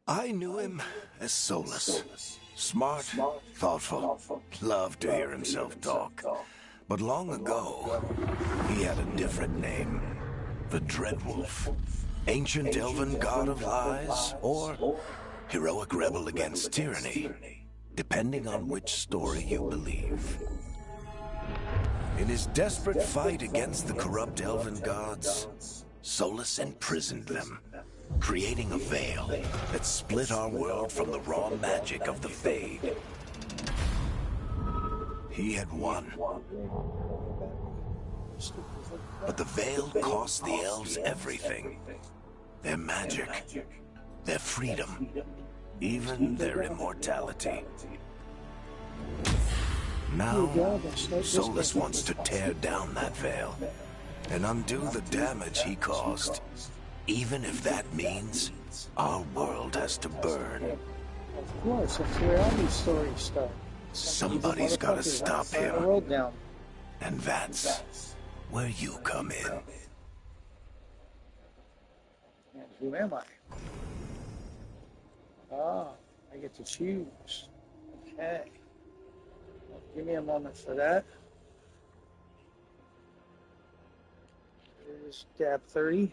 I knew him as Solus. Smart, thoughtful, loved to hear himself talk. But long ago, he had a different name. The Dreadwolf. Ancient elven god of lies, or heroic rebel against tyranny, depending on which story you believe. In his desperate fight against the corrupt elven gods, Solus imprisoned them, creating a veil that split our world from the raw magic of the Fade. He had won. But the veil cost the elves everything. Their magic, their freedom, even their immortality. Now, Solus wants to tear down that veil and undo the damage he caused, even if that means our world has to burn. Of course, that's where all these stories start. Somebody's gotta stop him. And that's where you come in. And who am I? Ah, I get to choose. Okay. Well, give me a moment for that. Here's tab 30.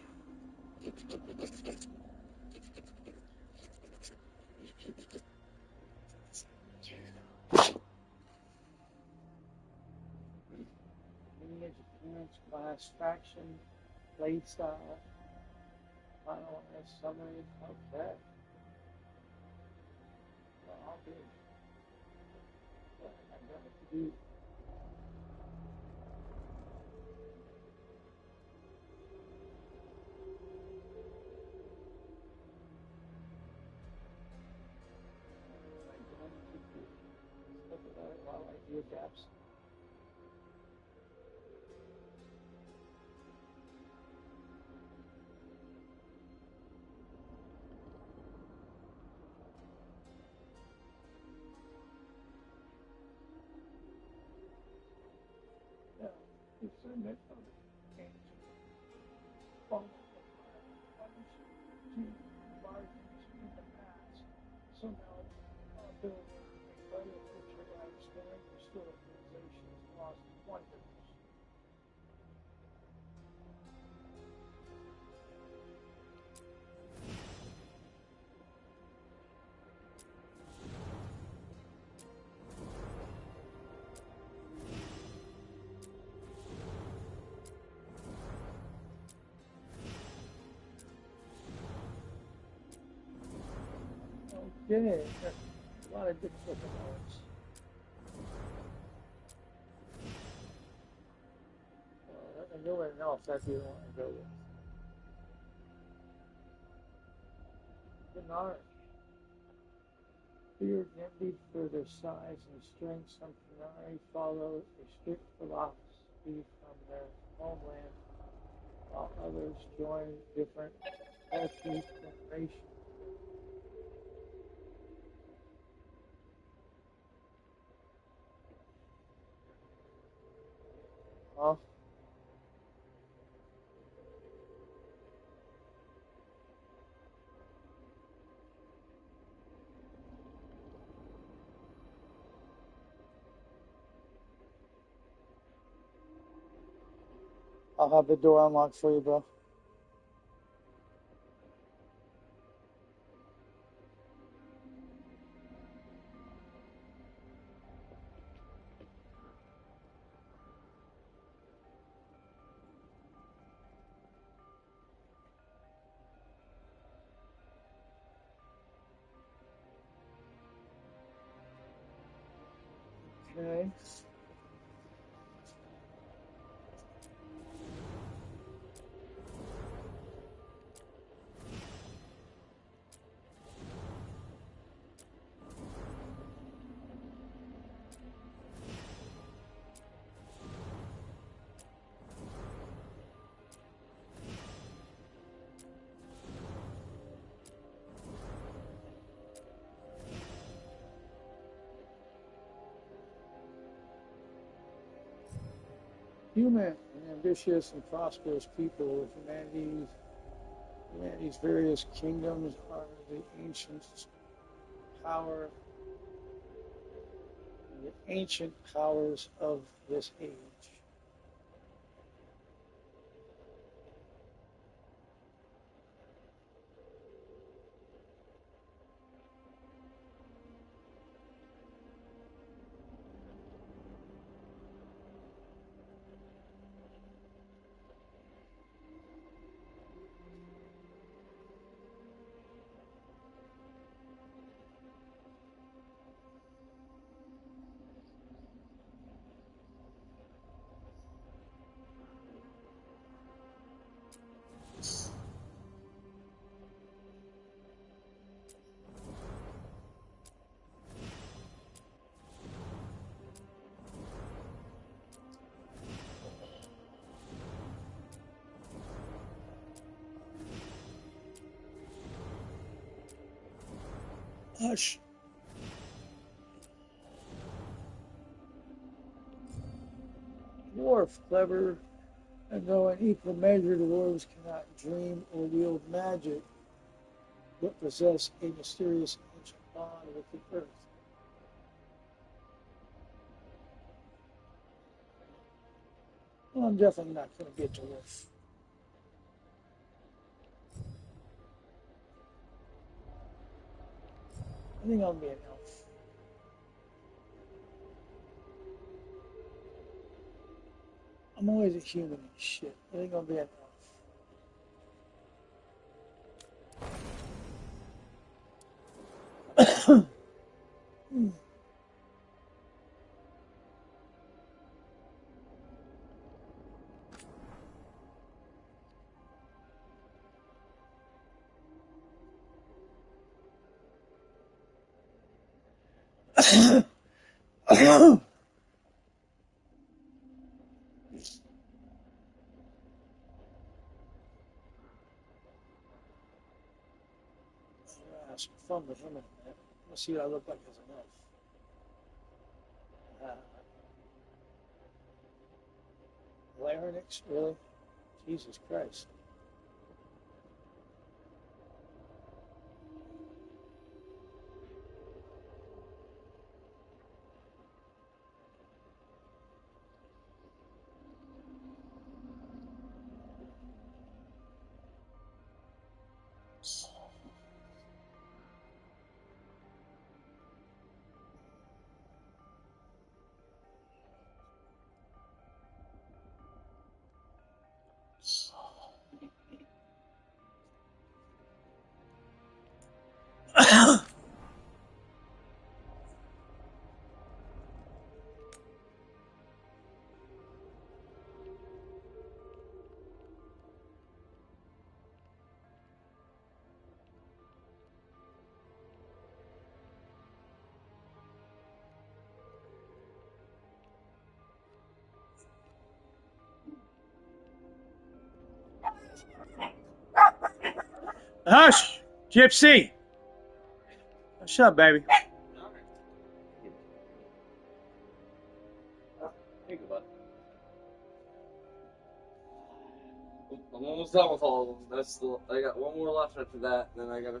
Lineage, appearance, class, faction, play style, final summary. Okay. Well, I'll do what I got to do. While I do tabs. Yeah, it's a net of change. Follow the bunch to margins in the past. So now building a better picture by exploring restore organizations lost wonders. Okay, a lot of good looking notes. Let me know what else that you want to go with. Gennaro. Feared and envied for their size and strength, some Canari follow a strict philosophy from their homeland, while others join different cultures and nations. Huh? I'll have the door unlocked for you, bro. Okay. Human, an ambitious and prosperous people with humanity's Yeah, these various kingdoms are the ancient power, the ancient powers of this age. Hush. Dwarf, clever, and though in equal measure dwarves cannot dream or wield magic, but possess a mysterious ancient bond with the earth. Well, I'm definitely not going to be a dwarf. I think I'll be an elf. I'm always a human and shit. I think I'll be an elf. Have some fun with him in a minute. Let's see what I look like as an elf. Larynx, really? Jesus Christ. Hush, Gypsy. Shut up, baby. Think about it. I'm almost done with all of them. I got one more left after that, and then I gotta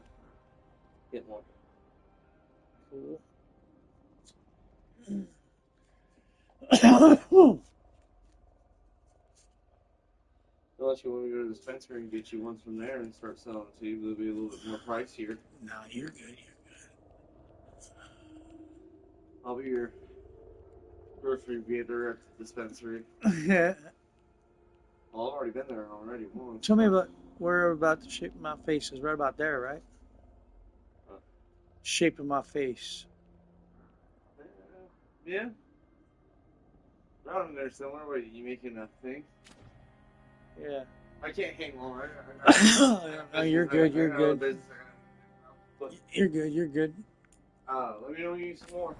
get more. Cool. Unless you want me to go to the dispensary and get you one from there and start selling it to you, but it'll be a little bit more pricier. No, you're good. You're I'll be your grocery getter at the dispensary. good. Well, I've already been there already once. Tell me about where about the shape of my face is right about there, right? Shape of my face. Yeah. Around there somewhere. Wait, you making a thing? Yeah. I can't hang long. No, you're good. You're good. You're good. You're good. Let me know when you need some more.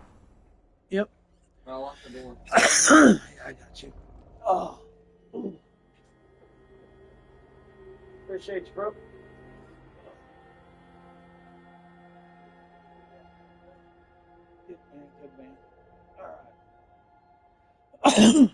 Yep. I'll lock the door. I got you. Oh. Ooh. Appreciate you, bro. Good man. Good man. All right.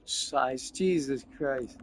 Size, Jesus Christ.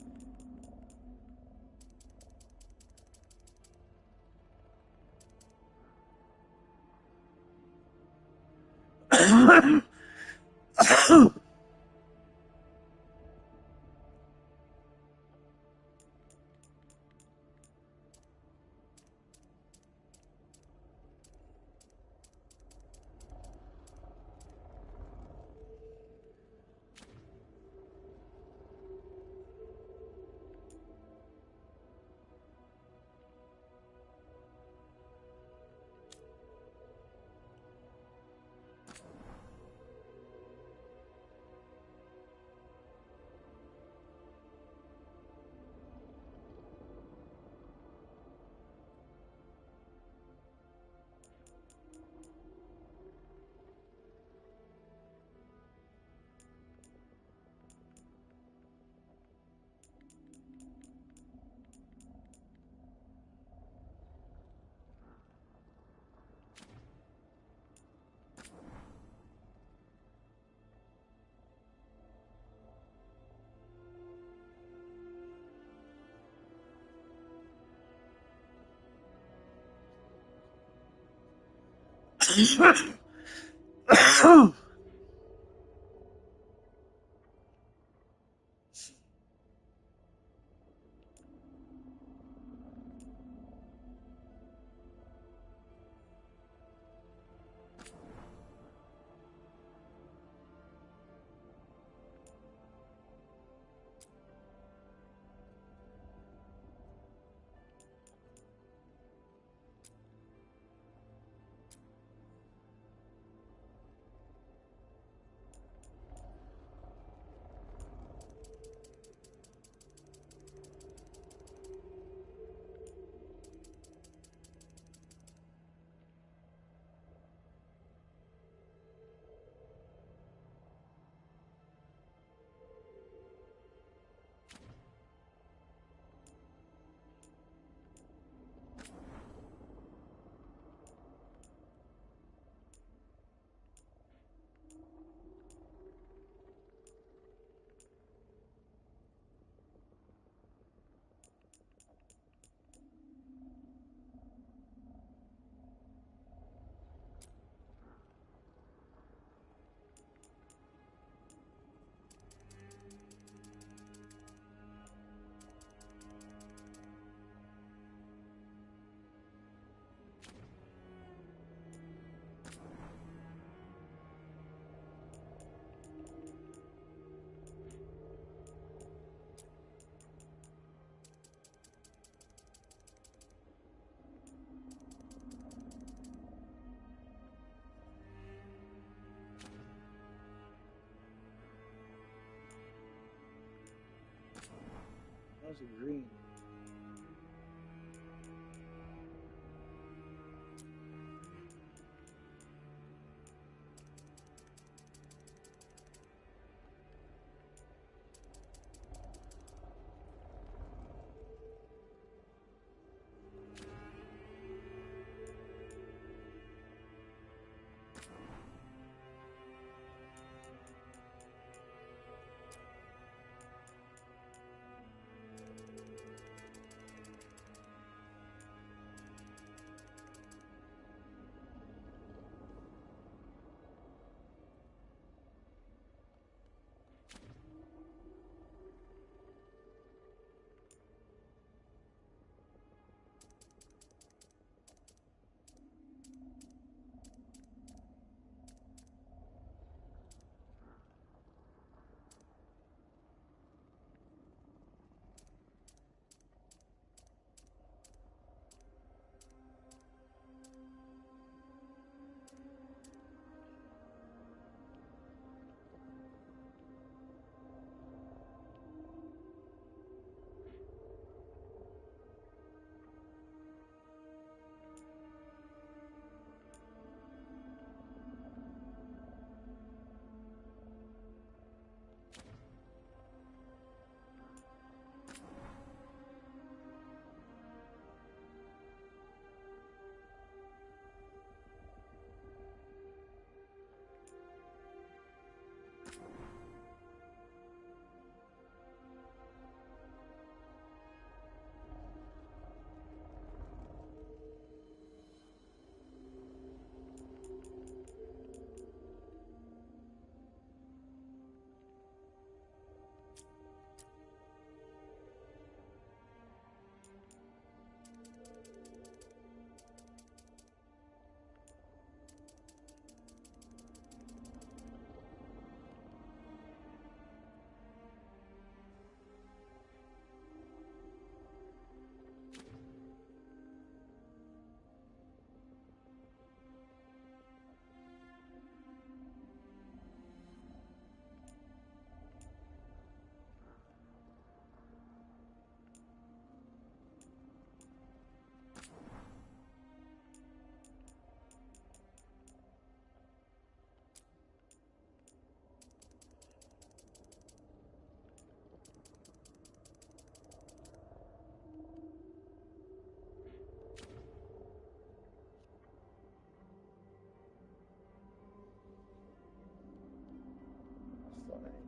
How's it green?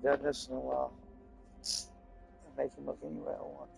Done this in a while. I make him look any way I want.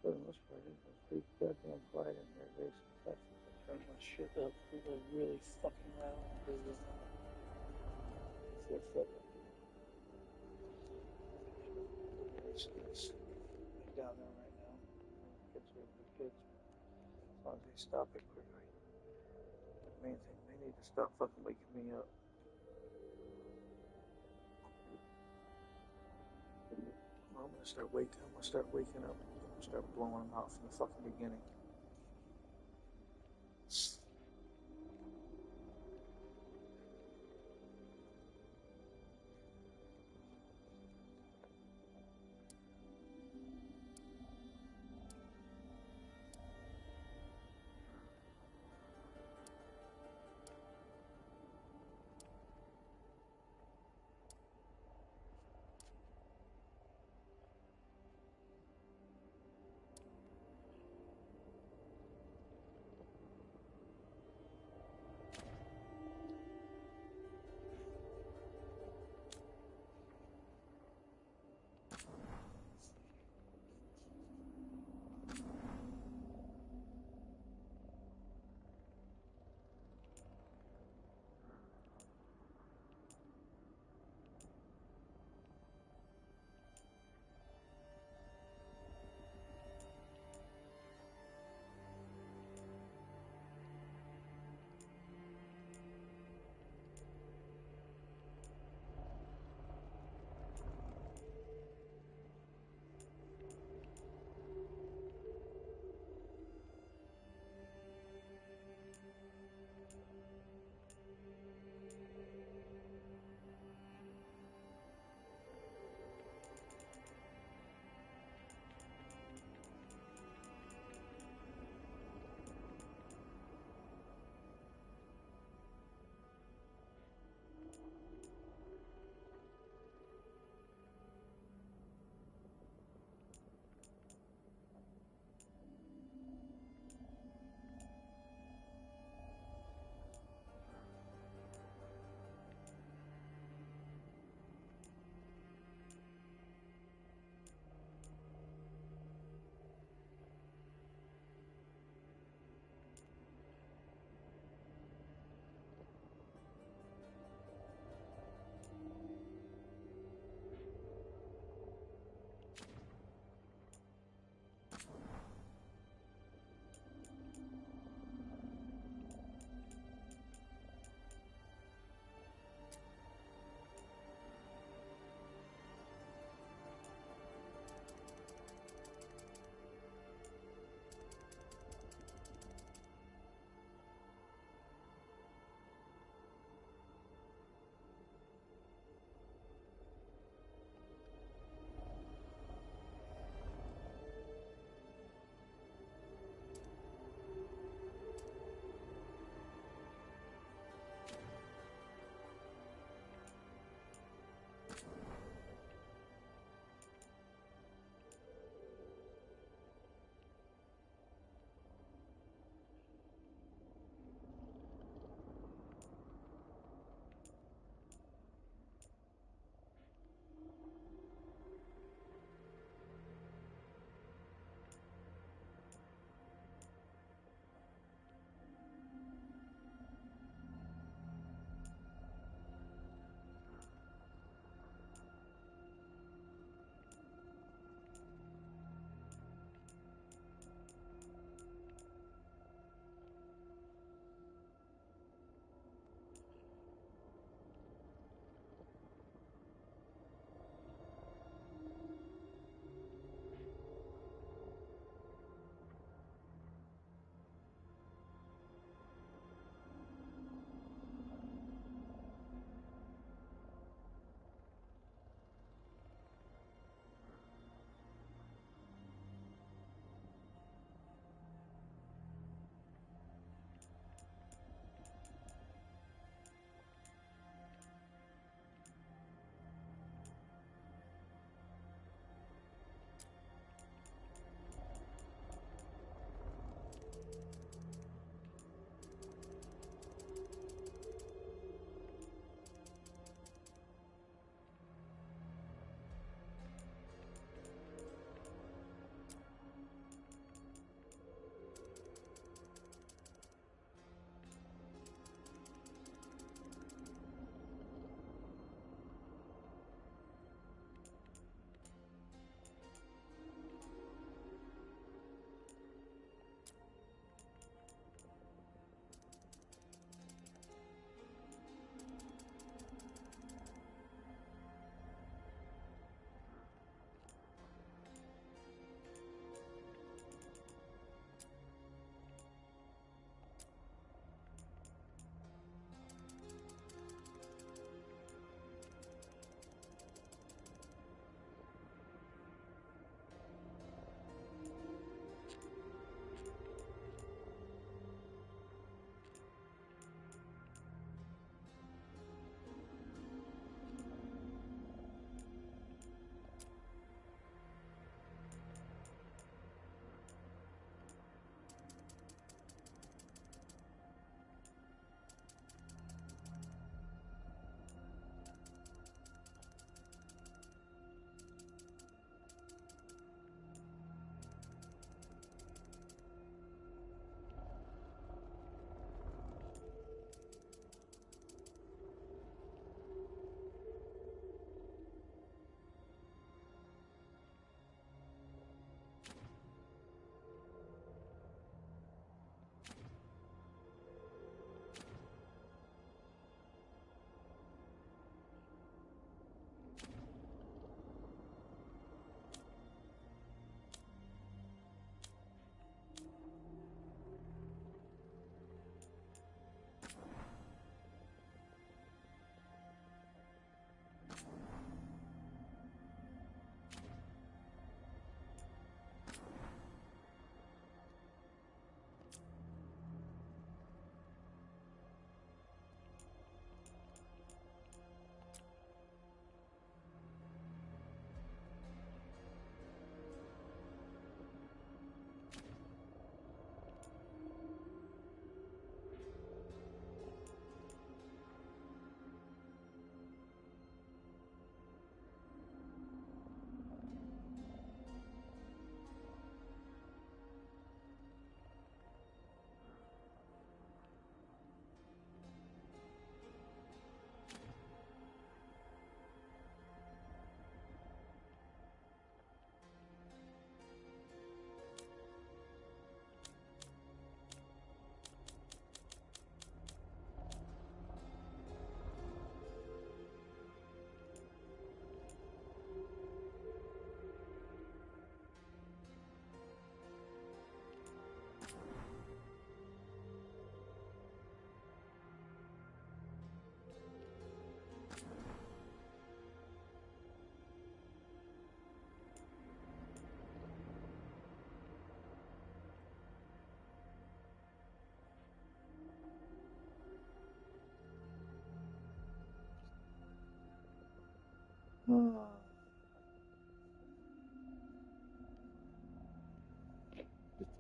For the most part, it was pretty goddamn quiet in there. They turned my shit up. It was really fucking loud. Because it's down there right now. Kids are the kids. As long as they stop it quickly. The main thing, they need to stop fucking waking me up. Well, I'm gonna start waking up. I'm gonna start blowing them out from the fucking beginning.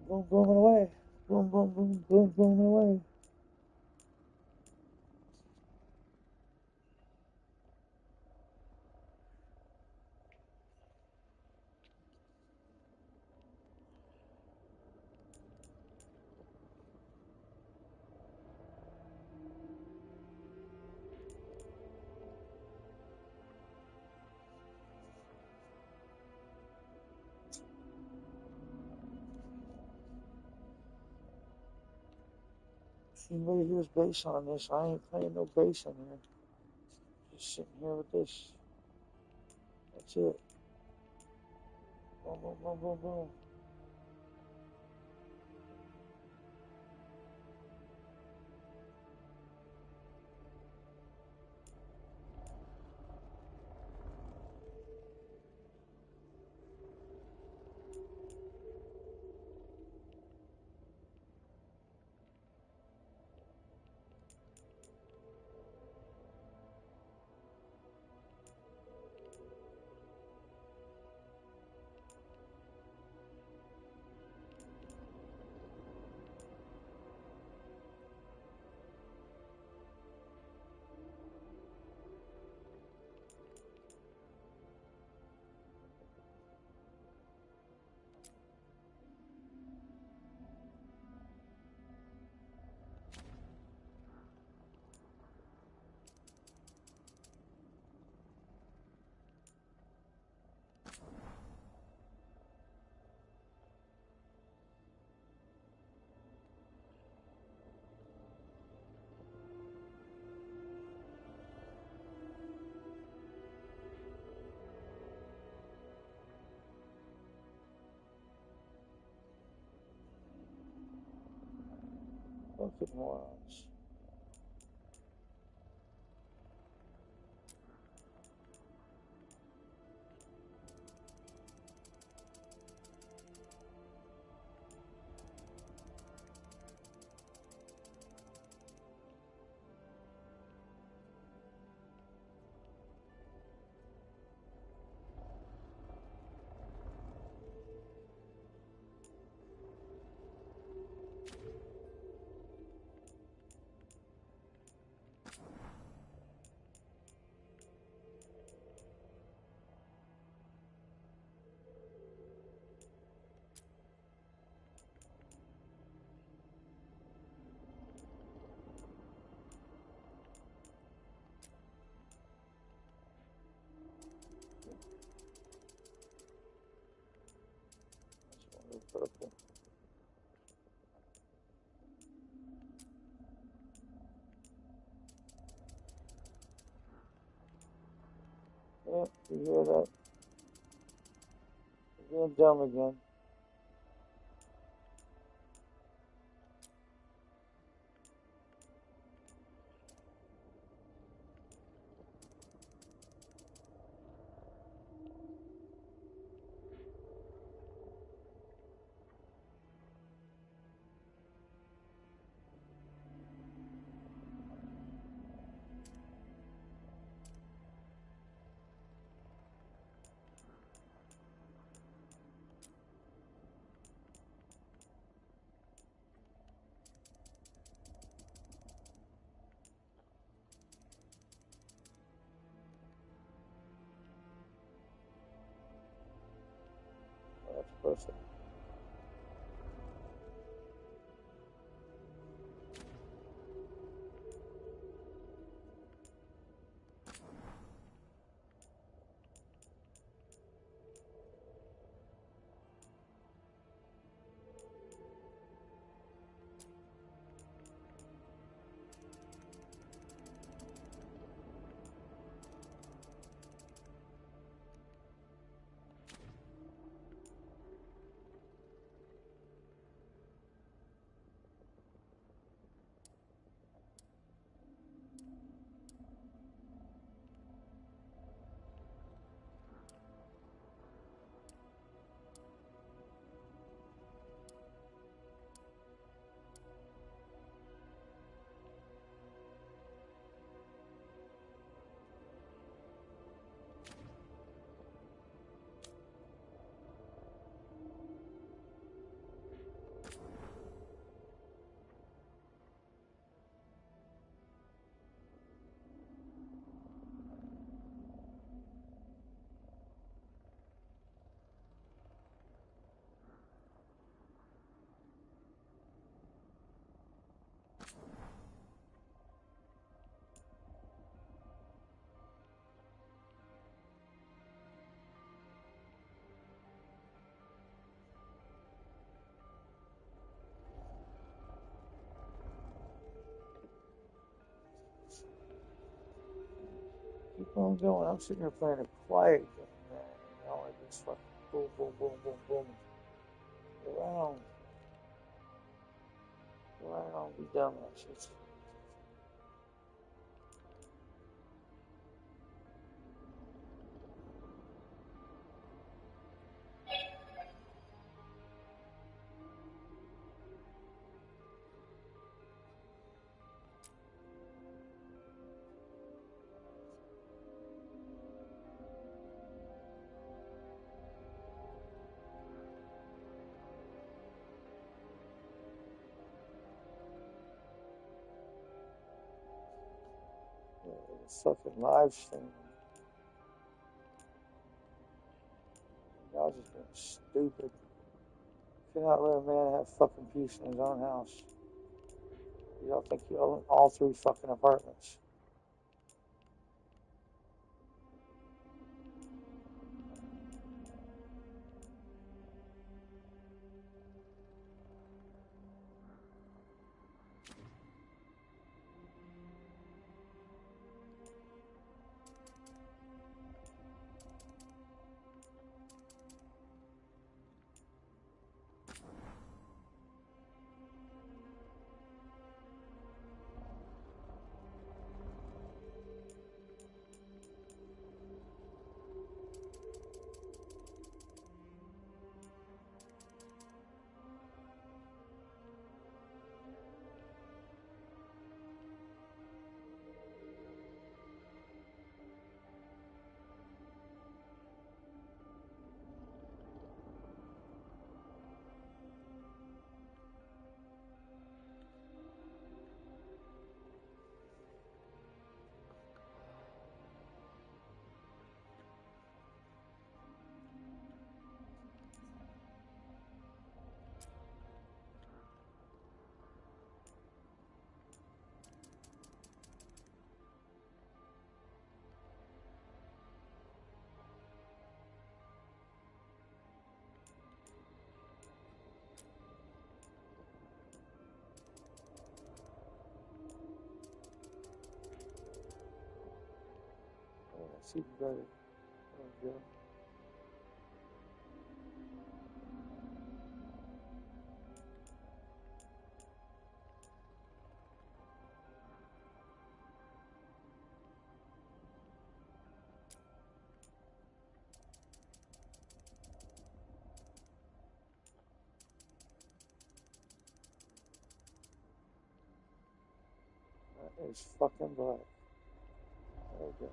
boom, booming away. Boom, boom, boom, boom, booming away. Anybody hears bass on this, I ain't playing no bass in here. Just sitting here with this. That's it. Boom, boom, boom, boom, boom. Fucking morons. Purple. Yeah, you hear that? You're being dumb again. That's perfect. Keep on going. I'm sitting here playing a quiet game, man. You know, like just fucking boom, boom, boom, boom, boom. Go around. Go around. Be dumbasses. Yeah, it's fucking live streaming. Y'all just being stupid. Cannot let a man have fucking peace in his own house. Y'all think you own all 3 fucking apartments. Oh, that's even better. There we go. That is fucking black. There we go.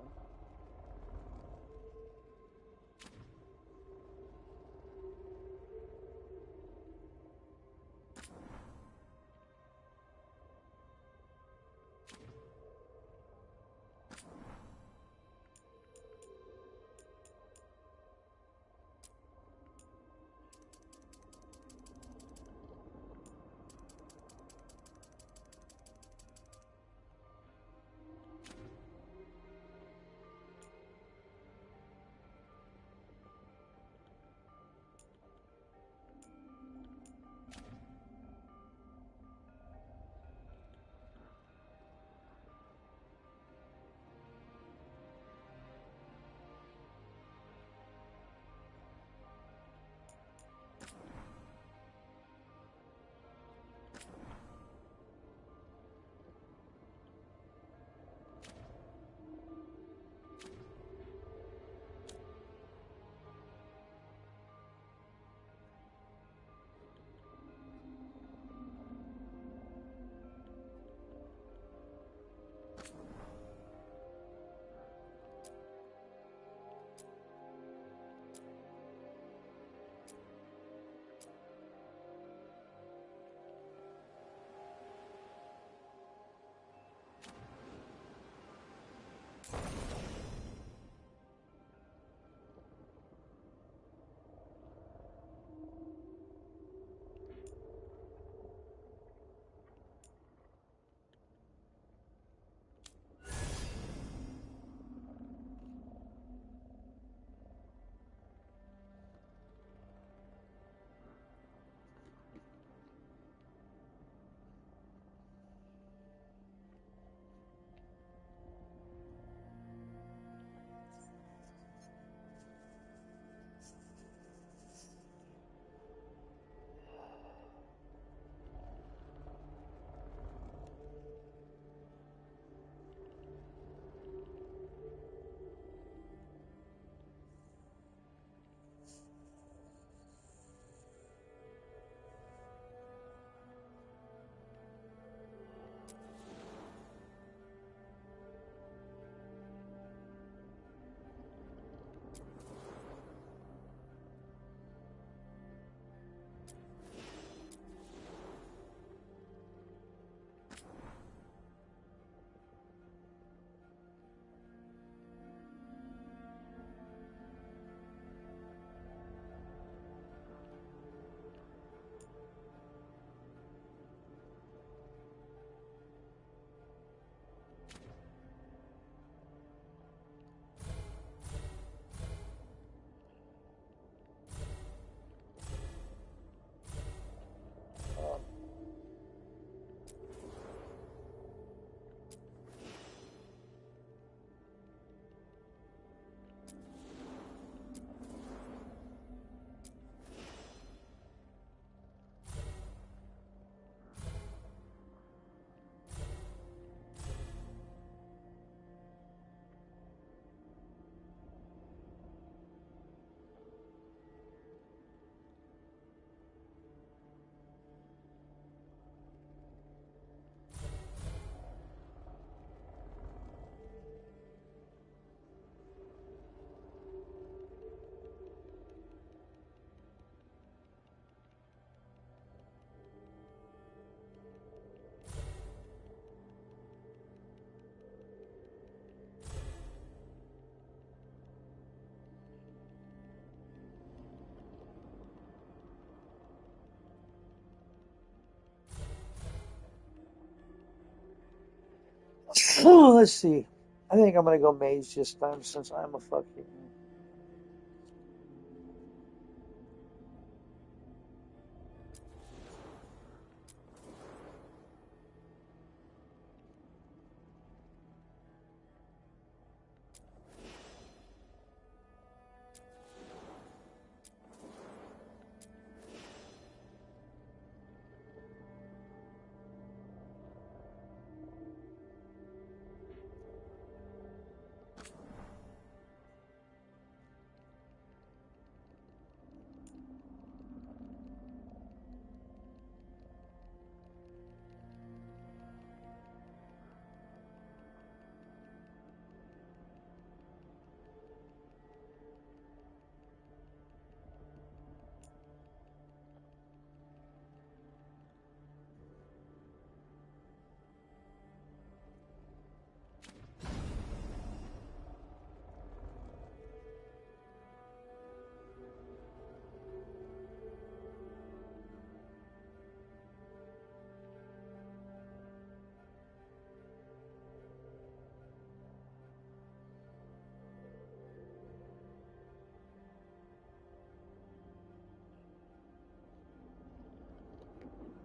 Let's see. I think I'm gonna go mage this time since I'm a fucking.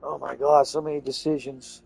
Oh my god, so many decisions.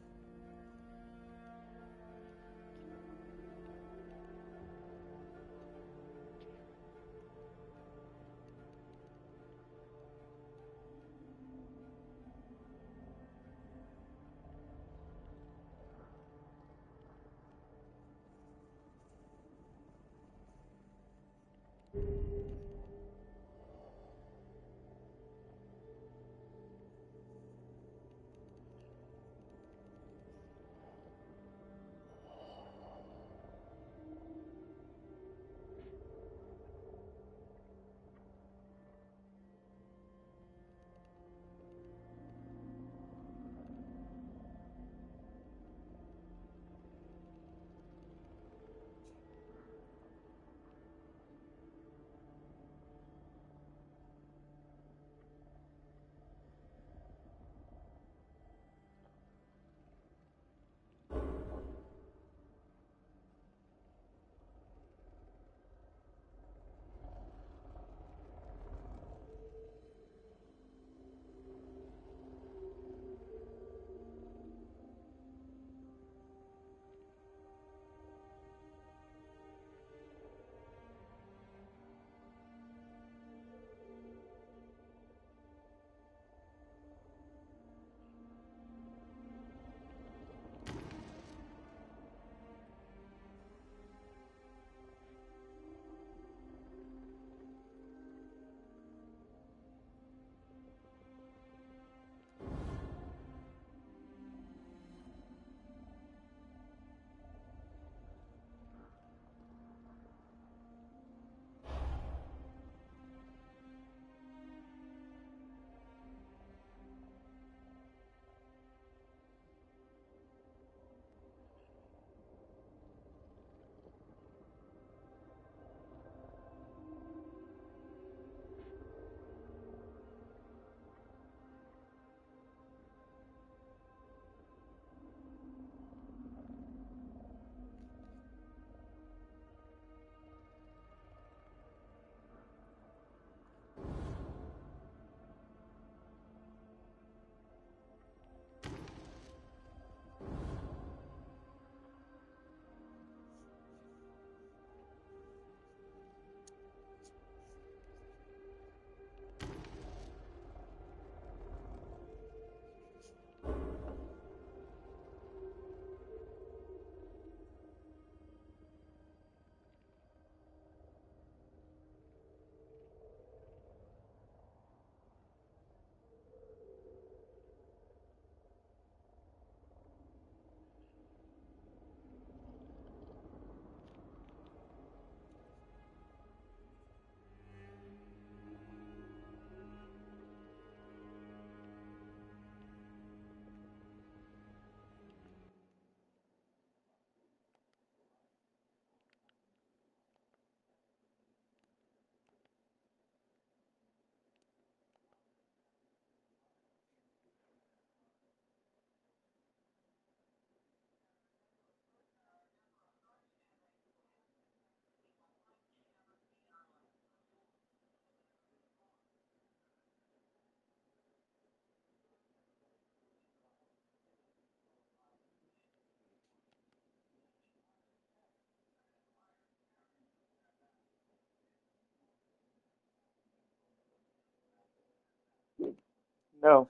No.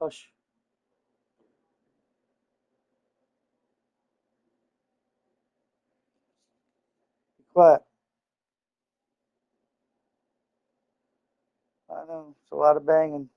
Hush. Be quiet. I know. It's a lot of banging.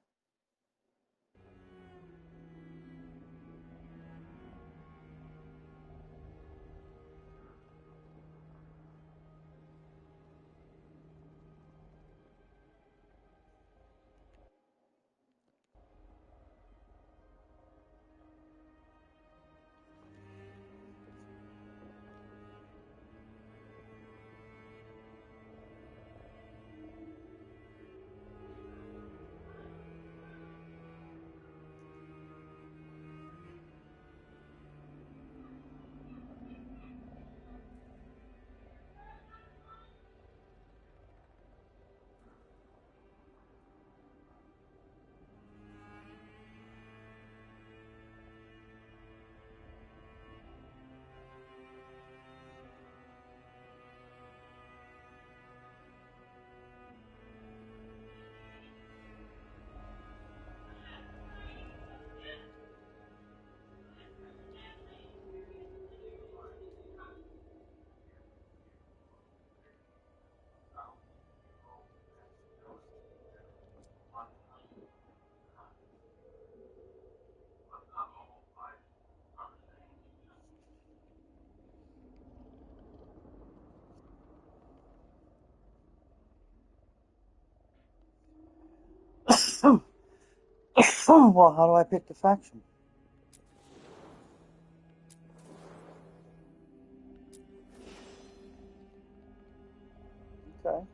Well, how do I pick the faction? Okay.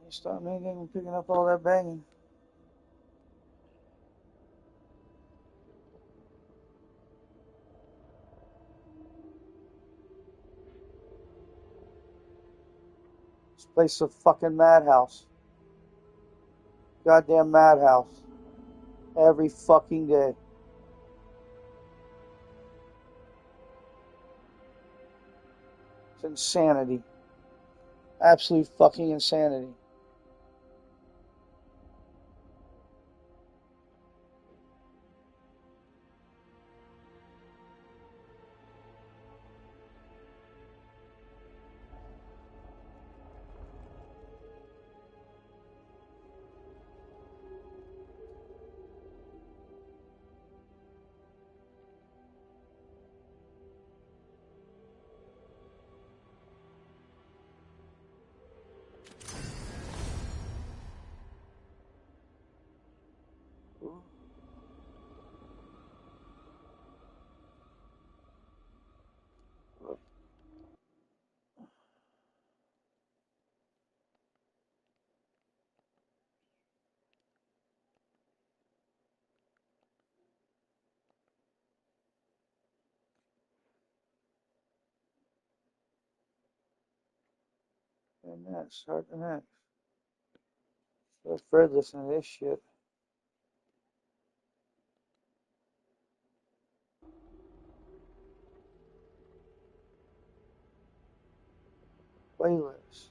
Stop me again from picking up all that banging. This place is a fucking madhouse. Goddamn madhouse. Every fucking day. It's insanity. Absolute fucking insanity. next? Start the next. Let Fred listen to this shit. Playlist.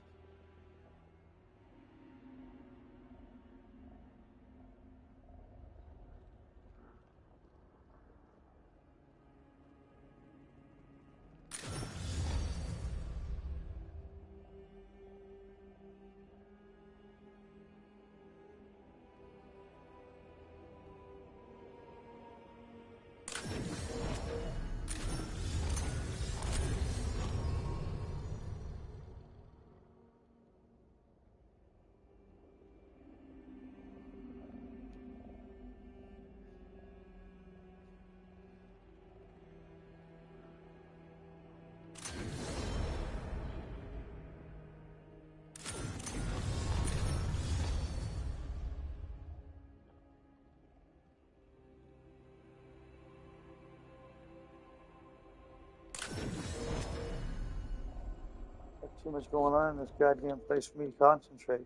Too much going on in this goddamn place for me to concentrate.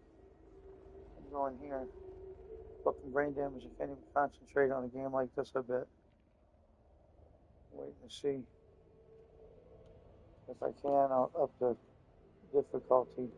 I'm going here. Fucking brain damage. I can't even concentrate on a game like this, I bet. Waiting to see. If I can, I'll up the difficulty.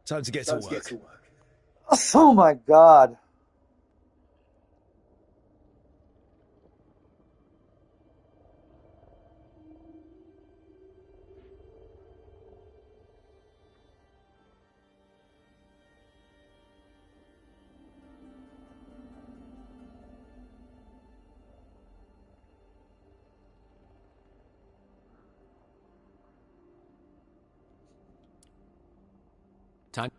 Time to get to work. Oh my god. Time.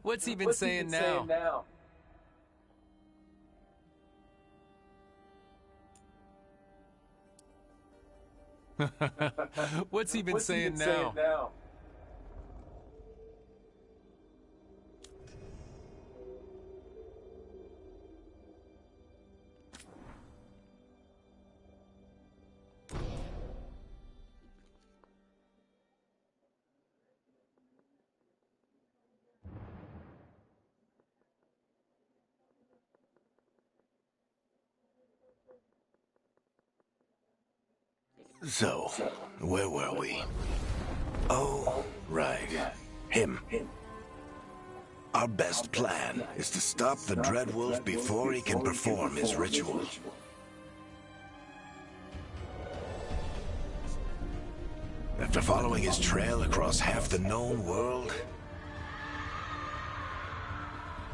What's he been saying now? What's he been saying now? So, where were we? Oh, right. Him. Our best plan is to stop the Dreadwolf before he can perform his ritual. After following his trail across half the known world,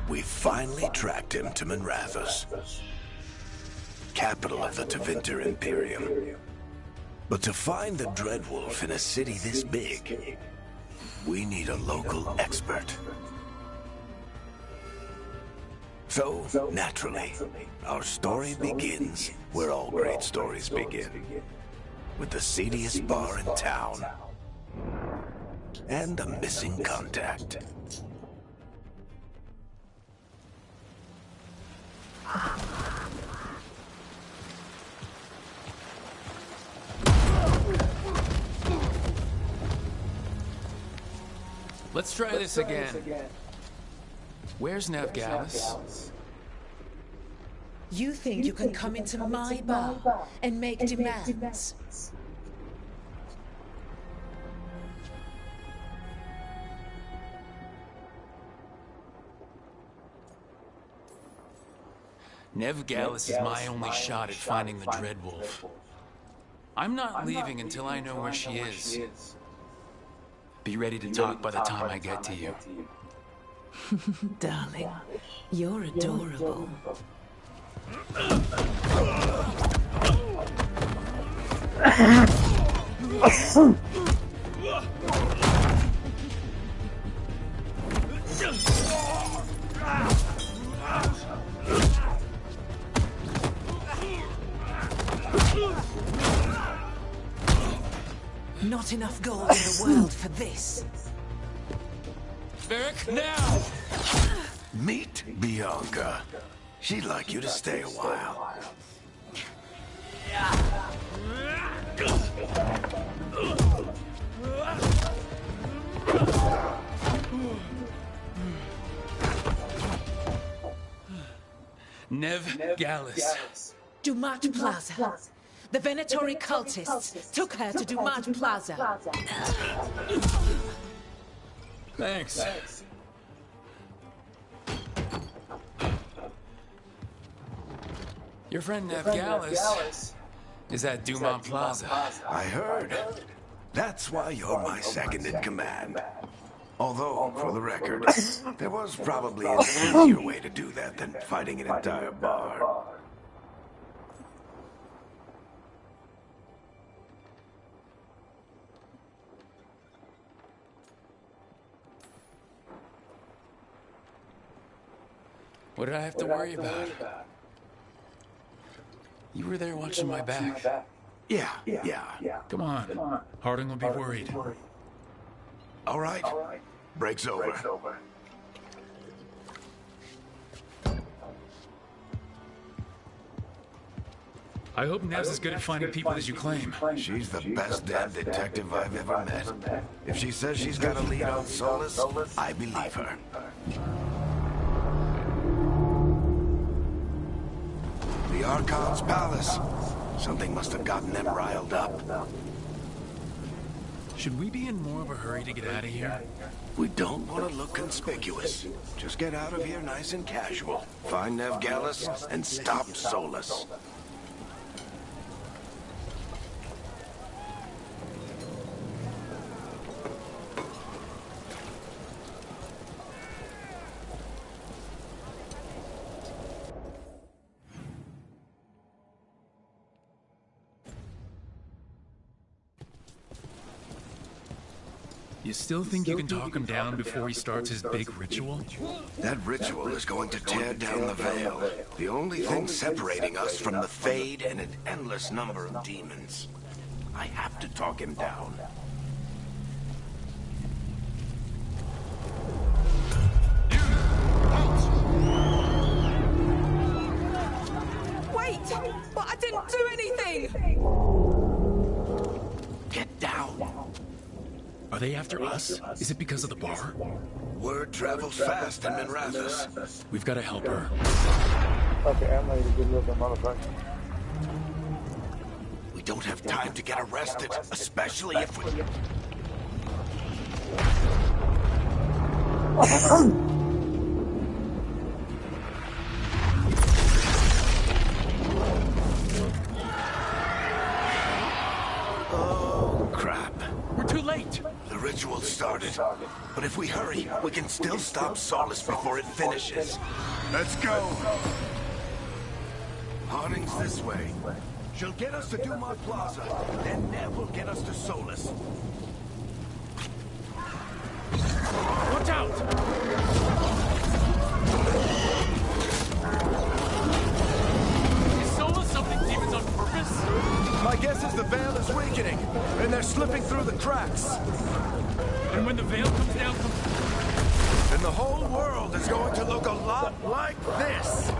we finally tracked him to Minrathous, capital of the Tevinter Imperium. But to find the Dreadwolf in a city this big, we need a local expert. So, naturally, our story begins where all great stories begin, with the seediest bar in town and a missing contact. Let's try this again. Where's Nevgalis? You think you can come into my bar and make demands? Nevgalis is my only shot at finding the Dreadwolf. I'm not leaving until I know where she is. Be ready to talk by the time I get to you. Darling, you're adorable. Not enough gold in the world for this. Varric, now! Meet Bianca. She'd like you to stay a while. Nev Gallus. Dumat Plaza. The Venatori cultists took her to Dumat Plaza. Thanks. Your friend Nev Gallus is at Dumont Plaza. I heard. That's why you're my second in command. Although, for the record, there was probably an easier way to do that than fighting an entire bar. What did I have to worry about? You were there watching my back. Yeah. Come on. Harding will be worried. All right. Break's over. I hope Nev's as good at finding people as you claim. She's the best damn detective I've ever met. If she says she's got a lead on Solus, I believe her. The Archon's palace. Something must have gotten them riled up. Should we be in more of a hurry to get out of here? We don't want to look conspicuous. Just get out of here nice and casual. Find Nev Gallus and stop Solus. You still think you can talk him down before he starts his big ritual? That ritual is going to tear down the veil. The only thing separating us from the Fade and an endless number of demons. I have to talk him down. Wait! But I didn't do anything! Get down. Are they after us? Is it because of the bar? Word travels fast in Minrathous. We've got to help her. Okay, I'm ready to get rid of the motherfucker. We don't have time to get arrested, especially if we... Oh, crap. We're too late! The ritual started. But if we hurry, we can still stop Solus before it finishes. Let's go! Harding's this way. She'll get us to Dumont Plaza, then Nev will get us to Solus. Watch out! Is Solus something demons on purpose? My guess is the veil is weakening, and they're slipping through the cracks. And when the veil comes down Then the whole world is going to look a lot like this.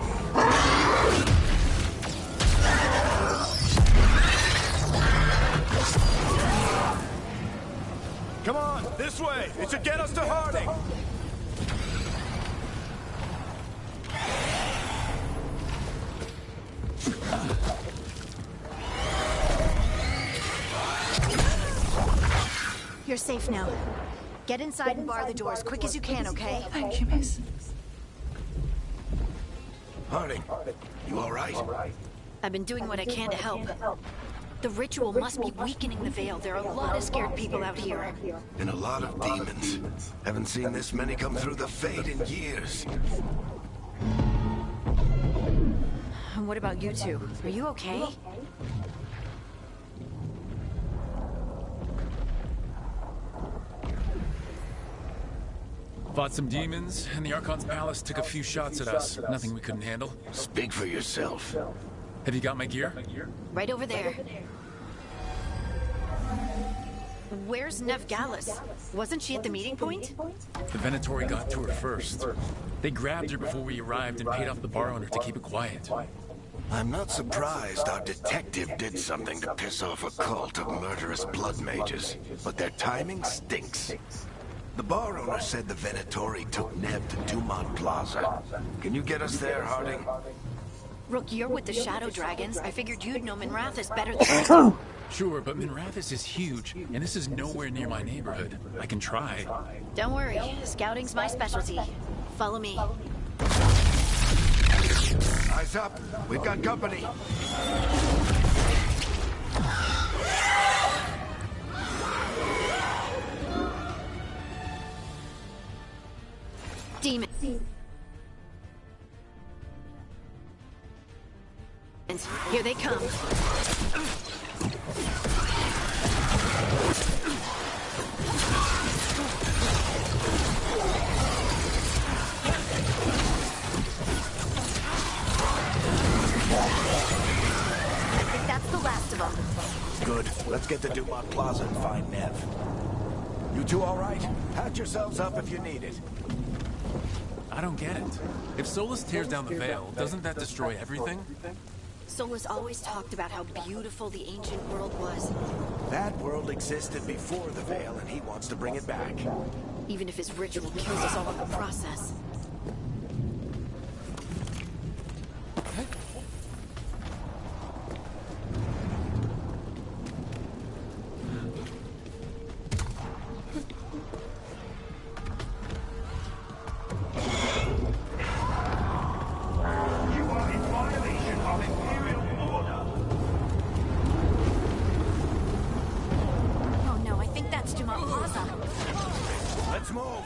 Come on, this way. It should get us to Harding. You're safe now. Get inside and bar the door as quick as you can, okay? Thank you, miss. Harding, you all right? I've been doing what I can to help. The ritual must be weakening the Veil. There are a lot of scared people out here. And a lot of demons. Haven't seen this many come through the Fade in years. And what about you two? Are you okay? Fought some demons, and the Archon's palace took a few shots at us. Nothing we couldn't handle. Speak for yourself. Have you got my gear? Right over there. Where's Nev Gallus? Wasn't she at the meeting point? The Venatori got to her first. They grabbed her before we arrived and paid off the bar owner to keep it quiet. I'm not surprised our detective did something to piss off a cult of murderous blood mages, but their timing stinks. The bar owner said the Venatori took Nev to Dumont Plaza. Can you get us there, Harding? Rook, you're with the Shadow Dragons. I figured you'd know Minrathis better than I do. Sure, but Minrathis is huge, and this is nowhere near my neighborhood. I can try. Don't worry, scouting's my specialty. Follow me. Eyes up. We've got company. Demons. Here they come. I think that's the last of them. Good. Let's get to Dumont Plaza and find Nev. You two all right? Patch yourselves up if you need it. I don't get it. If Solus tears down the Veil, doesn't that destroy everything? Solus always talked about how beautiful the ancient world was. That world existed before the Veil, and he wants to bring it back. Even if his ritual kills us all in the process. Let's move!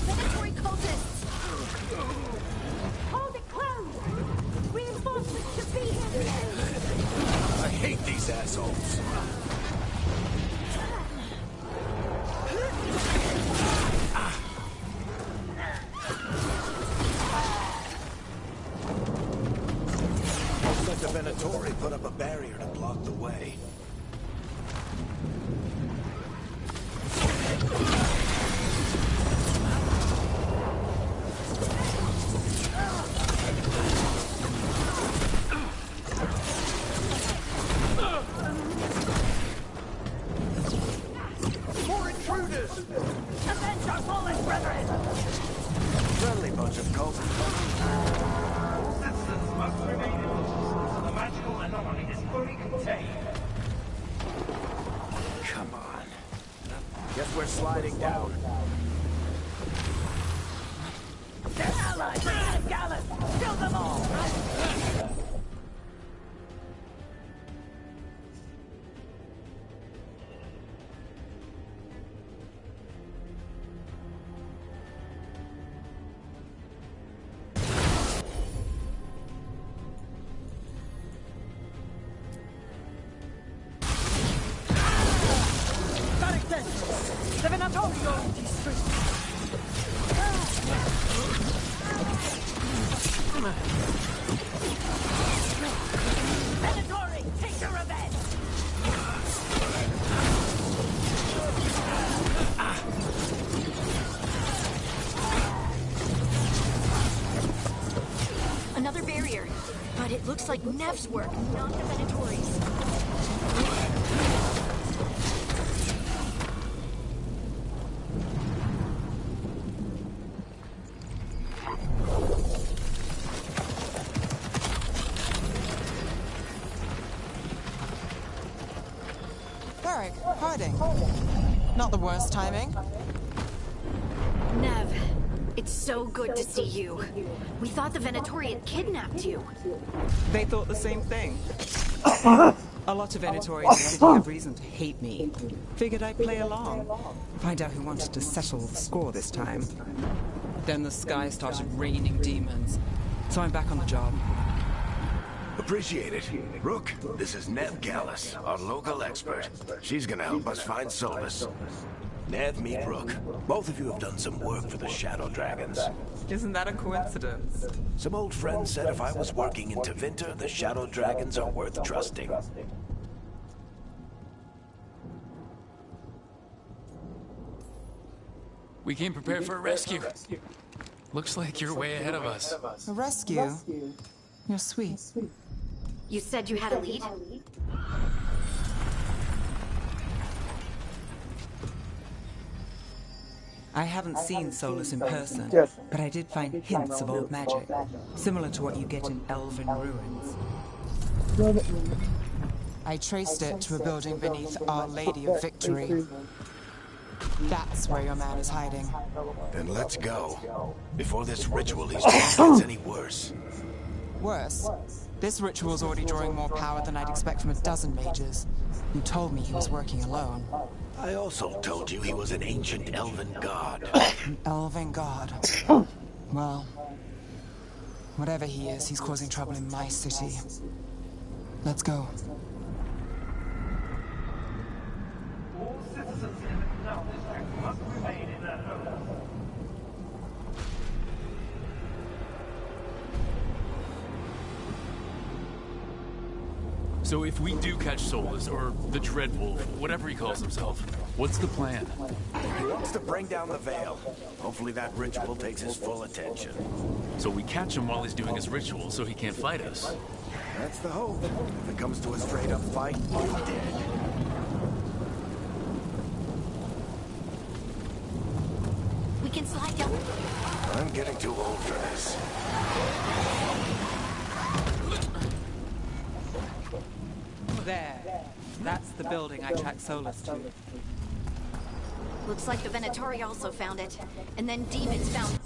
Predatory cultists! Hold it close! Reinforcements should be here! I hate these assholes! Let the Venatori put up a barrier to block the way. More intruders! Avenge our fallen brethren! Friendly bunch of cultists. Systems must remain. The magical anomaly is fully contained. Come on. Guess we're sliding down. Their allies are Nev Gallus! Kill them all! The Venatori are in these streets! Venatori, take your revenge! Another barrier. But it looks like Nev's work, not the Venatori's. Harding. Not the worst timing. Nev, It's so good to see you. We thought the Venatori had kidnapped you. They thought the same thing. A lot of Venatori in the city have reason to hate me. Figured I'd play along. Find out who wanted to settle the score this time. Then the sky started raining demons. So I'm back on the job. Appreciate it. Rook, this is Nev Gallus, our local expert. She's gonna help us find Solus. Nev, meet Rook. Both of you have done some work for the Shadow Dragons. Isn't that a coincidence? Some old friends said if I was working in Tevinter, the Shadow Dragons are worth trusting. We came prepared for a rescue. Looks like you're way ahead of us. A rescue? You're sweet. You said you had a lead? I haven't seen Solus in person, but I did find hints of old magic, similar to what you get in elven ruins. I traced it to a building beneath Our Lady of Victory. That's where your man is hiding. Then let's go, before this ritual he's doing gets any worse. Worse? This ritual's already drawing more power than I'd expect from a dozen mages. You told me he was working alone. I also told you he was an ancient elven god. An elven god. Well, whatever he is, he's causing trouble in my city. Let's go. All citizens in the canal district must remain in their homes. So if we do catch Solus, or the Dreadwolf, whatever he calls himself, what's the plan? He wants to bring down the Veil. Hopefully that ritual takes his full attention. So we catch him while he's doing his ritual so he can't fight us. That's the hope. If it comes to a straight-up fight, we're dead. We can slide down. I'm getting too old for this. There. That's the building I tracked Solus to. Looks like the Venatori also found it. And then demons found...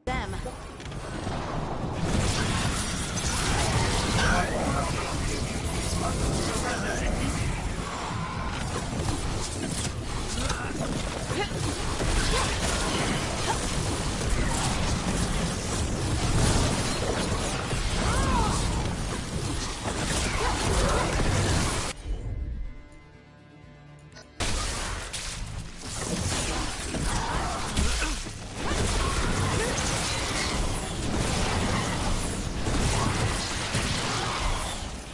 them.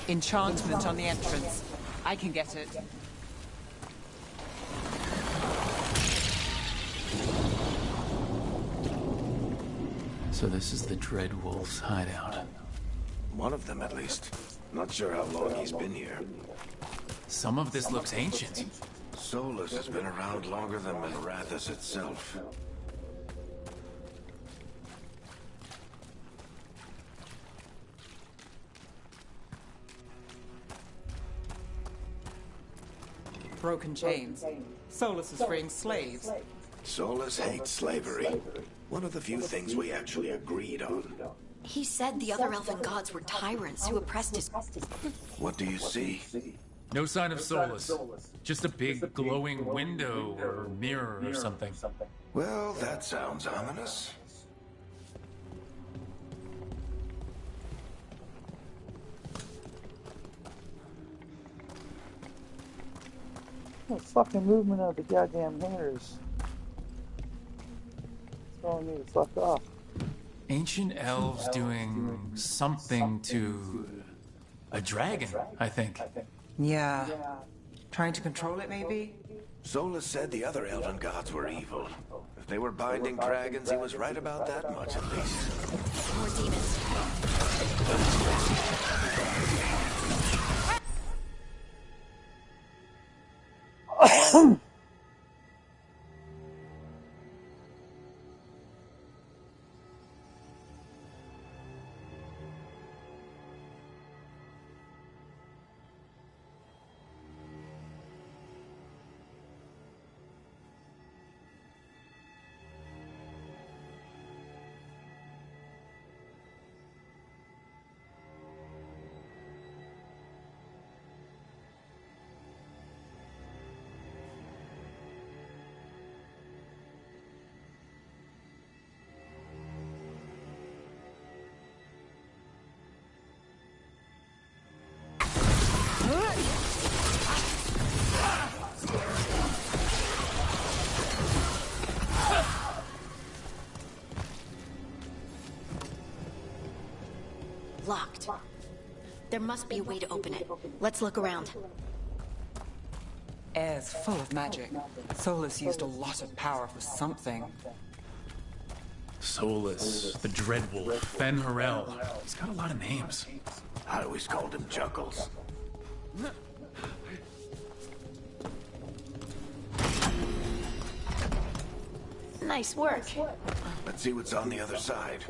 Enchantment on the entrance. I can get it. So this is the Dreadwolf's hideout. One of them, at least. Not sure how long he's been here. Some of this looks ancient. Solus has been around longer than Minrathous itself. Broken chains. Solus is freeing slaves. Solus hates slavery. One of the few things we actually agreed on. He said the other elven gods were tyrants who oppressed his... What do you see? No sign of Solus. Just a big glowing window or mirror or something. Well, that sounds ominous. The fucking movement of the goddamn hairs. Throwing me the fuck off. Ancient elves doing something to a dragon, I think. Yeah. Trying to control it, maybe? Solus said the other elven gods were evil. If they were binding dragons, he was right about that much, at least. More demons. Locked. There must be a way to open it. Let's look around. Air's full of magic. Solus used a lot of power for something. Solus, the Dreadwolf, Ben Harrell. He's got a lot of names. I always called him Chuckles. Nice work. Let's see what's on the other side.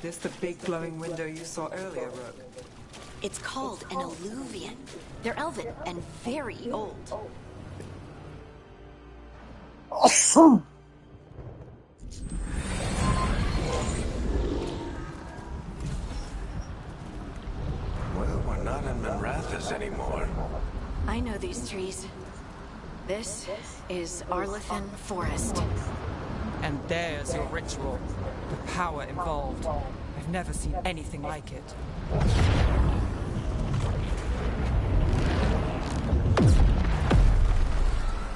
This the big glowing window you saw earlier, Rook? It's called an alluvian. They're elven and very old. Awesome. Well, we're not in Minrathous anymore. I know these trees. This is Arlethan Forest. And there's your ritual. The power involved. I've never seen anything like it.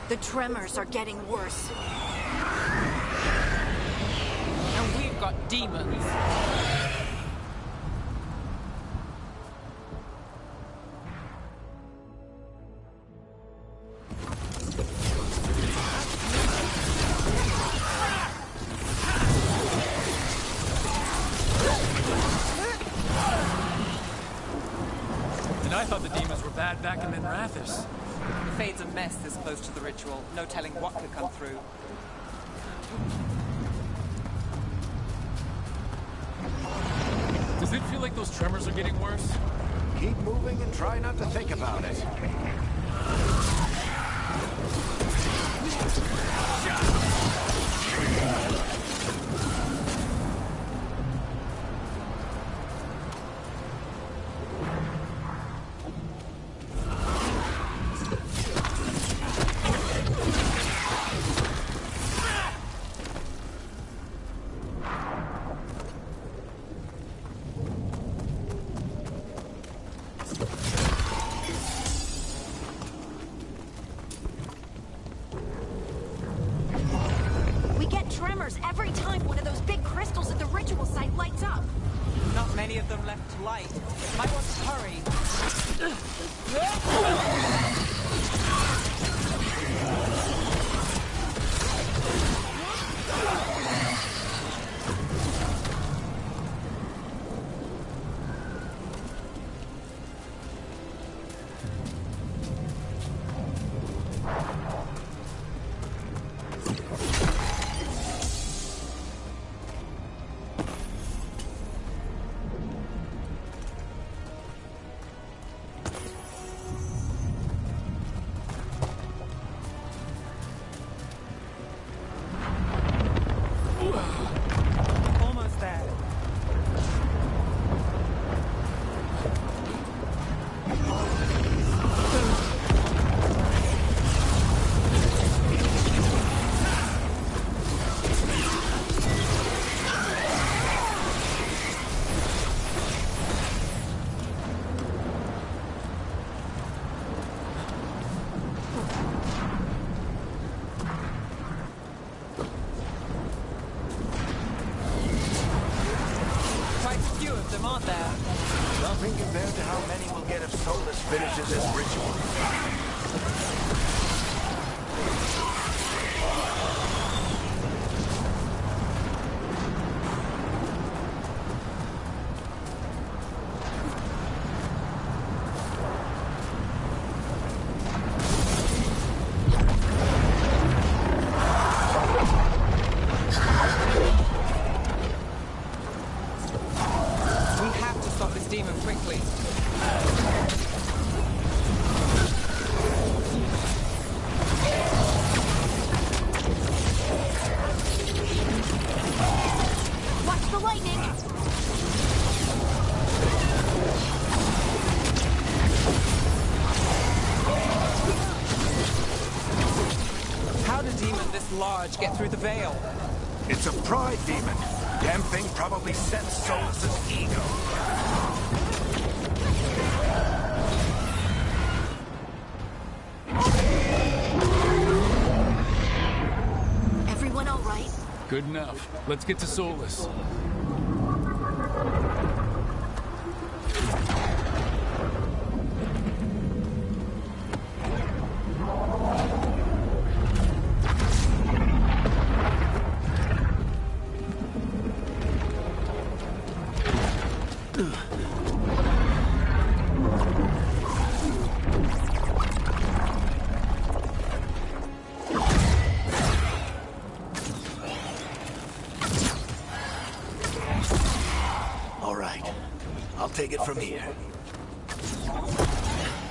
The tremors are getting worse. And we've got demons. And I thought the demons were bad back in Minrathous. The Fade's a mess this close to the ritual. No telling what could come through. Does it feel like those tremors are getting worse? Keep moving and try not to think about it. Every time one of those big crystals at the ritual site lights up. Not many of them left to light. Might want to hurry. Almost there. Quite a few of them, aren't there? Nothing compared to how many we'll get if Solus finishes his ritual. out this demon quickly. Watch the lightning! How did a demon this large get through the veil? It's a pride demon. Damn thing probably sensed Solus's ego. Everyone all right? Good enough. Let's get to Solus. All right. I'll take it from here.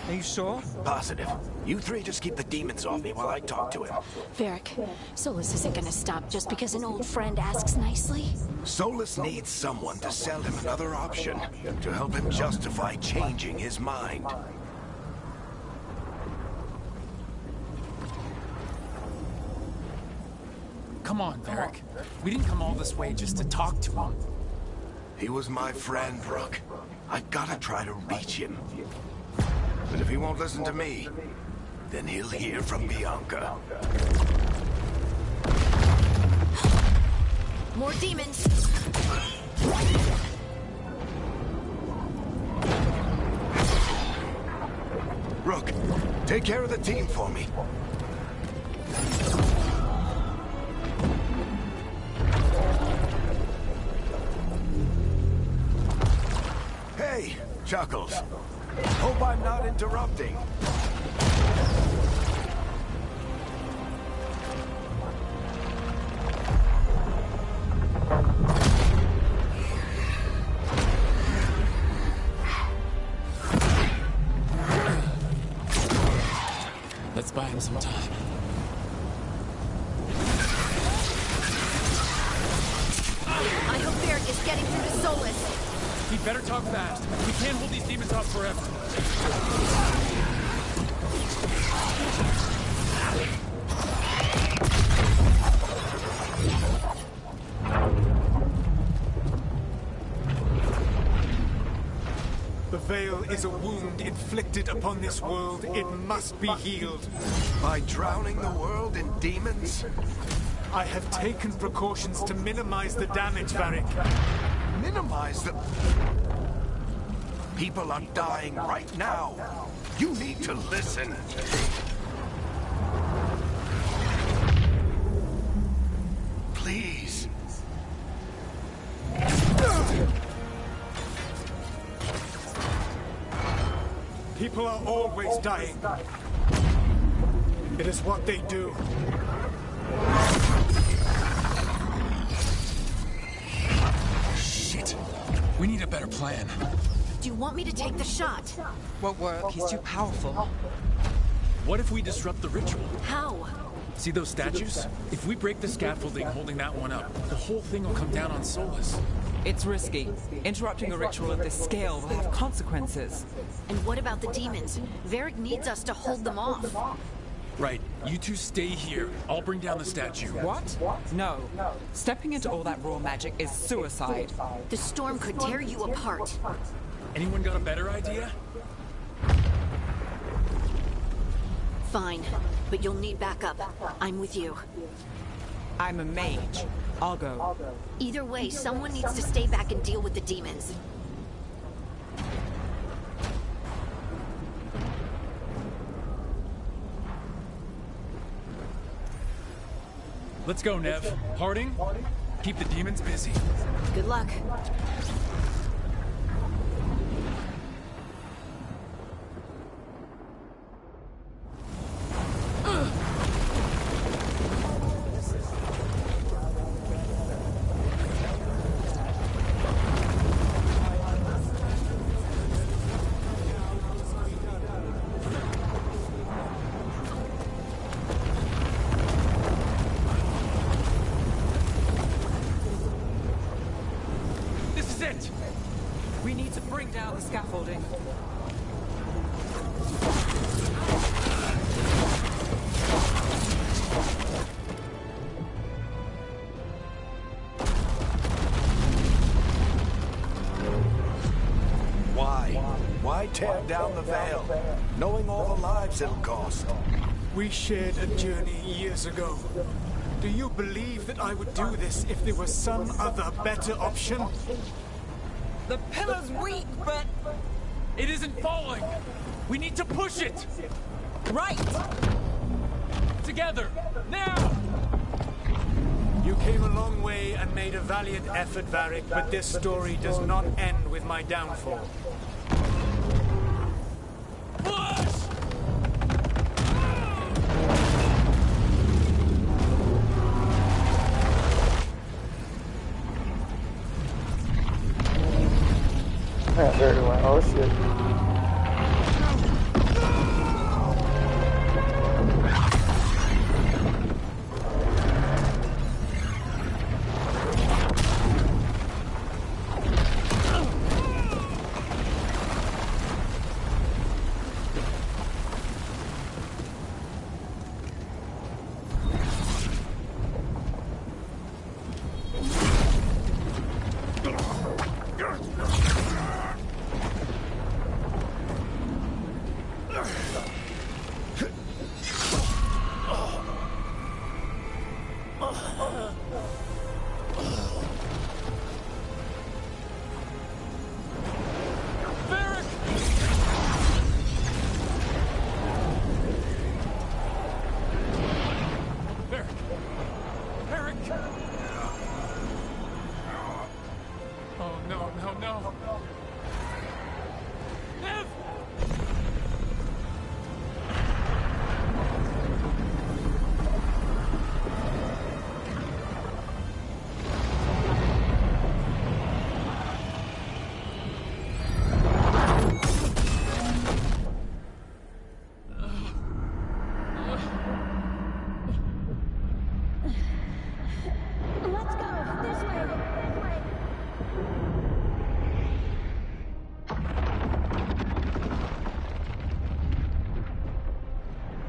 Are you sure? Positive. You three just keep the demons off me while I talk to him. Varric, Solus isn't gonna stop just because an old friend asks nicely. Solus needs someone to sell him another option, to help him justify changing his mind. Come on, Varric. We didn't come all this way just to talk to him. He was my friend, Rook. I gotta try to reach him. But if he won't listen to me, then he'll hear from Bianca. More demons! Rook, take care of the team for me. Hey, Chuckles. Hope I'm not interrupting. Let's buy him some time. I hope Varric is getting through to Solus. He better talk fast. We can't hold these demons off forever. The veil is a wound inflicted upon this world. It must be healed. By drowning the world in demons? I have taken precautions to minimize the damage, Varric. Minimize the... People are dying right now. You need to listen. Please. People are always dying. It is what they do. Shit. We need a better plan. Do you want me to take the shot? Won't work. He's too powerful. What if we disrupt the ritual? How? See those statues? If we break the scaffolding holding that one up, the whole thing will come down on Solus. It's risky. Interrupting a ritual of this scale will have consequences. And what about the demons? Varric needs us to hold them off. Right. You two stay here. I'll bring down the statue. What? No. Stepping into all that raw magic is suicide. The storm could tear you apart. Anyone got a better idea? Fine, but you'll need backup. I'm with you. I'm a mage. I'll go. Either way, someone needs to stay back and deal with the demons. Let's go, Nev. Harding, keep the demons busy. Good luck. tearing down the scaffolding. Why tear down the veil, knowing all the lives it'll cost? We shared a journey years ago. Do you believe that I would do this if there was some other better option? The pillar's weak, but... It isn't falling! We need to push it! Right! Together! Now! You came a long way and made a valiant effort, Varric, but this story does not end with my downfall. Yeah, very well. Oh shit.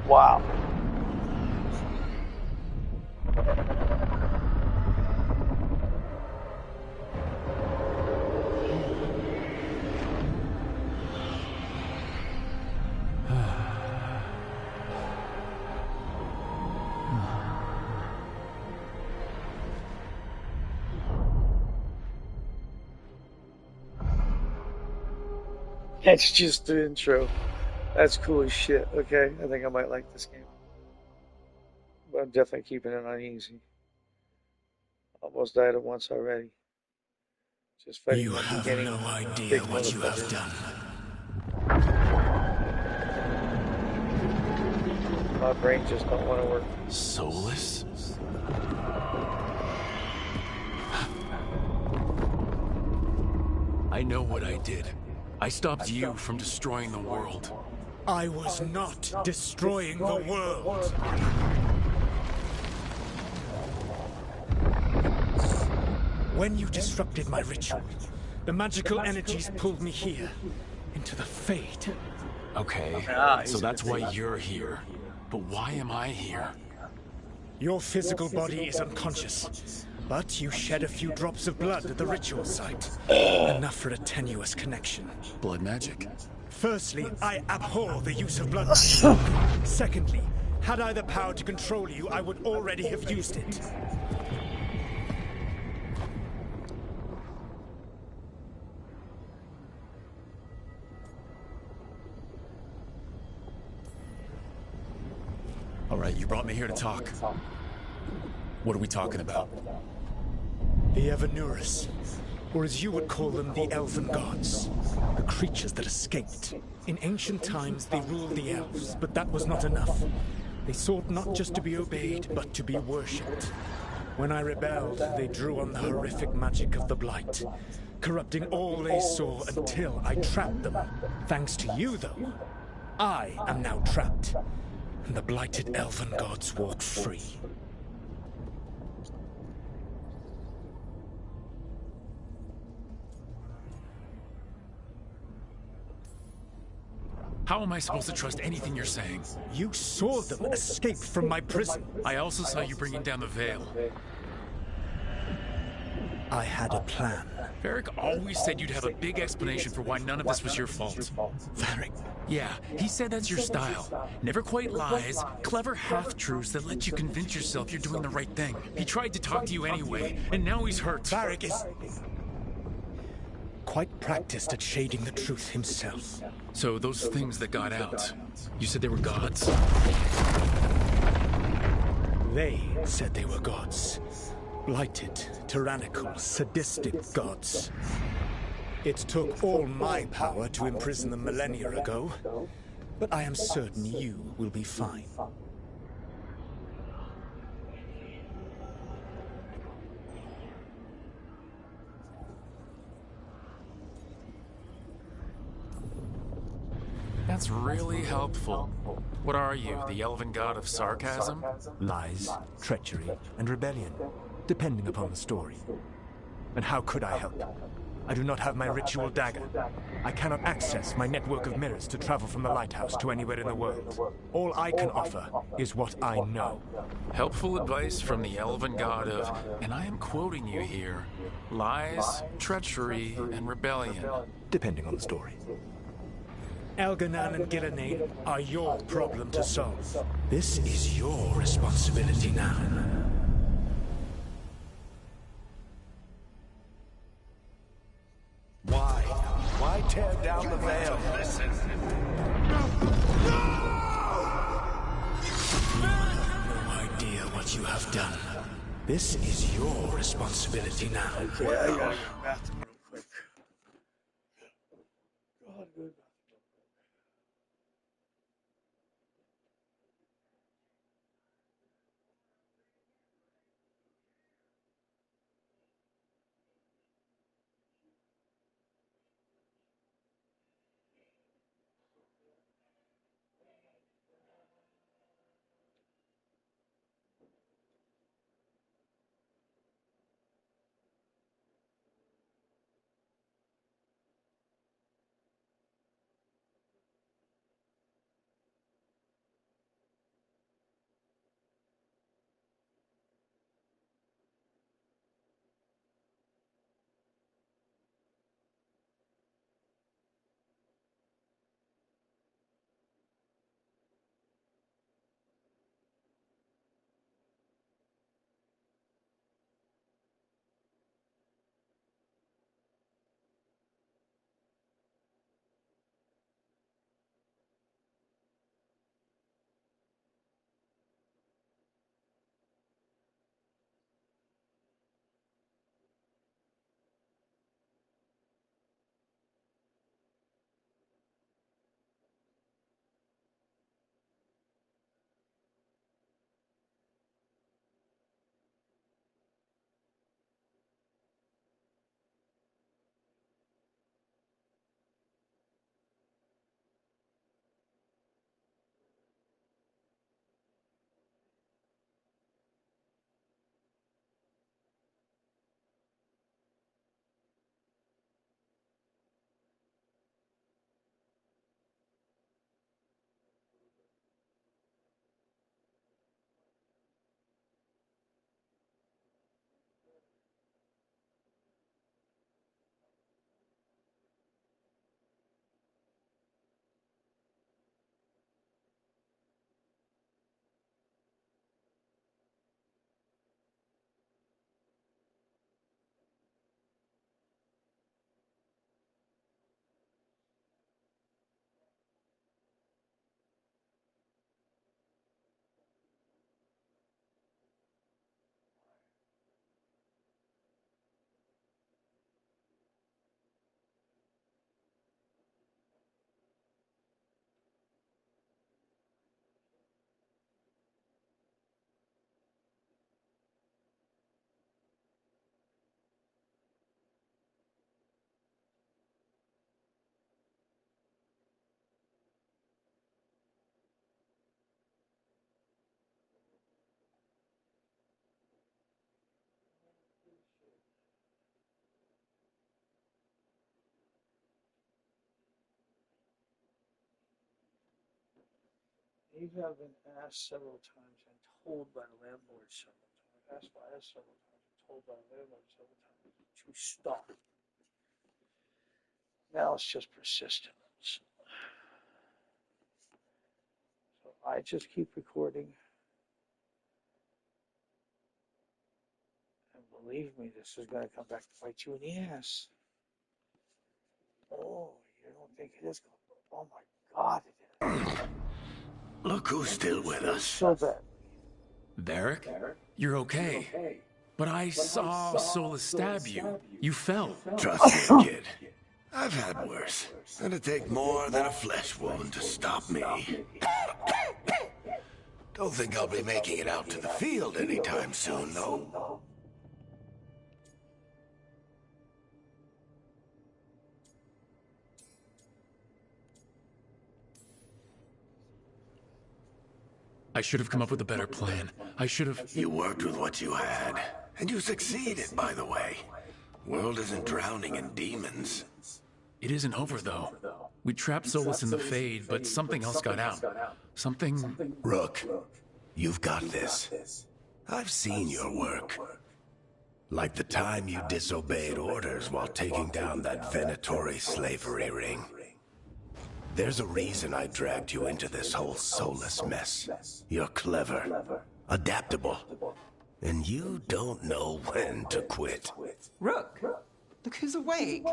Wow. That's just the intro. That's cool as shit. Okay, I think I might like this game. But I'm definitely keeping it on easy. Almost died at once already. Just fighting You the have beginning. no idea Big what you have motherfucker. done. My brain just don't want to work. Soulless? I know what I did. I stopped you from destroying the world. I was not destroying the world. When you disrupted my ritual, the magical energies pulled me here, into the Fade. Okay, so that's why you're here. But why am I here? Your physical body is unconscious, but you shed a few drops of blood at the ritual site. Enough for a tenuous connection. Blood magic? Firstly, I abhor the use of blood magic. Secondly, had I the power to control you, I would already have used it. All right, you brought me here to talk. What are we talking about? The Evanurus, or as you would call them, the Elven Gods. The creatures that escaped. In ancient times, they ruled the elves, but that was not enough. They sought not just to be obeyed, but to be worshipped. When I rebelled, they drew on the horrific magic of the Blight, corrupting all they saw until I trapped them. Thanks to you, though, I am now trapped, and the blighted Elven Gods walk free. How am I supposed to trust anything you're saying? You saw them escape from my prison. I also saw you bringing down the veil. I had a plan. Varric always said you'd have a big explanation for why none of this was your fault. Varric? Yeah, he said that's your style. Never quite lies, clever half-truths that let you convince yourself you're doing the right thing. He tried to talk to you anyway, and now he's hurt. Varric is quite practiced at shading the truth himself. So those things that got out, you said they were gods? They said they were gods. Blighted, tyrannical, sadistic gods. It took all my power to imprison them millennia ago, but I am certain you will be fine. That's really helpful. What are you, the elven god of sarcasm? Lies, treachery, and rebellion, depending upon the story. And how could I help? I do not have my ritual dagger. I cannot access my network of mirrors to travel from the lighthouse to anywhere in the world. All I can offer is what I know. Helpful advice from the elven god of, and I am quoting you here, lies, treachery, and rebellion. Depending on the story. Elganan and Gillenane are your problem to solve. This is your responsibility now. Why? Why tear down the veil? Listen. No idea what you have done. This is your responsibility now. Okay, I gotta go to the bathroom real quick. God, good. These have been asked several times and told by the landlord several times. Asked by us several times and told by the landlord several times to stop. Now it's just persistence. So I just keep recording. And believe me, this is going to come back to bite you in the ass. Oh, you don't think it is? Oh my God, it is. Look who's still with us. So bad. Varric? You're okay. But I saw Solus stab you. You fell. Trust me, kid. I've had worse. It'd take more than a flesh wound to stop me. Don't think I'll be making it out to the field anytime soon, though. I should have come up with a better plan. I should have... You worked with what you had. And you succeeded, by the way. World isn't drowning in demons. It isn't over, though. We trapped Solus in the Fade, but something else got out. Something... Rook, you've got this. I've seen your work. Like the time you disobeyed orders while taking down that Venatori slavery ring. There's a reason I dragged you into this whole Solus mess. You're clever, adaptable, and you don't know when to quit. Rook, look who's awake.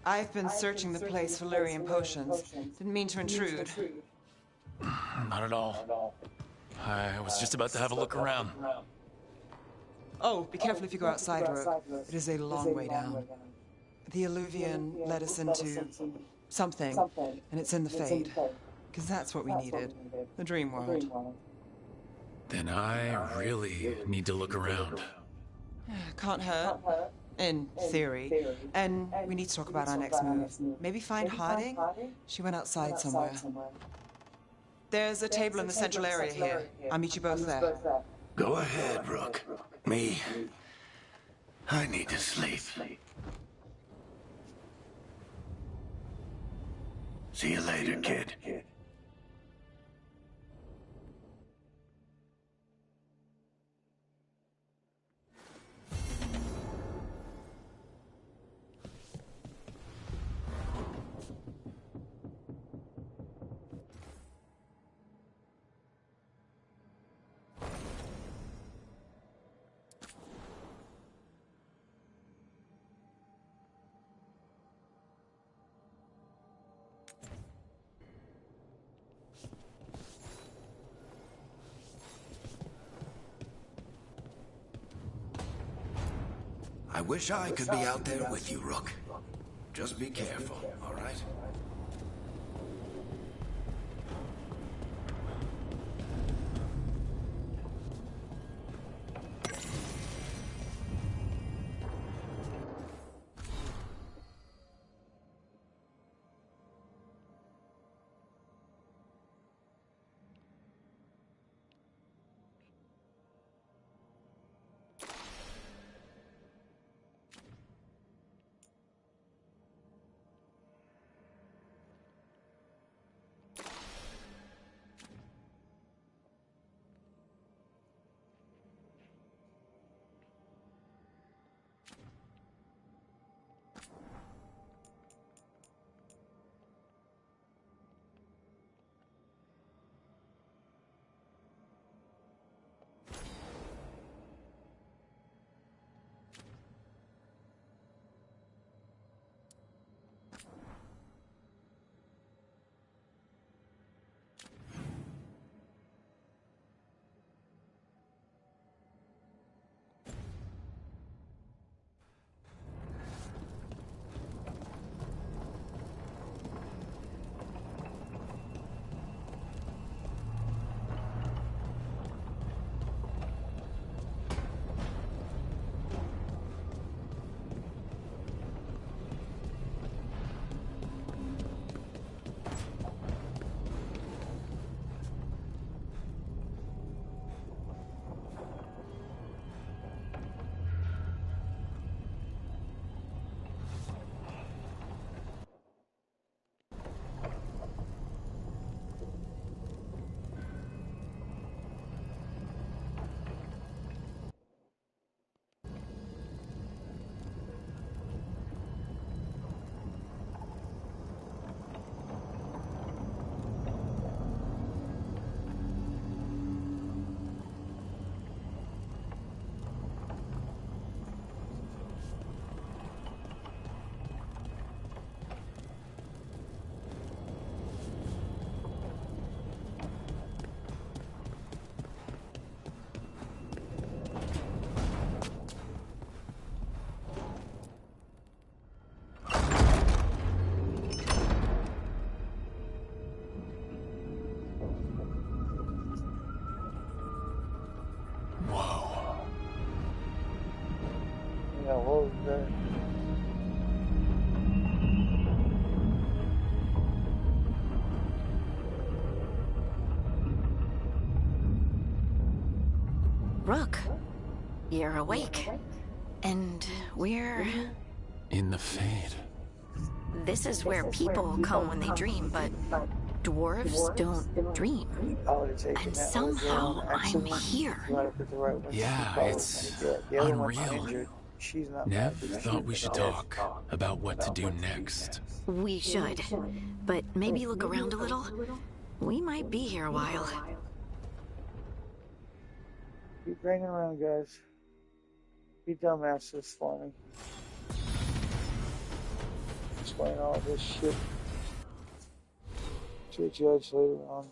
I've been searching the place for Lyrian potions. Didn't mean to intrude. Not at all. I was just about to have a look around. Oh, be careful if you go outside, Rook. It is a long way down. The Alluvian led us into something, and it's in the Fade. Because that's what we needed. The dream world. Then I really need to look around. Can't hurt. In theory. And we need to talk about our next move. Maybe find Harding? She went outside somewhere. There's a table in the central area here. I'll meet you both there. Go ahead, Rook. Me, I need to sleep. See you later, kid. I wish I could be out there with you, Rook. Just be careful, all right? Rook, you're awake. And we're... In the Fade. This is where people come when they dream, but dwarves don't dream. And somehow I'm here. Yeah, it's unreal. Nev thought we should talk about what to do next. We should. But maybe look around a little. We might be here a while. Keep hanging around, guys. Be dumbasses for me. Explain all this shit to a judge later on.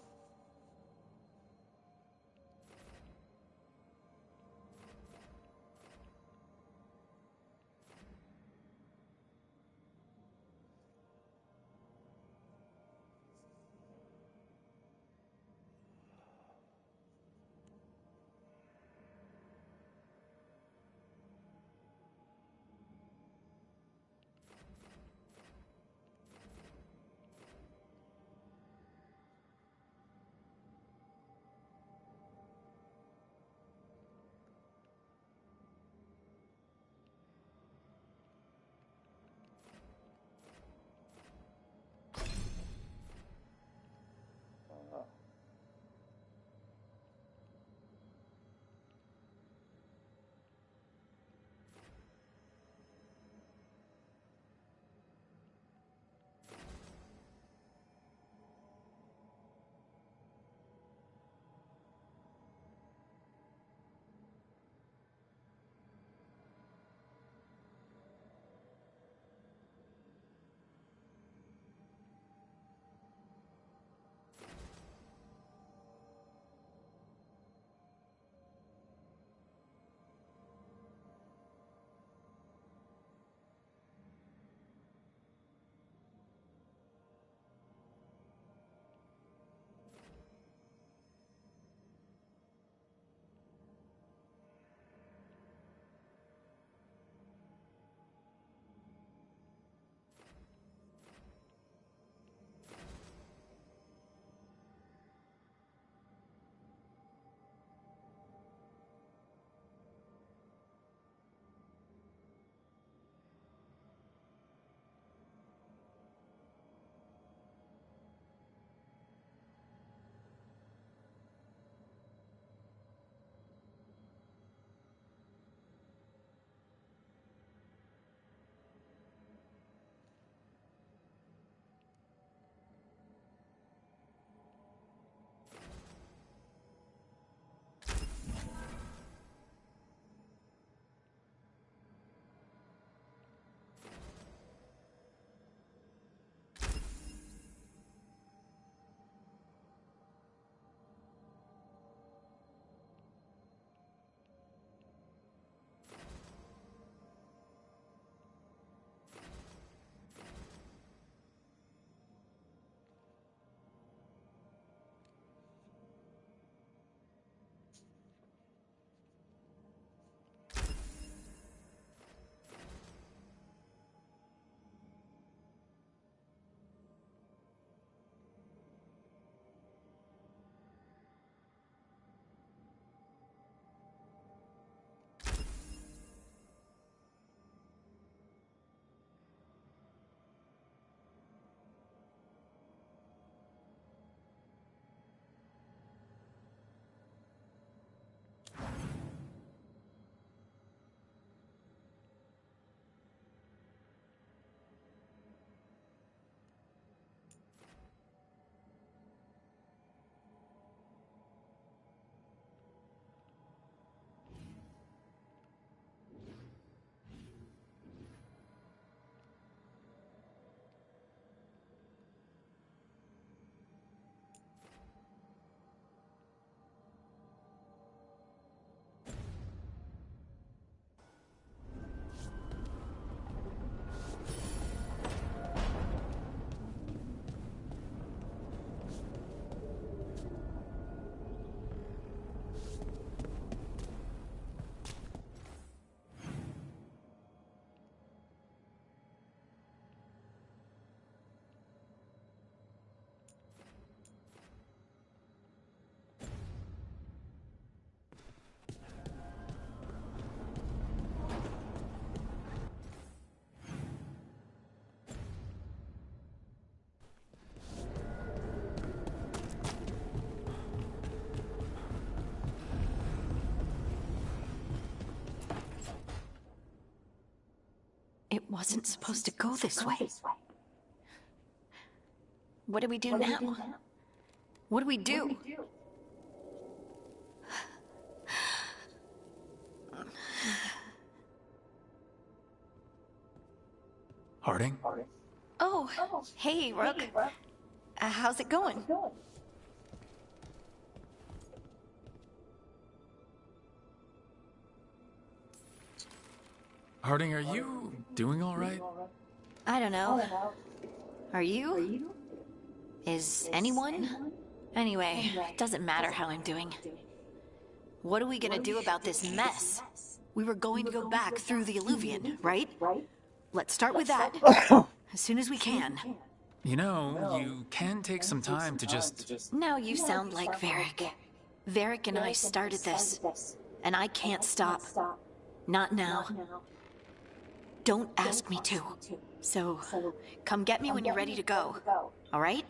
It wasn't supposed to go this way. What do we do now? What do we do? Harding? Oh, hey, Rook. How's it going? Harding, are you doing all right? I don't know. Are you? Is anyone? Anyway, it doesn't matter how I'm doing. What are we gonna do about this mess? We were going to go back through the Illuvian, right? Let's start with that. As soon as we can. You know, you can take some time to just... Now you sound like Varric. Varric and I started this, and I can't stop. Not now. Don't ask me to. So, come get me when you're ready to go. All right?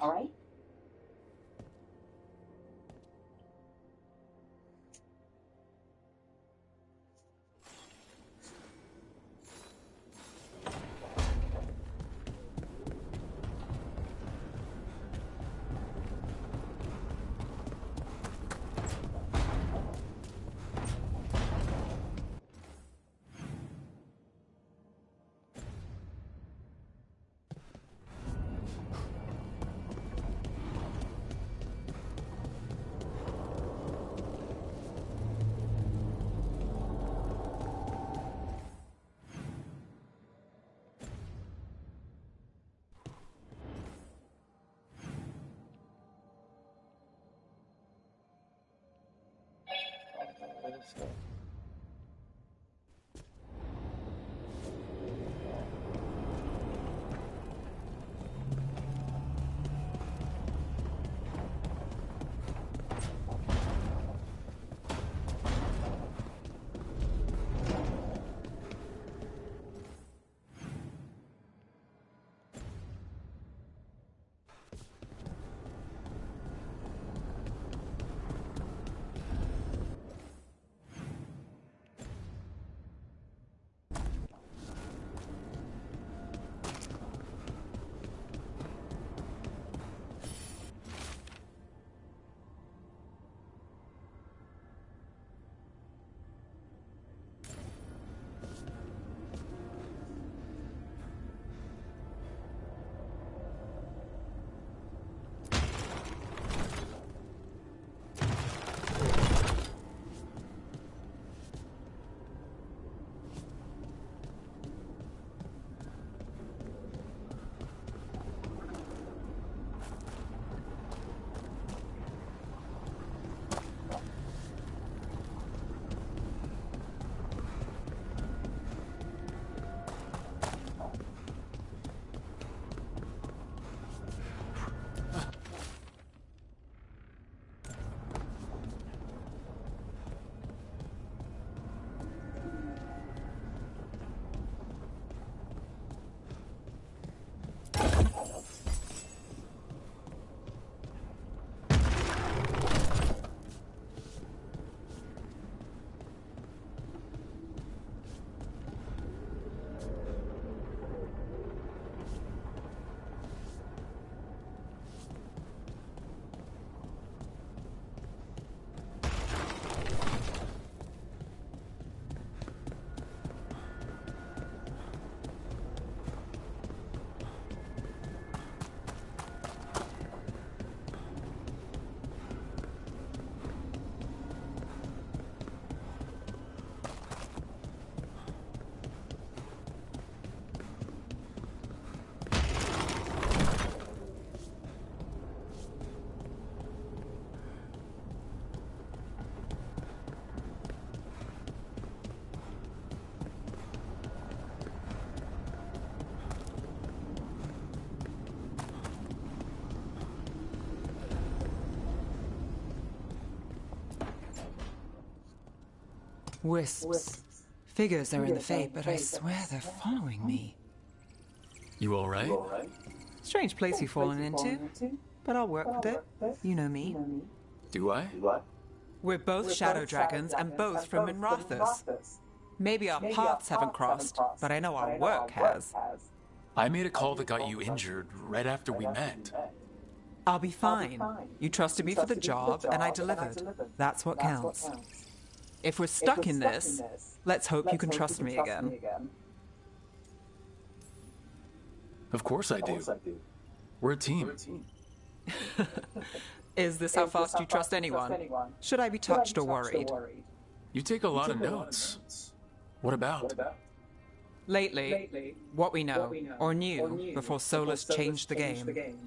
Wisps. Figures are in the Fate, but I swear they're following me. You all right? Strange place you've fallen into, but I'll work with it. You know me. Do I? We're both shadow dragons and both from Minrathous. Maybe our paths haven't crossed, but I know our work has. I made a call that got you injured right after we met. I'll be fine. You trusted me for the job, and I delivered. That's what counts. If we're stuck in this, let's hope you can trust me again. Of course I do. We're a team. Is this how fast you trust anyone? Should I be touched or worried? You take a lot of notes. What about? Lately, what we know, or knew, before Solus changed the game.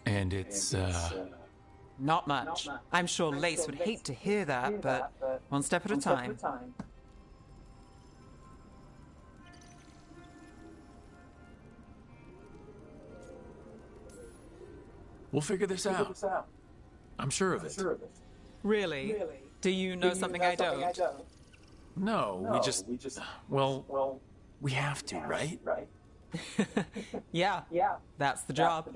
And it's, Not much. I'm sure Lace would hate to hear that, but one step at a time. We'll figure this out. I'm sure of it. Really? Do you know something I don't? No, we just... Well, we have to, right? Yeah, that's the job.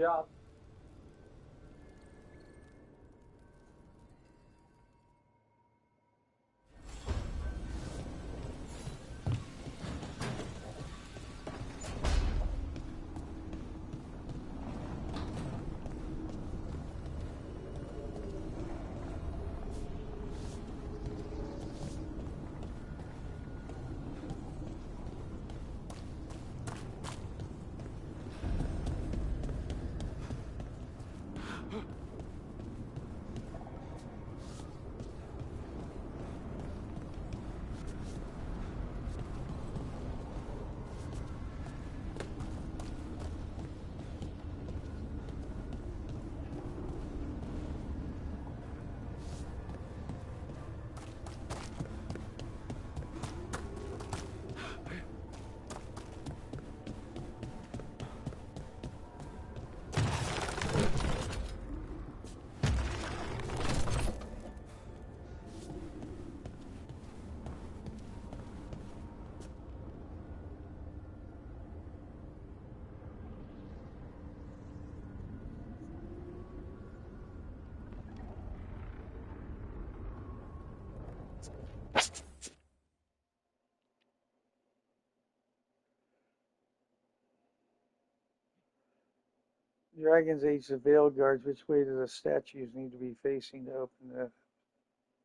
Dragon's Age The Veilguard. Which way do the statues need to be facing to open the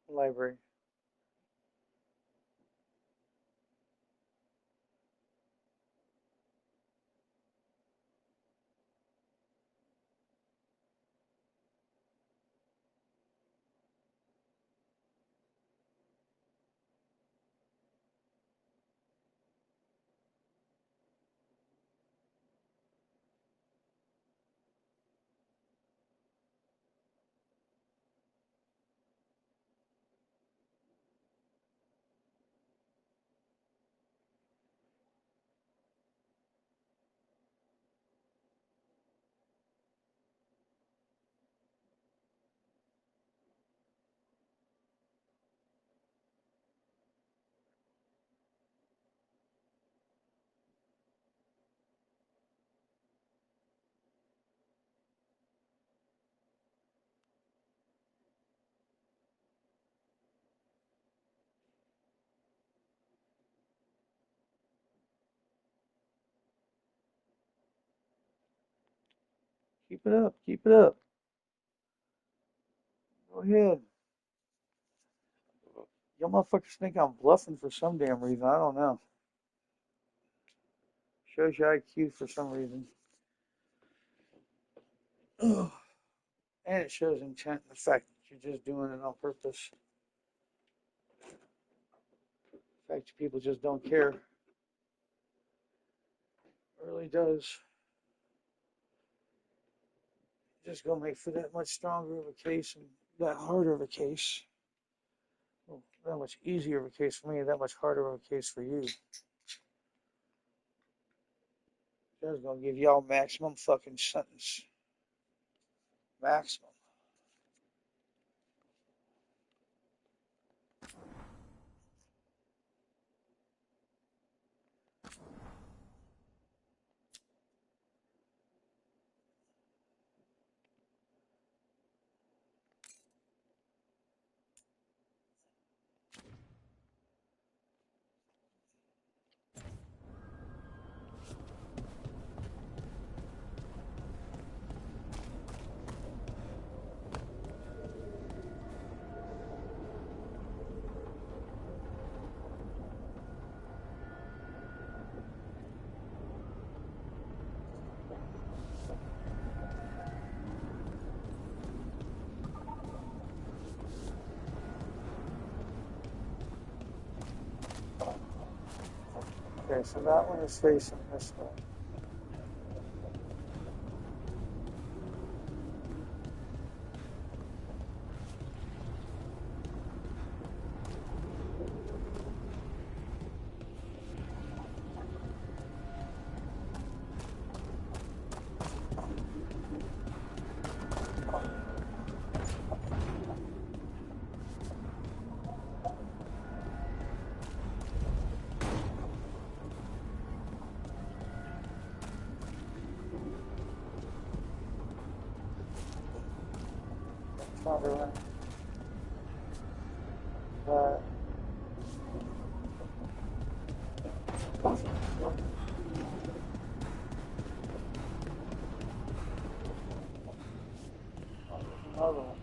library? Keep it up. Keep it up. Go ahead. Y'all motherfuckers think I'm bluffing for some damn reason. I don't know. Shows your IQ for some reason. Ugh. And it shows intent and the fact that you're just doing it on purpose. The fact that people just don't care. It really does. Just gonna make for that much stronger of a case and that harder of a case. Well, that much easier of a case for me, that much harder of a case for you. Just gonna give y'all maximum fucking sentence. Maximum. Okay, so that one is facing this way. Other one. Another one.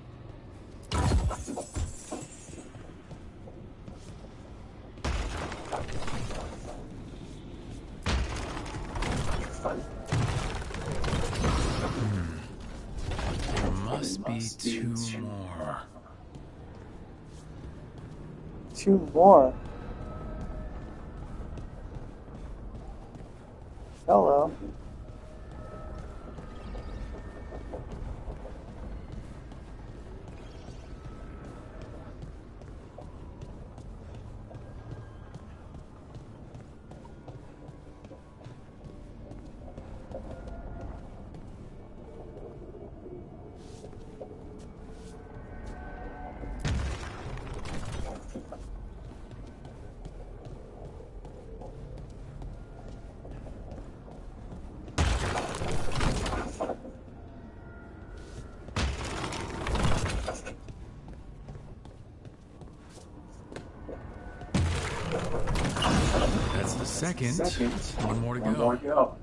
There must be two more. Two more? Hello. That's the second. One more to go.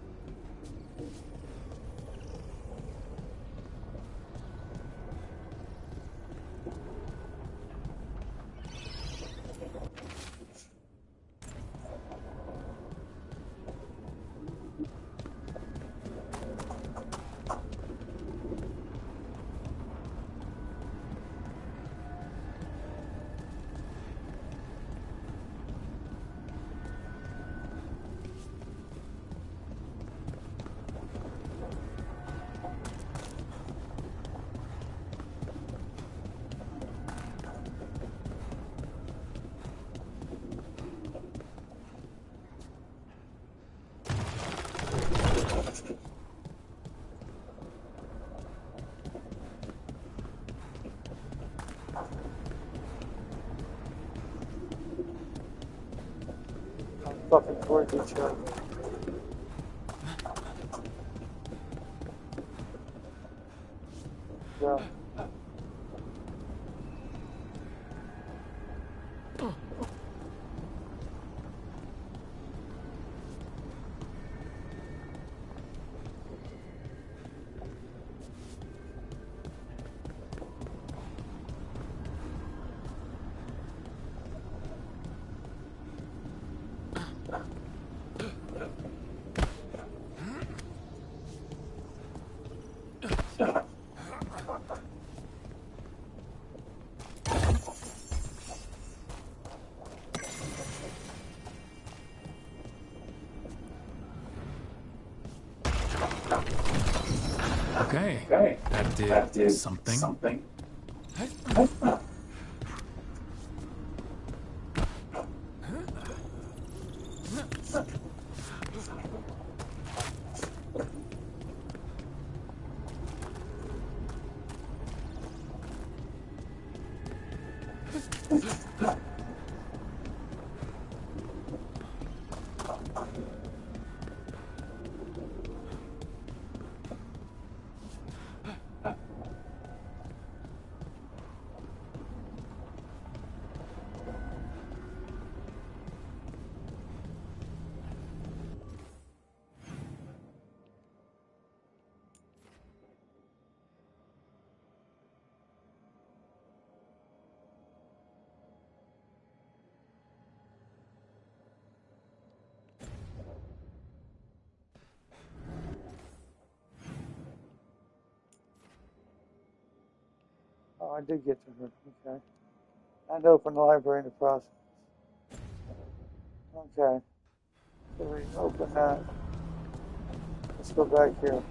Fucking towards each other. Yeah. Okay, that did something. Oh, I did get to her. Okay. And open the library in the process. Okay. So we can open that. Let's go back here.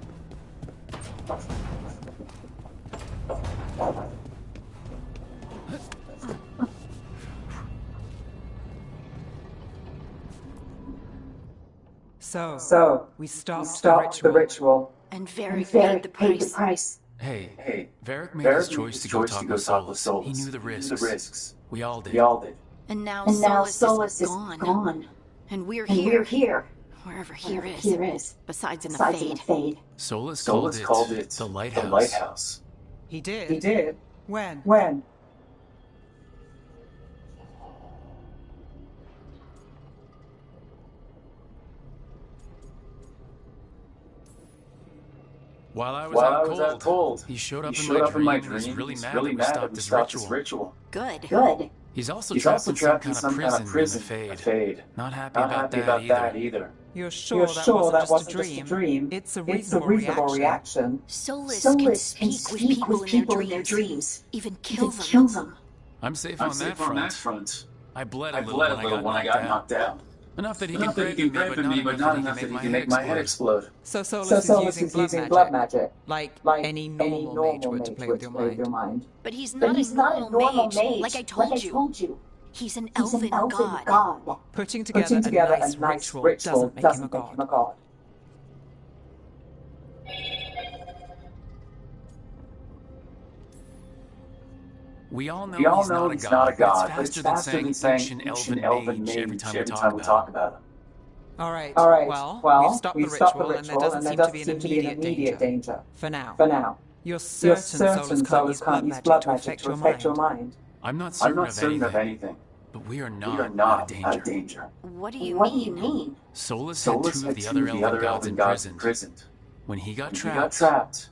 So we stopped the ritual. And Varric paid the price. Hey, Varric made his choice to go talk with Solus. He knew the risks. We all did. And now Solus is gone. And we're here. Wherever here is. Besides in the Fade. Solus called it the Lighthouse. He did? When? While I was out cold, he showed up in my dream and was really mad that we stopped this ritual. Good. He's also trapped in some kind of prison in the Fade. Not happy about that either. You're sure that wasn't just a dream? It's a reasonable reaction. Solus can speak with people in their dreams. Even kill them. I'm safe on that front. I bled a little when I got knocked out. Enough that he can grab me, but not enough that he can make my head explode. So Solus is using blood magic. Like any normal mage would to play with your mind. But he's not a normal mage, like I told you. He's an elven god. Putting together a nice ritual doesn't make him a god. We all know he's not a god, but it's faster than saying ancient elven mage every time we talk about him. All right. Well, we've stopped the ritual, and there doesn't seem to be an immediate danger. For now. You're certain Solus can't use blood magic to affect your mind? I'm not certain of anything. But we are not out of danger. What do you mean? Solus had two of the other elven gods imprisoned. When he got trapped,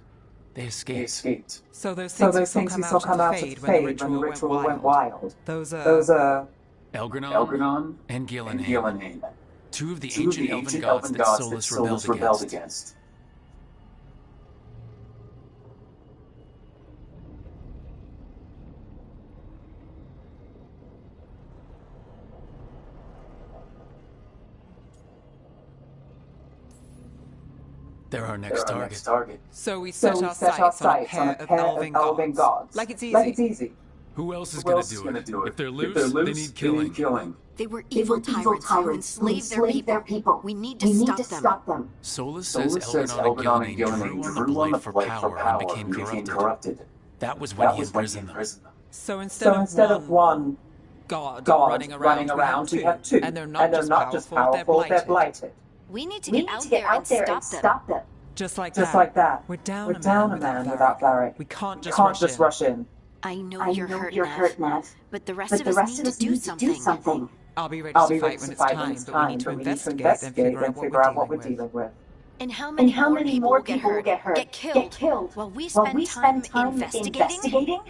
they escaped. So those things we saw come out of the Fade when the ritual went wild. Those are... Elgranon and Gillenhain. Two of the ancient elven gods that Solus rebelled against. They're our next target. So we set our sights on a pair of elven gods. Like it's easy. Who else is going to do it? If they're loose, they need killing. They were evil tyrants who enslaved their people. We need to stop them. Solus says Elgranon and Gillenhain drew on the plate for power and became corrupted. That was when he imprisoned them. So instead of one god running around, we have two. And they're not just powerful, they're blighted. We need to get out there and stop them. Just like that. We're down a man without Varric. We can't just rush in. I know you're hurt, Nev. But the rest of us need to do something. I'll be ready to fight when it's time, but we need to investigate and figure out what we're dealing with. And how many more people will get hurt? Get killed? While we spend time investigating?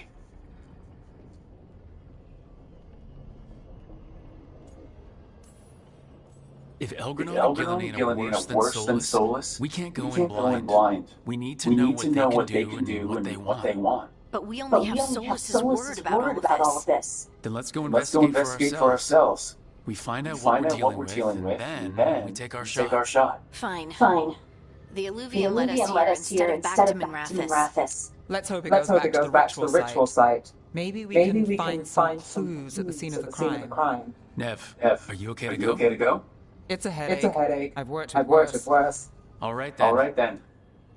If Elgranon and Gillenhain are worse than Solus, we can't go in blind. We need to know what they can do and what they want. But we only have Solus's word about all of this. Then let's go investigate for ourselves. We find out what we're dealing with, and then we take our shot. Fine. The Illuvian led us here instead of back to Minrathous. Let's hope it goes back to the ritual site. Maybe we can find some clues at the scene of the crime. Nev, are you okay to go? It's a headache. I've worked with worse. All right then.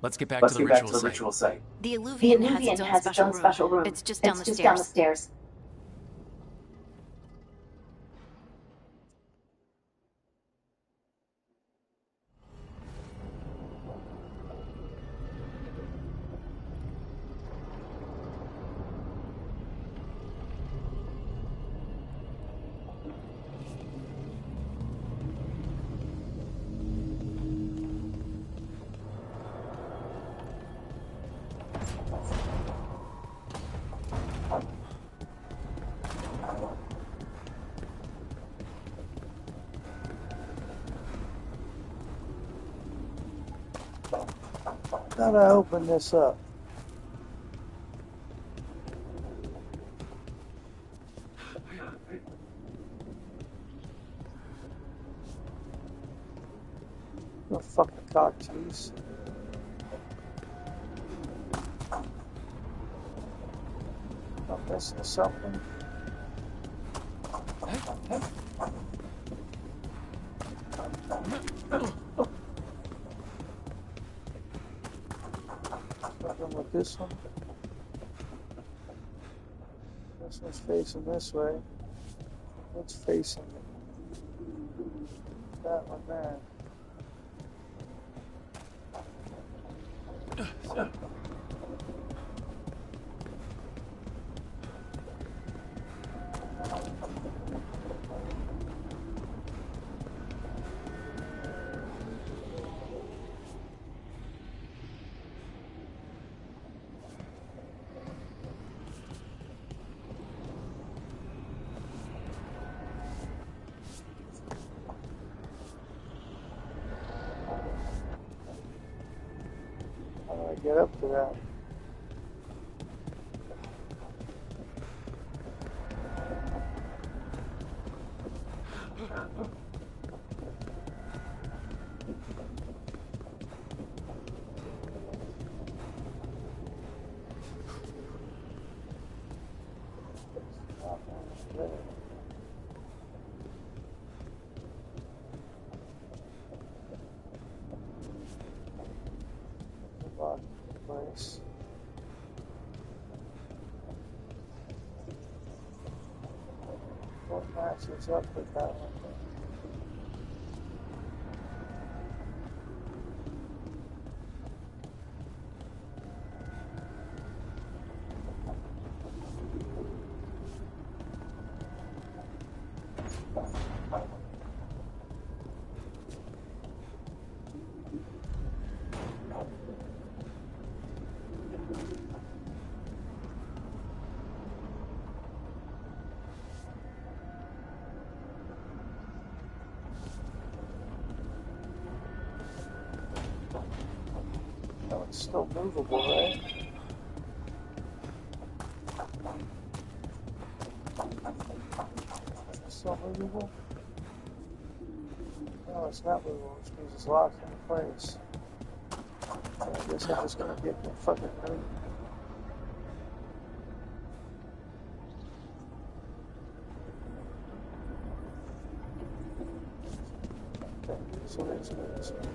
Let's get back to the ritual site. The Illuvian has its own special room. It's just down the stairs. Gotta open this up. cock tease. I'm missing something. Nothing with this one. This one's facing this way. It's facing that one there. How do I get up to that? Place. What matches up with that one? Oh, it's still movable, right? It's still movable? No, it's not movable, which means it's locked in place. So I guess I'm just gonna get the fucking ring. Okay, so let's do this one.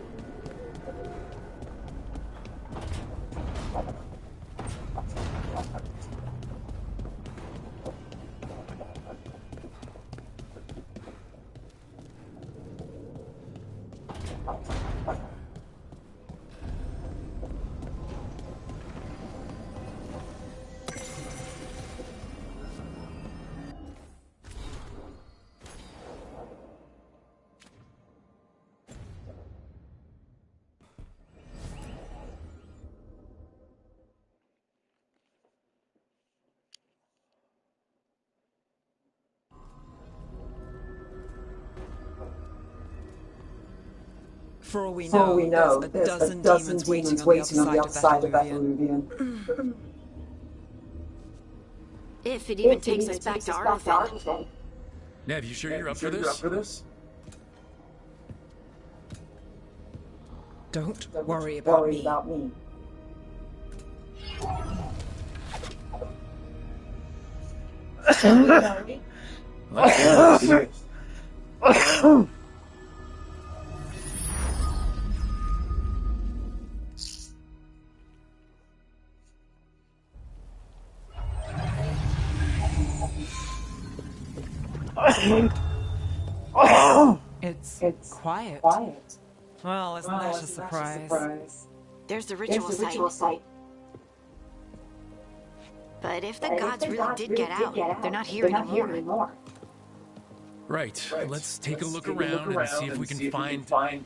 For all we know, there's a dozen demons waiting on the other side of that Eruvian. If it even takes us back to Artifact. Nev, you sure you're up for this? Don't worry about me. It's quiet. Well, isn't that a surprise? There's the ritual site. But if the gods really did get out, they're not here anymore. Right. Let's take a look around and see if we can find...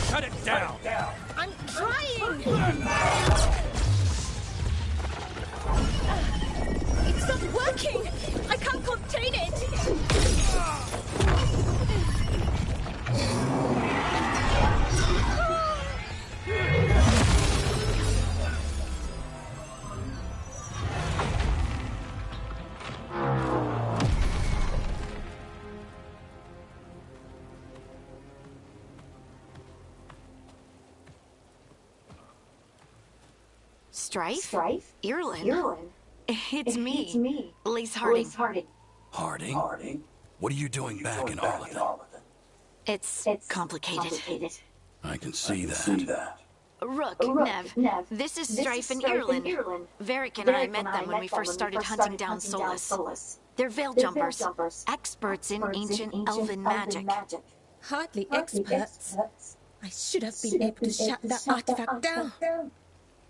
Shut it down! I'm trying! It's not working! Strife? Ireland? It's me, Elise Harding. Harding? What are you doing back in Arlington? It's complicated. I can see that. Rook, Nev, this is Strife in Ireland. Varric and I met them when we first started hunting down Solus. They're veil jumpers, experts in ancient elven magic. Hardly experts. I should have been able to shut that artifact down.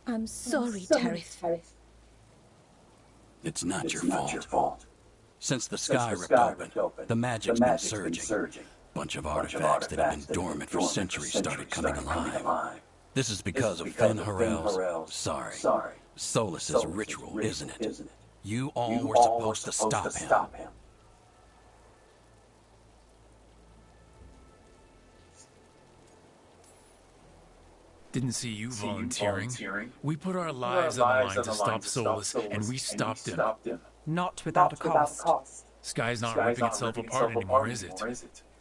I'm sorry, Tarith. It's not your fault. Since the sky ripped open, the magic's been surging. Bunch of artifacts that have been dormant for centuries started coming alive. This is because of Finn Harrell's, Solus's ritual, isn't it? You all were supposed to stop him. Didn't see you volunteering. We put our lives on the line to stop Solus, and we stopped him. Not without a cost. Sky's not ripping itself apart anymore, is it?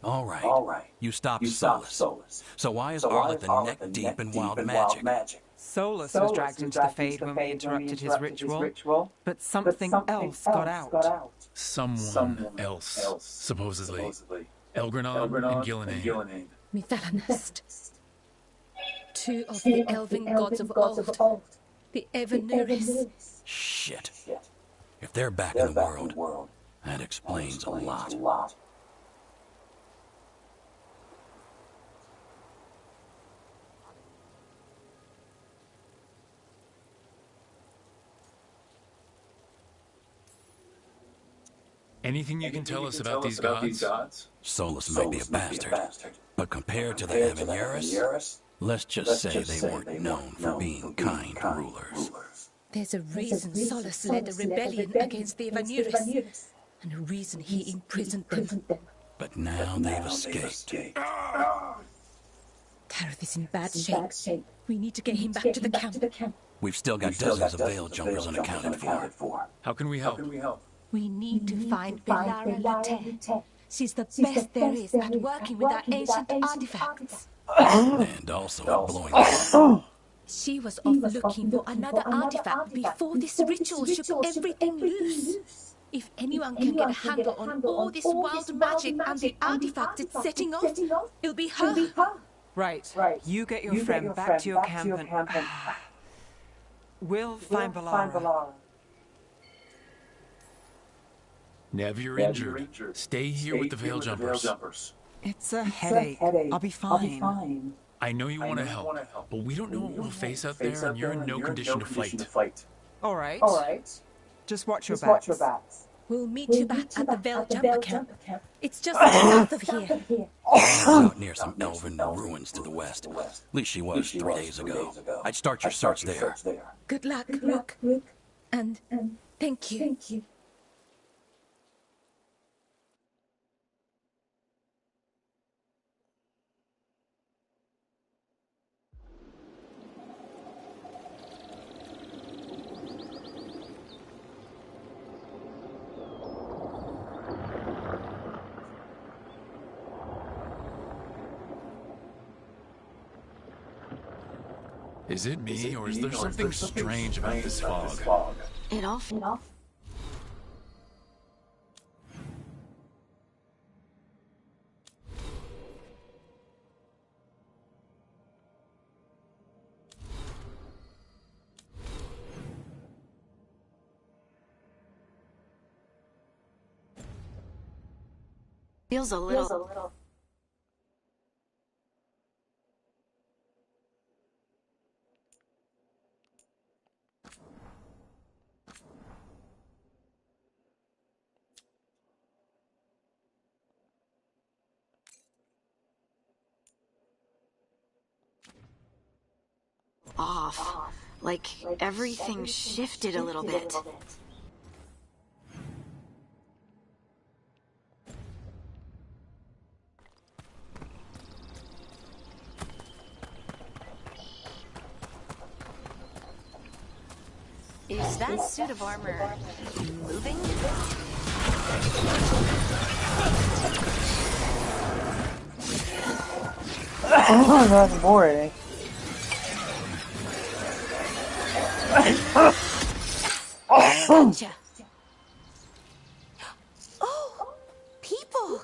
All right. You stopped Solus. So why is Arlington neck deep in wild magic? Solus was dragged into the Fade when we interrupted his ritual, but something else got out. Someone else, supposedly. Elgranon and Gillenane. Mithalanest. Two of the elven gods of old. The Evanuris. Shit. If they're back in the world, that explains a lot. Anything you can tell us about these gods? Solus might be a bastard, but compared to the Evanuris, let's just say they weren't known for being kind rulers. There's a reason Solus led a rebellion against the Evanuris, and a reason he imprisoned them. But now they've escaped. Tarith is in bad shape. We need to get him back to the camp. We've still got dozens of veil jumpers unaccounted for. How can we help? We need to find Belara Lute. She's the best there is at working with our ancient artifacts. And also at blowing them up. She was off looking for another artifact before this ritual shook everything loose. If anyone can get a handle on all this wild magic and the artifact it's setting off, it'll be her. Right. You get your friend back to your camp and... We'll find Belara. Nev, you're injured. Stay here with the veil jumpers. It's a headache. I'll be fine. I know you want to help, but we don't know what we'll face out there, and you're in no condition to fight. All right. Just watch your backs. We'll meet you back at the veil jumper camp. It's just south of here. Out near some elven ruins to the west. At least she was 3 days ago. I'd start your search there. Good luck, Rook. And thank you. Is it me, or is there something strange about this fog? It all feels a little... off. Like everything shifted a little bit. Is that suit of armor moving? Not anymore, eh? Gotcha. Oh, people.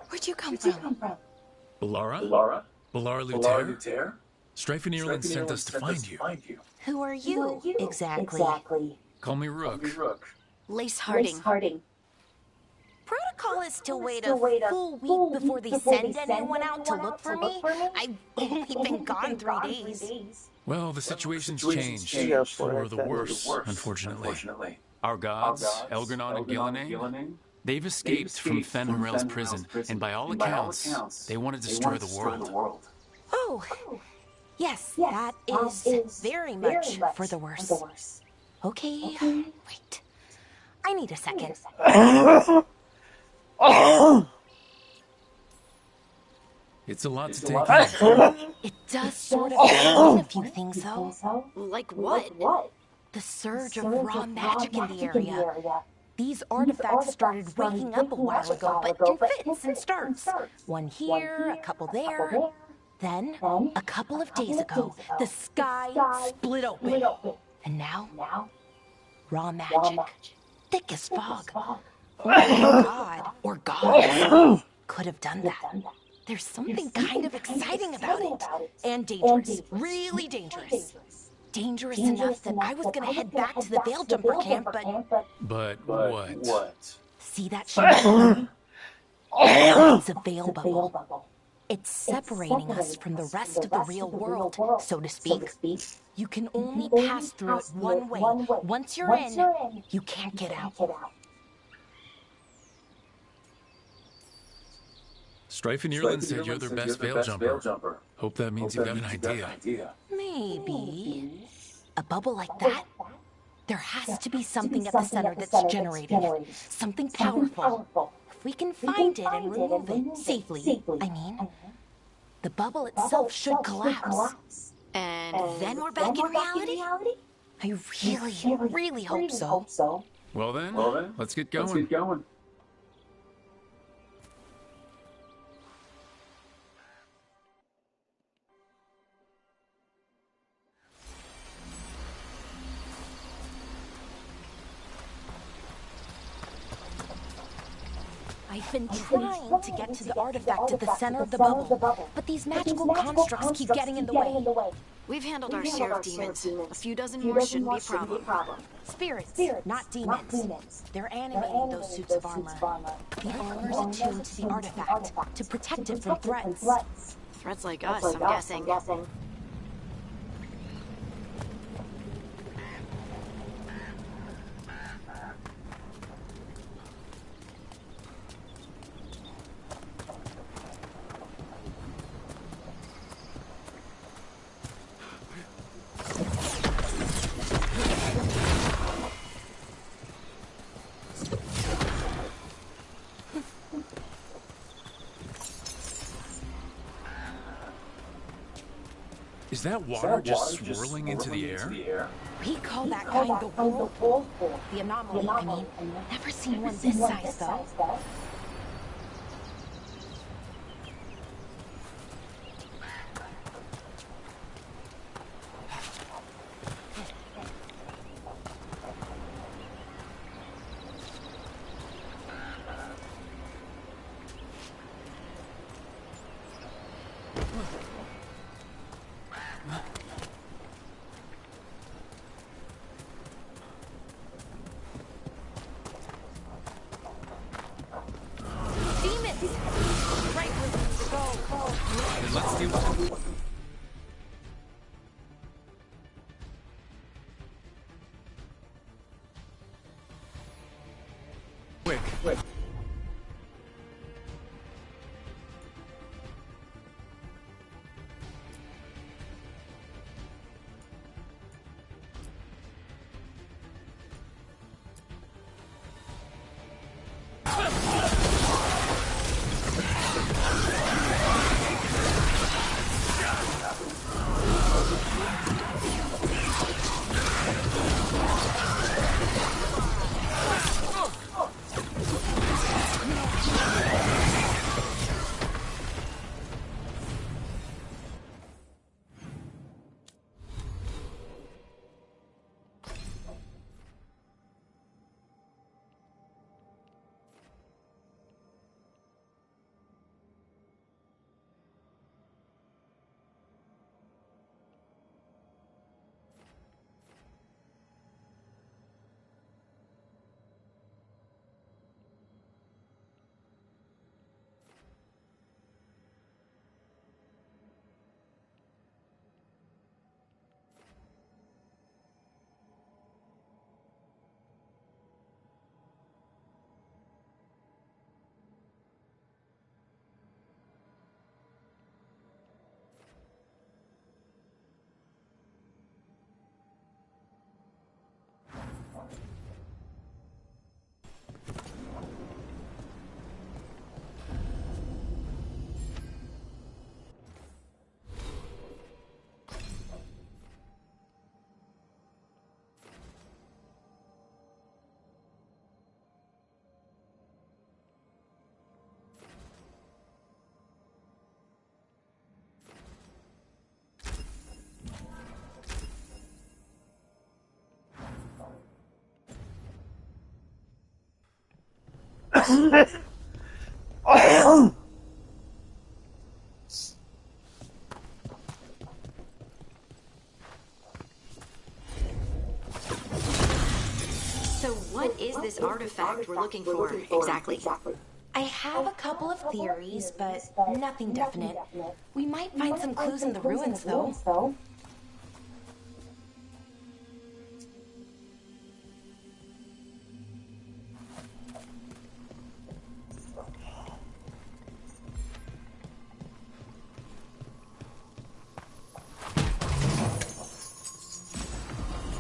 Where'd you come from? Balara? Balara Luther? Strife and Ireland sent us to find you. Who are you, exactly? Call me Rook. Lace Harding. Protocol is to wait a full week before they send anyone out to look for me. I've only been gone 3 days. Well, the situation's changed for the worse, unfortunately. Our gods, Elgarnon and Gillenane, they've escaped from Fenrirel's prison, and by all accounts, they want to destroy the world. Oh, yes, that is very much for the worse. Okay, wait. I need a second. It's a lot to take in. It does sort of explain a few things, though. Like what? The surge of raw magic in the area. These artifacts started waking up a while ago, but in fits and starts. One here, a couple there. Then, a couple of days ago, the sky split open. And now, raw magic, thick as fog. Only God or gods could have done that. There's something kind of exciting about it. And dangerous. Really dangerous. Dangerous enough that I was going to head back to the Veil Jumper camp, but... But what? See that shape? It's a veil bubble. It's separating us from the rest of the real world, so to speak. You can only pass through it one way. Once you're in, you can't get out. Strife and Ireland said you're their best veil jumper. Hope that means you've got an idea. Maybe. A bubble like that? There has to be something at the center that's generated it. Something powerful. If we can find it and remove it safely, I mean, the bubble itself should collapse. And then we're back in reality? I really hope so. Well then, let's get going. I've been trying to get to the artifact at the center of the bubble, but these magical constructs keep getting in the way. We've handled our share of demons. A few dozen more shouldn't be a problem. Spirits, not demons. They're animating those suits of armor. The armor's attuned to the artifact to protect it from threats. Threats like us, I'm guessing. Is that water just swirling into the air? We call that kind the whirlpool. The anomaly, I mean. Never seen one this size, though. Let's deal with it. Quick. So what is this artifact we're looking for exactly? I have a couple of theories, but nothing definite. We might find some clues in the ruins, though.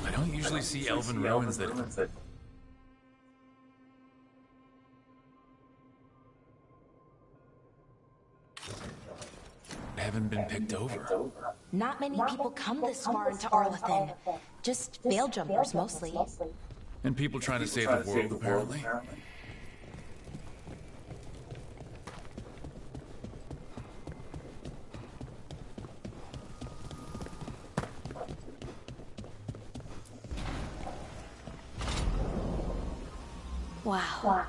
I don't usually see elven ruins that... haven't been picked over. Not many people come this far into Arlathan. Just veil jumpers, mostly. And people trying to save the world, apparently. Wow.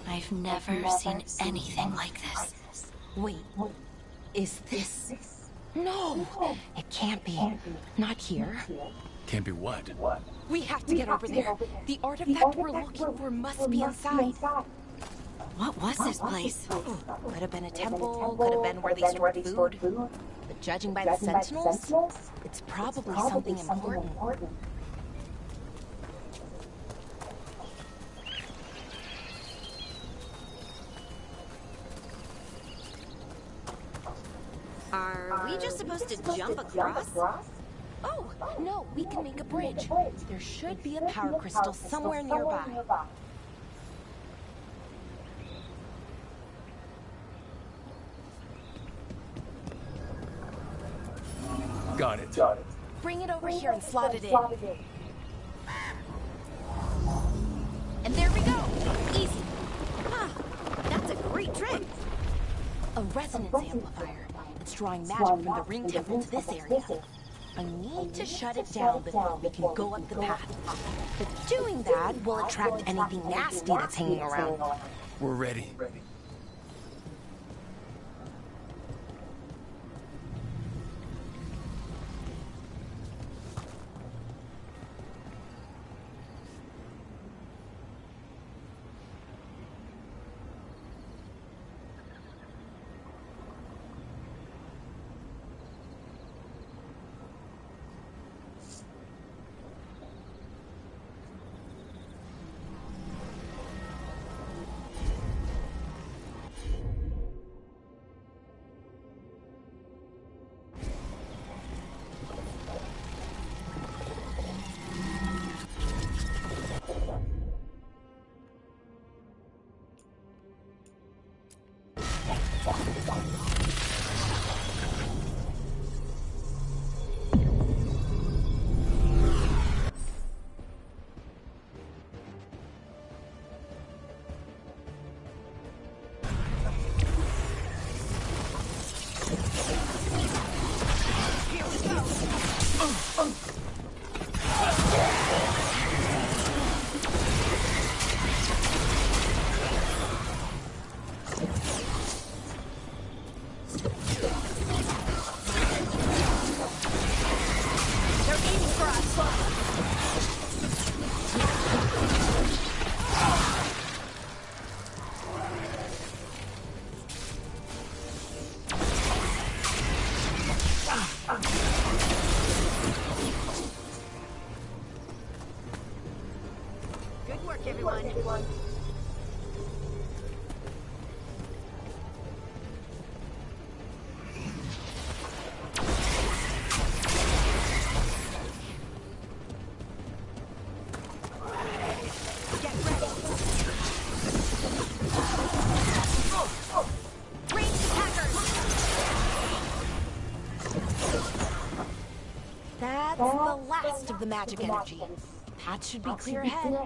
I've never seen anything like this. Wait, is this... No, it can't be. Not here. Can't be what? We have to get over there. The artifact we're looking for must be inside. What was this place? Could have been a temple, could have been where they stored food. But judging by the sentinels, it's probably something important. Are we just supposed to jump across? Oh, no, we can make a bridge. There should be a power crystal somewhere nearby. Got it. Bring it over here and slot it in. And there we go. Easy. Huh. That's a great trick. A resonance amplifier. It's drawing magic from the ring temple to this area. I need to shut it down before we can go up the path. But doing that will attract anything nasty that's hanging around. We're ready. Good work, everyone. That's the last of the magic energy. Path should be clear ahead.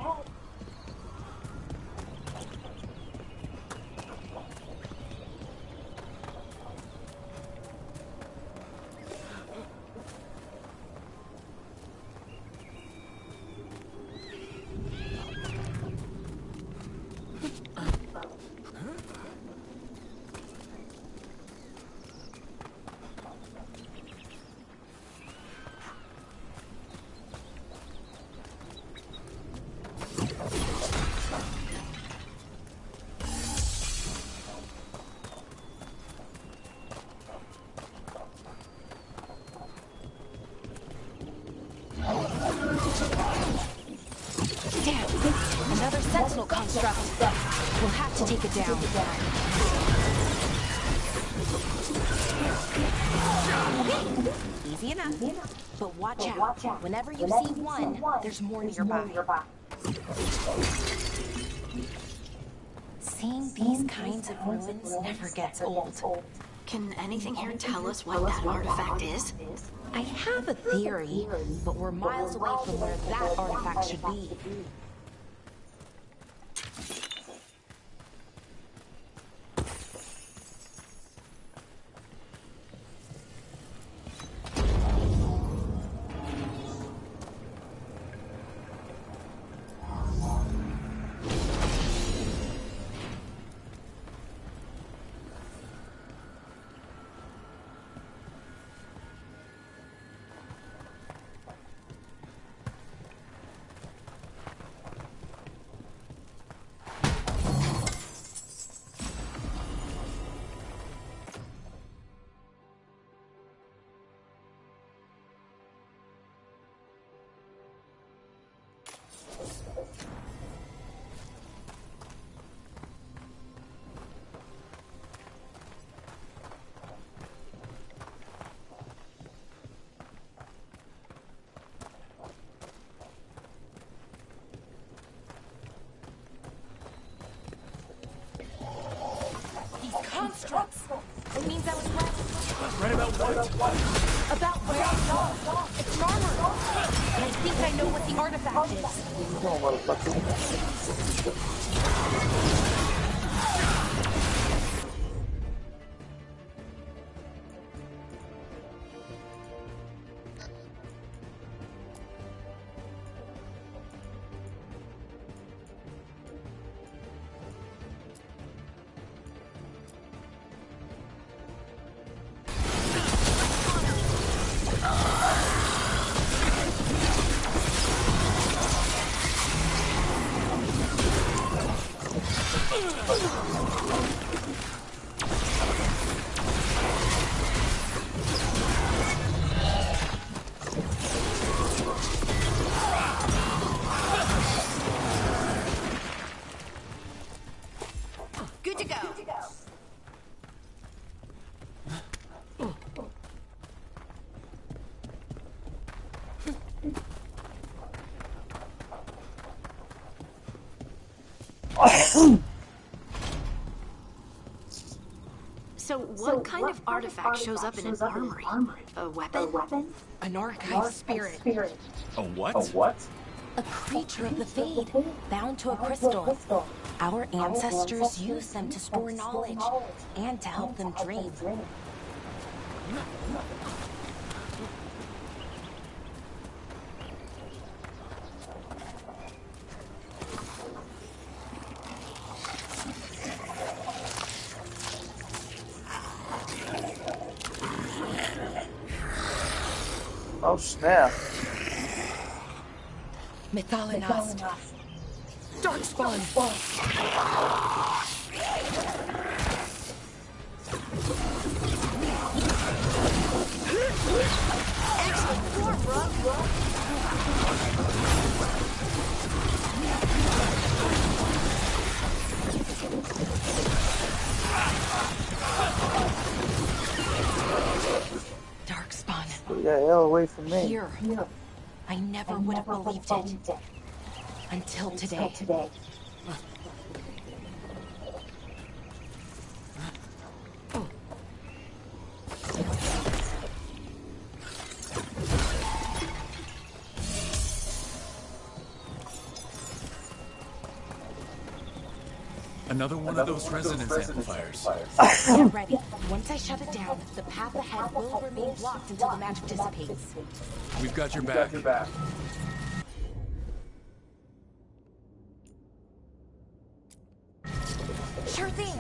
to take it down. Easy enough. But watch out. Whenever you see one, there's more nearby. Seeing these kinds of ruins never gets old. Can anything here tell us what that artifact is? I have a theory, but we're miles away from where that artifact should be. Constructs. It means I was right. Right about what? About where it's all. It's an armor. And I think I know what the artifact is. Good to go. So what kind of artifact shows up in an armory? A weapon? An archive spirit. A what? A creature of the Fade, bound to a crystal. Our ancestors used them to store knowledge and to help them dream. Oh snap. Methalinast. Darkspawn. Excellent form, bro. Darkspawn. Get the hell away from me. Here. I never would have believed it. Until today. Another one of those resonance amplifiers. Get ready. Once I shut it down, the path ahead will remain blocked until the magic dissipates. We've got your back. Sure thing.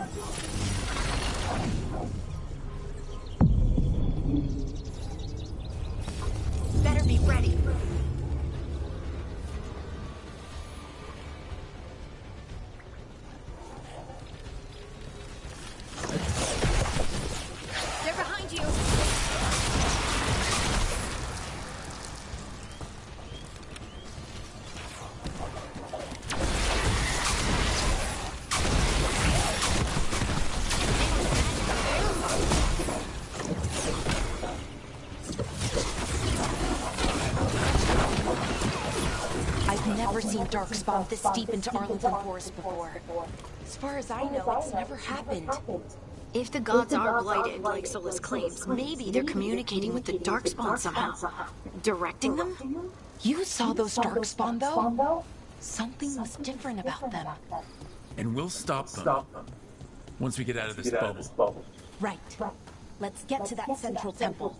Better be ready. They're behind you. darkspawn this deep into Arlington Forest before. As far as I know, it's never happened. If the gods are blighted, like Solus claims, maybe they're communicating with the darkspawn somehow. Directing them? You saw those darkspawn, though? Something was different about them. And we'll stop them. Once we get out of this bubble. Right. Let's get to that central temple.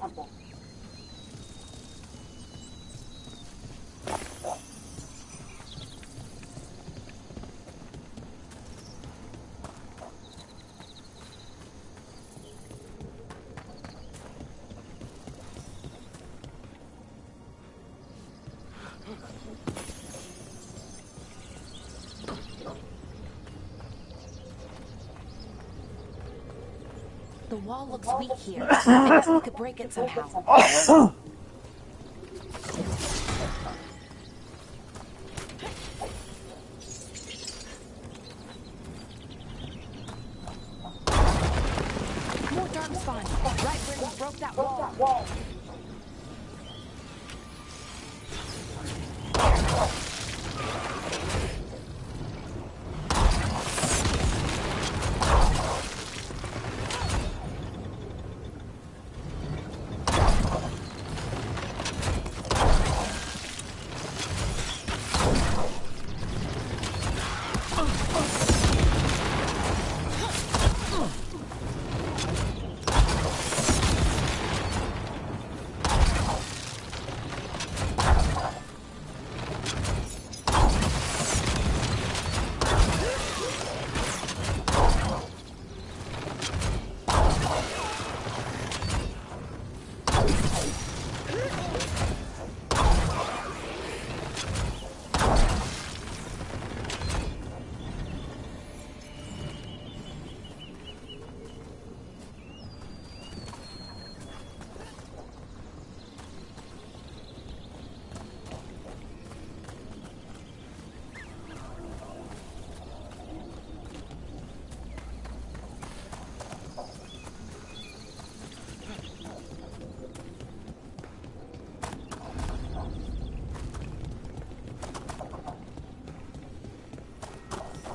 The wall looks weak here. I bet we could break it somehow. More darkspawn, right where we broke that wall.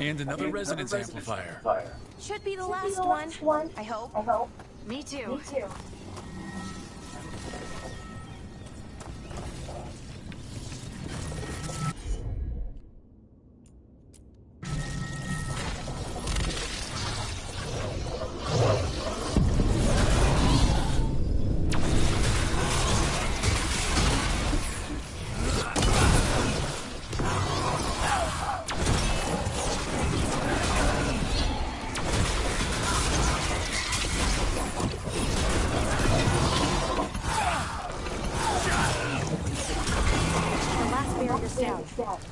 And another resonance amplifier. Should be the last one. I hope. Me too.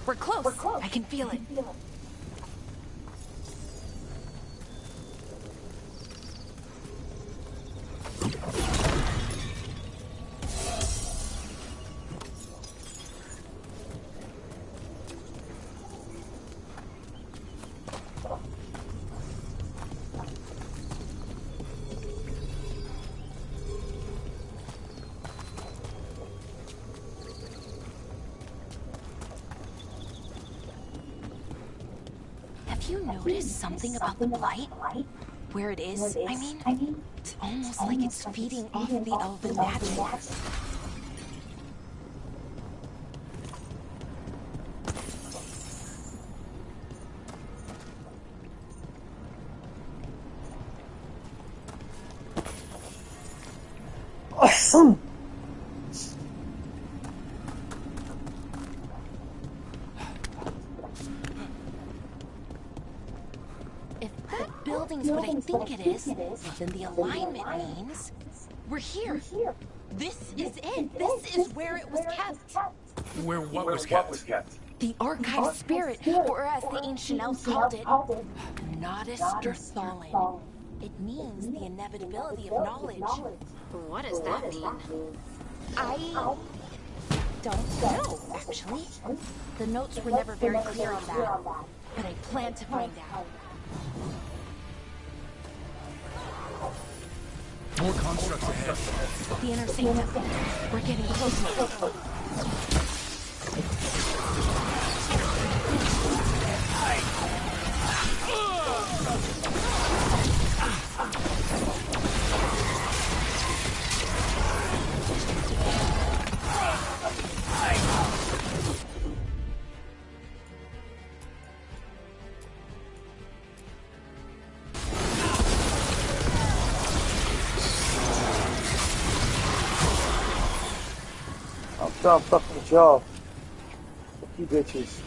We're close. I can feel it. Have you noticed something about the blight? Where it is, I mean? It's almost like it's feeding off the elven magic. Awesome! Building's what I think it is, then the alignment means we're here. This is it. This is where it was kept. Where what was kept? The archive spirit, or as the ancient elves called it, Nodus Durthalin. It means the inevitability of knowledge. What does that mean? I don't know, actually. The notes were never very clear on that, but I plan to find out. More constructs ahead. The inner sanctum. We're getting close now. strong fucking jaw. Fuck you bitches.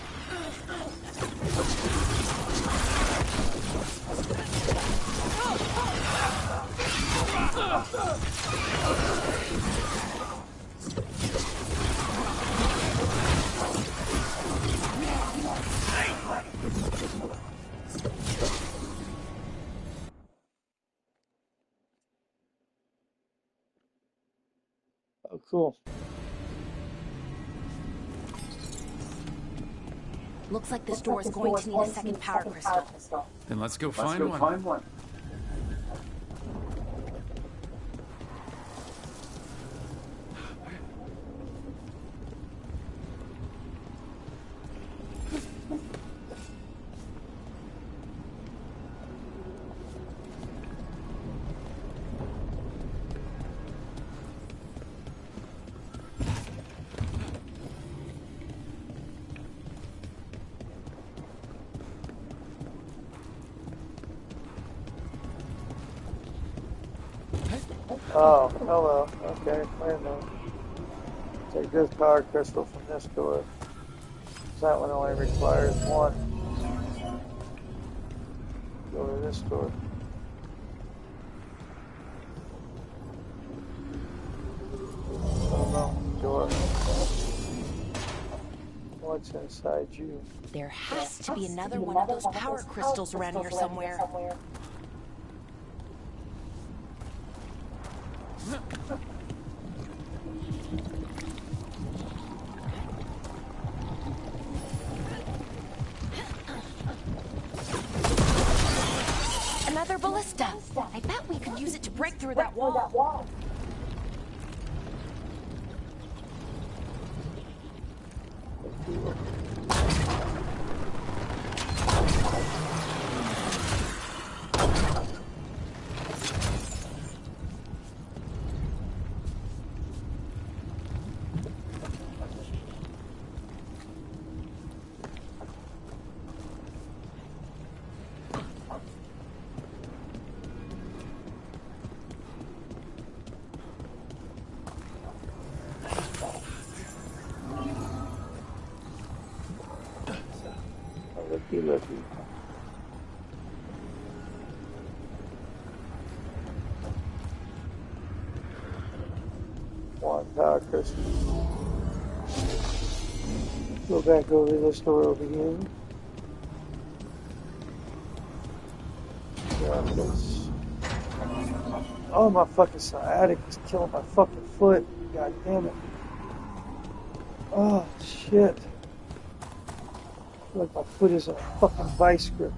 Oh, cool. Looks like this door is going to need a second power crystal. Then let's go find one. Oh, hello. Okay, wait a minute. Take this power crystal from this door. That one only requires one. Go to this door. Oh no, door. What's inside you? There has to be another one of those power crystals around here somewhere. Another ballista. I bet we could use it to break through that wall. Looky. One power crystal. Go back over this door over here. Grab this. Oh, my fucking sciatic is killing my fucking foot. God damn it. Oh, shit. Like my foot is a fucking vice grip.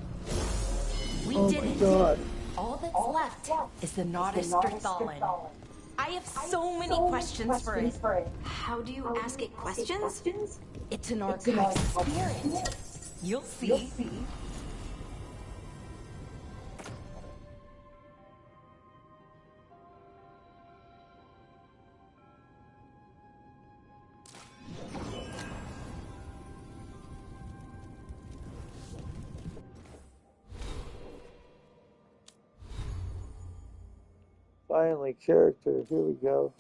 We did it. God. All that's left is the Nodus Strathallan. I have so many questions for it. How do you ask it questions? It's an archive spirit. You'll see. Finally, character. Here we go.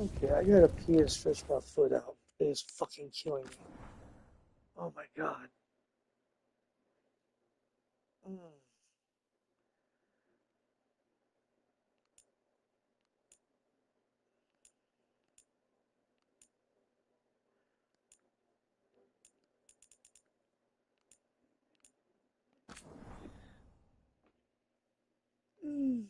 Okay, I gotta pee and stretch my foot out. It's fucking killing me. Oh my god. Mm. Mm.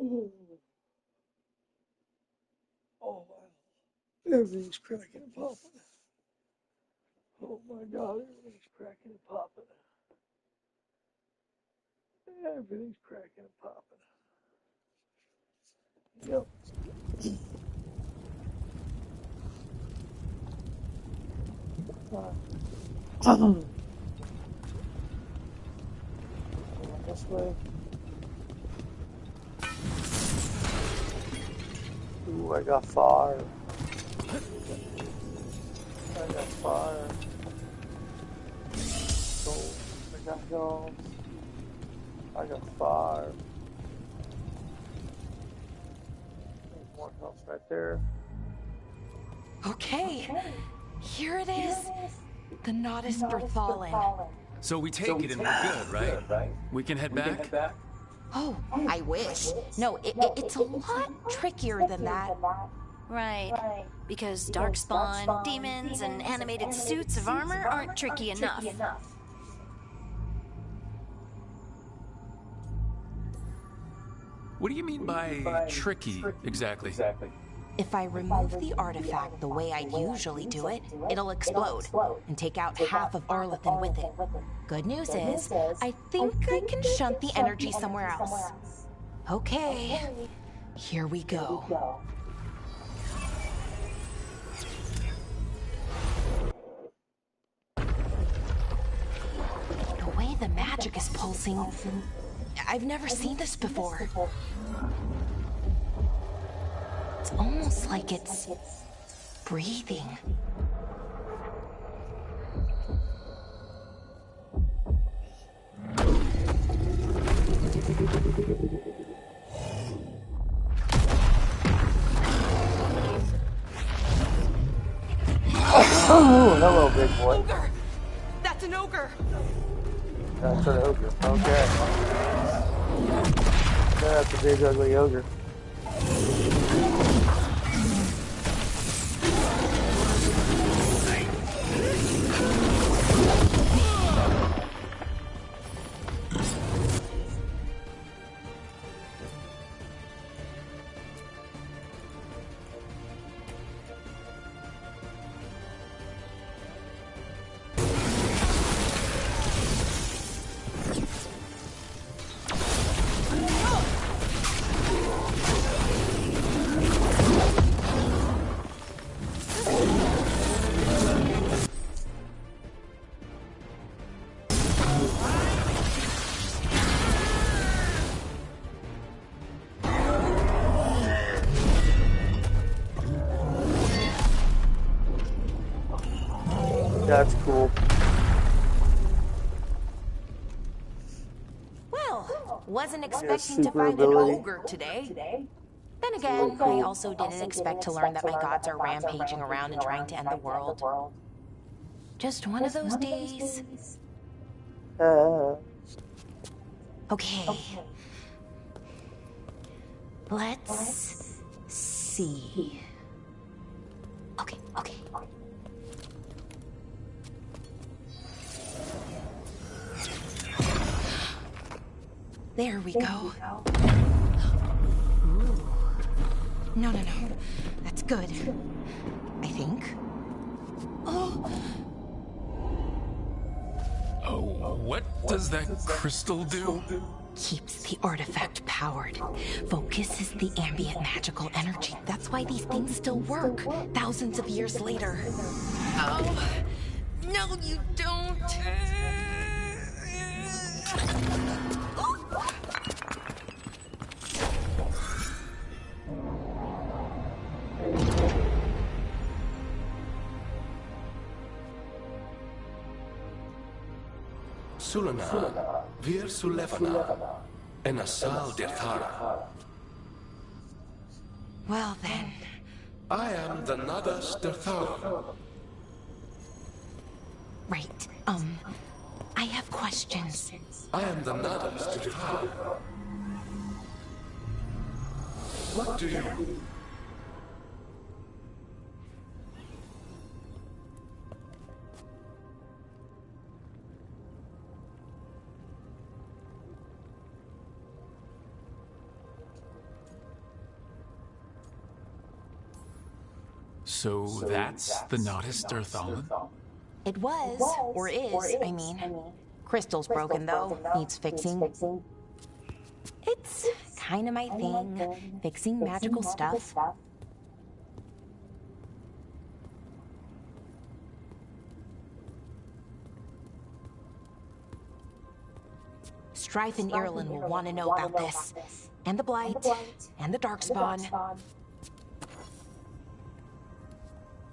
Ooh. Oh wow. Everything's cracking and popping. Oh my god, everything's cracking and popping. Everything's cracking and popping. Yep. Going this way. I got fire. I got fire. Gold. I got gold. I got fire. There's more health right there. Okay. Here it is. The Nodus Berthalin. So we take it and we're good, right? We can head back? Oh, I wish. No, it's a lot trickier than that. Right. Because darkspawn, demons, and animated suits of armor aren't tricky enough. What do you mean by tricky, exactly? If I remove the artifact the way I usually do it, it'll explode and take out half of Arlethan with it. Good news is, I think I can shunt the energy somewhere else. Okay, here we go. The way the magic is pulsing, I've never seen this before. It's almost like it's breathing. Oh, hello, big boy. Ogre! That's an ogre! That's an ogre. Okay. That's a big ugly ogre. That's cool. Well, wasn't expecting to find an ogre today. Then again, I also didn't expect to learn that my gods are rampaging around and trying to end the world. Just one of those days. Okay. Let's see. Okay. There we go. Ooh. No. That's good. I think. Oh, what does that crystal do? Keeps the artifact powered. Focuses the ambient magical energy. That's why these things still work, thousands of years later. Oh, no, you don't. Sulana, Vir Sulevana, and Asal Dirthara. Well then. I am the Nadas Dirthara. Right, I have questions. I am the Nadas Dirthara. What do you... So that's the Nodus Dirthalin? It was, or is, I mean. Crystal's broken though, needs fixing. It's kinda my thing, fixing magical stuff. Strife and Ireland will want to know about this. And the Blight, and the Darkspawn.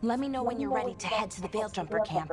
Let me know when you're ready to head to the Veil Jumper camp.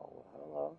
Oh, hello.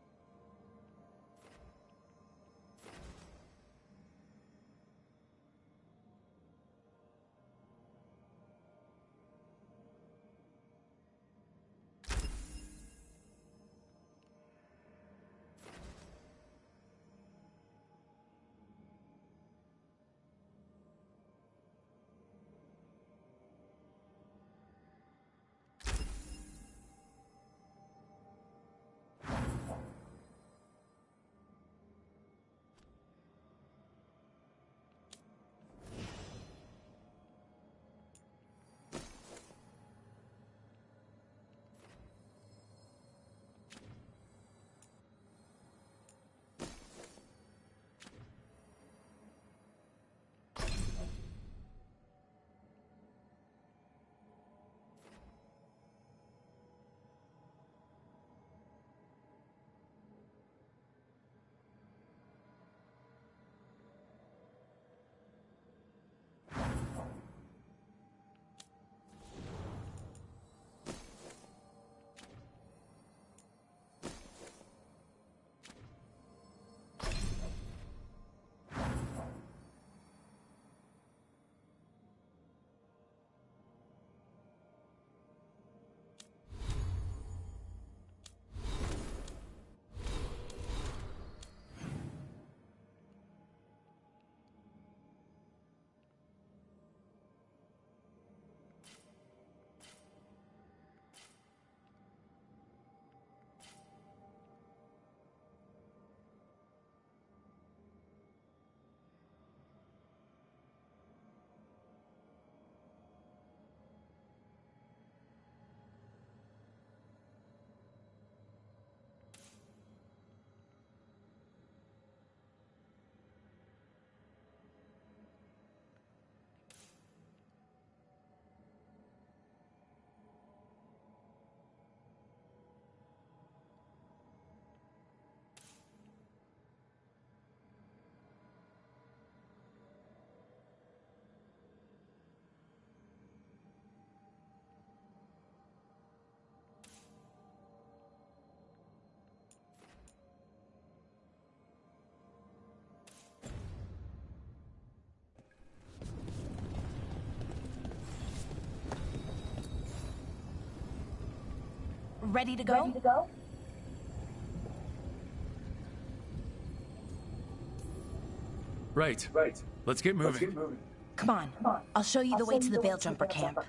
Ready to go? Right. Let's get moving. Come on. I'll show you the way to the Veil Jumper camp.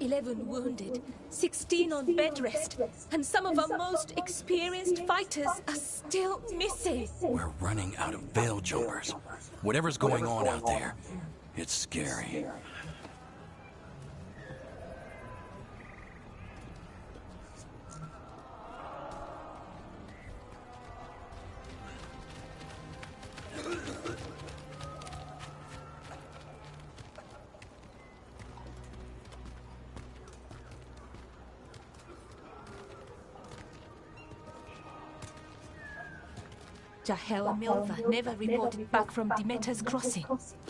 "11 wounded, 16 on bed rest, and some of our most experienced fighters are still missing." We're running out of Veil Jumpers. Whatever's going on out there, it's scary. Jahel and Milva never reported back from Demeter's crossing.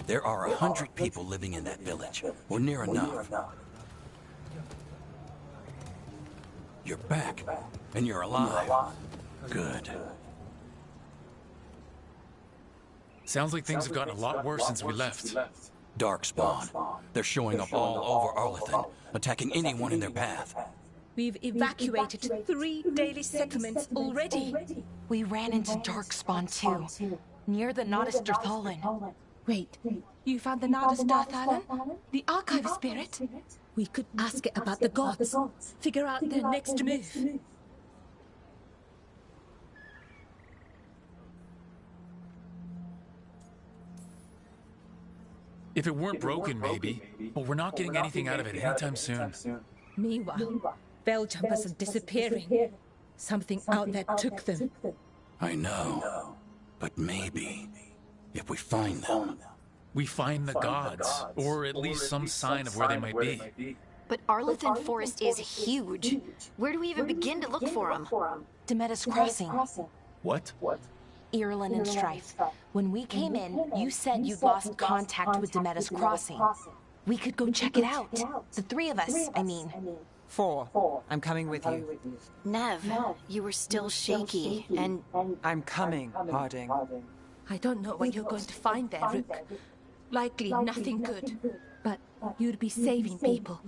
There are 100 people living in that village, or near enough. You're back, and you're alive. Good. Sounds like things have gotten a lot worse since we left. Darkspawn. They're showing up all over Arlethan, attacking anyone in their path. We've evacuated 3 daily settlements already. We ran into Darkspawn too, near the Nodus Darthalan. Wait, you found the Nodus Darthalan? The archive spirit? We could ask it about the gods. Figure out their next move. If it weren't broken, maybe. But we're not getting anything out of it anytime soon. Meanwhile, bell jumpers are disappearing. Something out there took them. I know. But maybe, if we find them... We find the gods, or at least some sign of where they might be. But Arlethan Forest is huge. Where do we even begin to look for them? Demeter's Crossing. What? Irlin and Strife. When we came in, you said you'd lost contact with Demeter's Crossing. We could go check it out. The 3 of us, I mean. 4. I'm coming with you. Nev, you were still shaky, and... I'm coming, Harding. I don't know what you're going to find there, Rook. Likely nothing good. But you'd be saving people.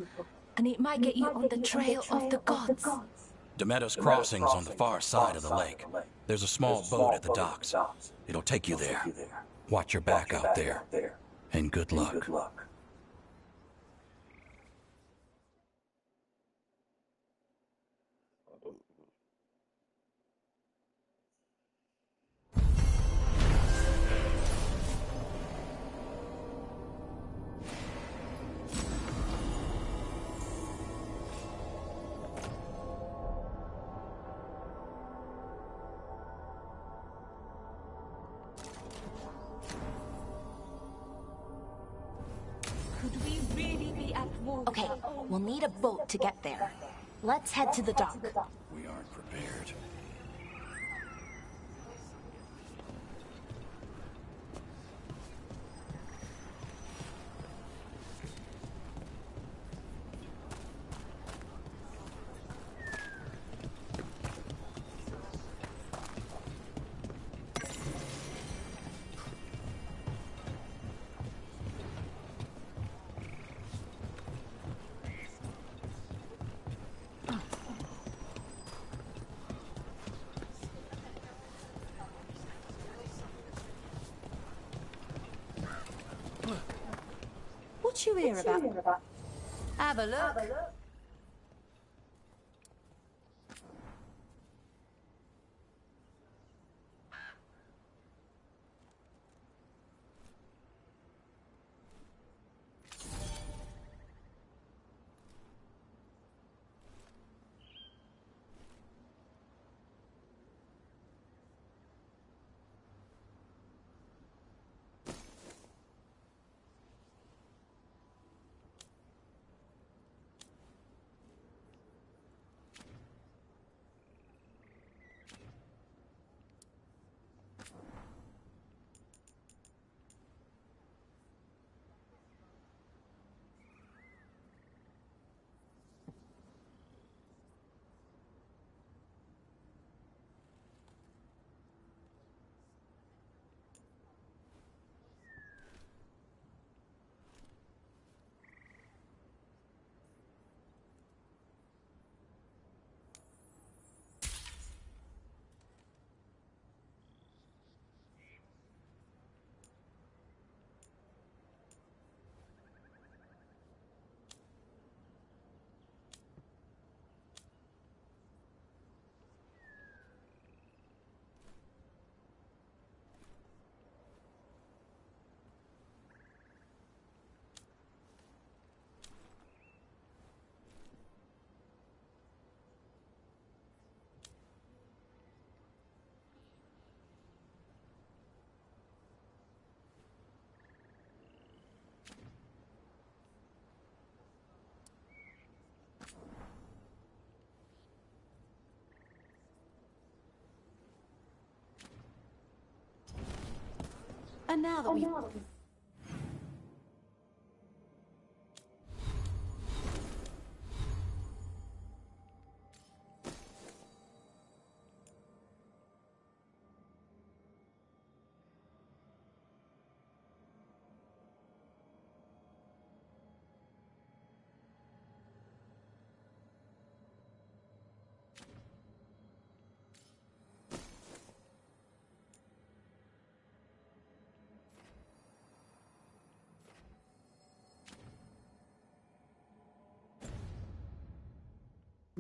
And it might get you on the trail of the gods. Demeter's Crossing's on the far side of the lake. There's a small boat at the docks. It'll take you there. Watch your back out there. And good luck. Okay, we'll need a boat to get there. Let's head to the dock. We aren't prepared. What you hear about? Have a look. And now that we've...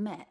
met.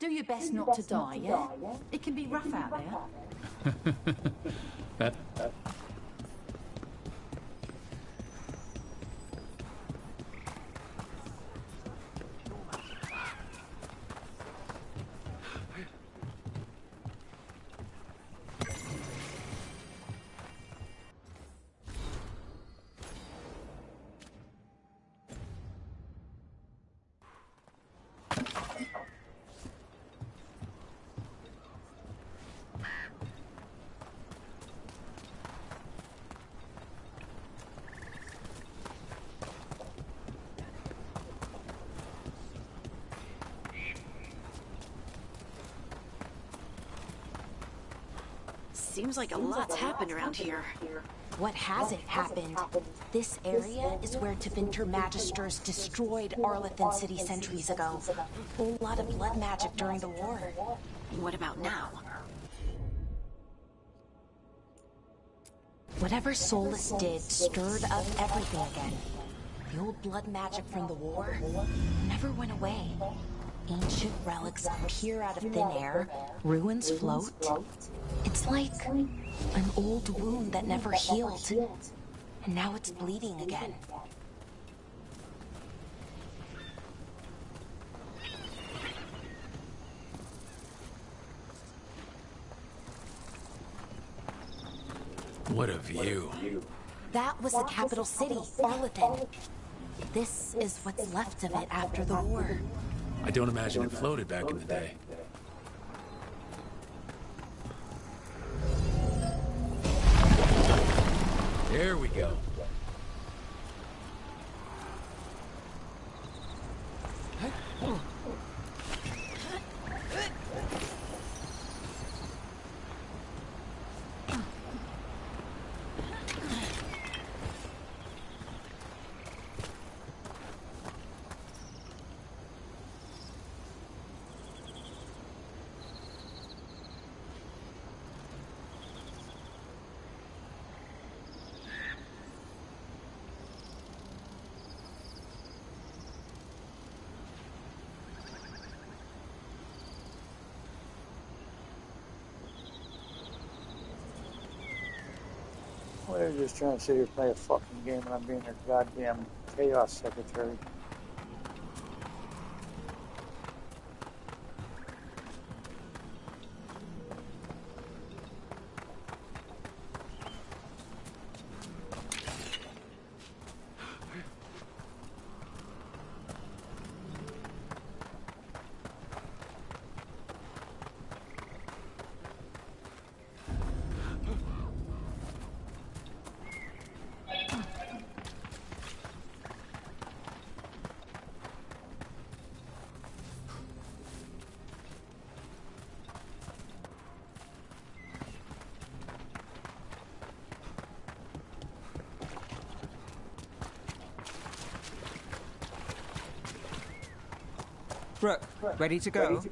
Do your best not to die, yeah? It can be rough out there. that... Seems like a lot's happened around here. What hasn't happened? This area is where Tevinter Magisters destroyed Arlethan City centuries ago. A whole lot of blood magic during the war. What about now? Whatever Solus did stirred up everything again. The old blood magic from the war never went away. Ancient relics appear out of thin air, ruins float. It's like an old wound that never healed, and now it's bleeding again. What a view. That was the capital city, Arlethan. This is what's left of it after the war. I don't imagine it floated back in the day. There we go. They're just trying to sit here and play a fucking game and I'm being their goddamn chaos secretary. Brooke, ready to go?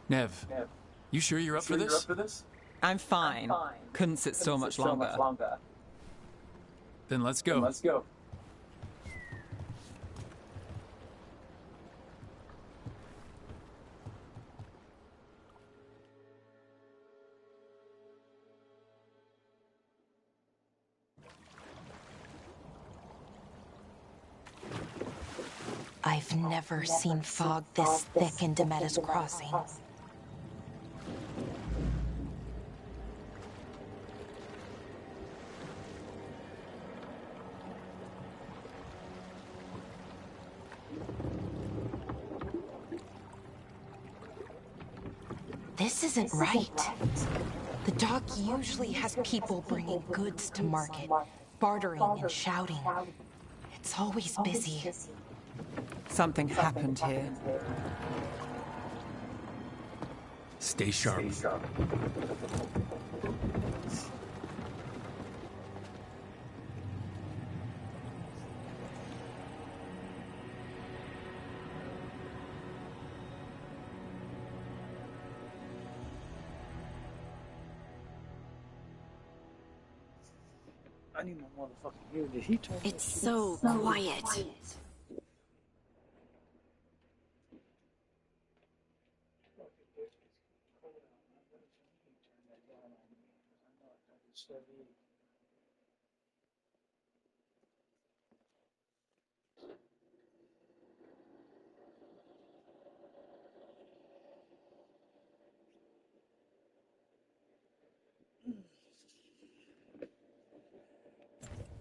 Nev, you sure you're up for this? I'm fine. Couldn't sit still much longer. Then let's go. I've never seen fog this thick in Demetta's Crossing. This isn't right. The dock usually has people bringing goods to market, bartering and shouting. It's always busy. Something happened here. Stay sharp. I need my motherfucking ear. Did he turn It's so quiet.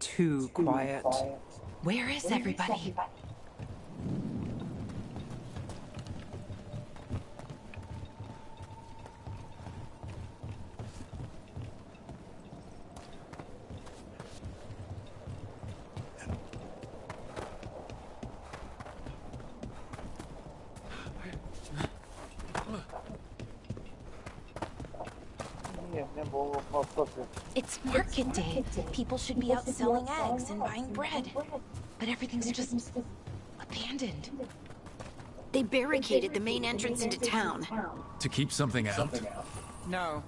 Too quiet. Where is everybody? It's market day. People should be out selling eggs and buying bread. But everything's just abandoned. They barricaded the main entrance into town. To keep something out? No,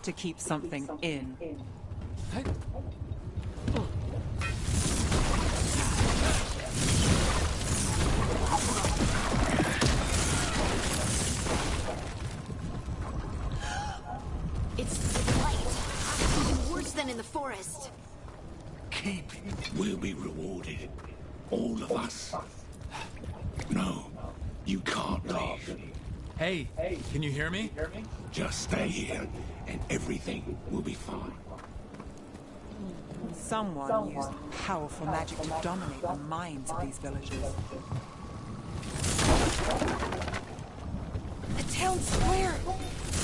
to keep something in. It's light. Even worse than in the forest. Keep it. We'll be rewarded. All of us. No, you can't leave. Hey, can you hear me? Just stay here, and everything will be fine. Someone used powerful magic to dominate the minds of these villagers. The town square!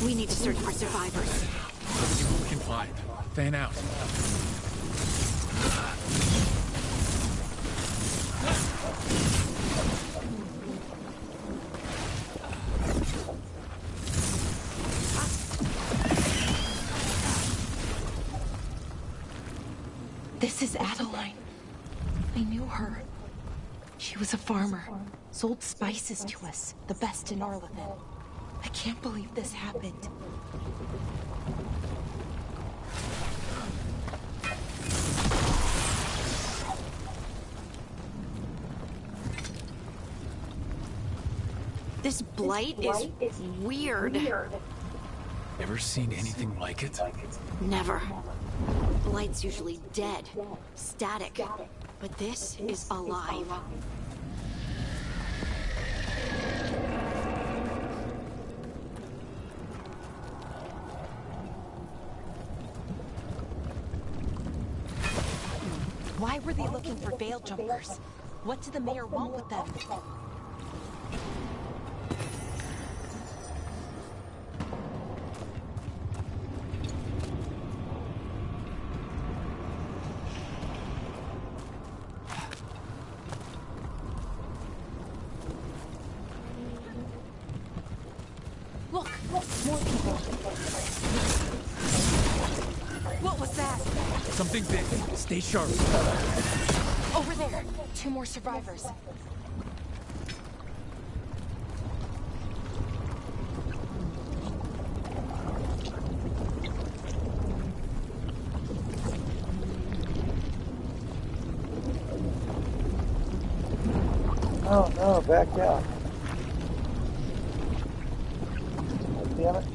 We need to search for survivors. See what we can find. Fan out. This is Adeline. I knew her. She was a farmer, sold spices to us, the best in Arlothan. I can't believe this happened. This blight is weird. Ever seen anything like it? Never. Blight's usually dead, static, but this is alive. Why were they looking for veil jumpers? What did the mayor want with them? Look, more people. What was that? Something big. Stay sharp. Over there. 2 more survivors. Oh no, back out. Oh, damn it.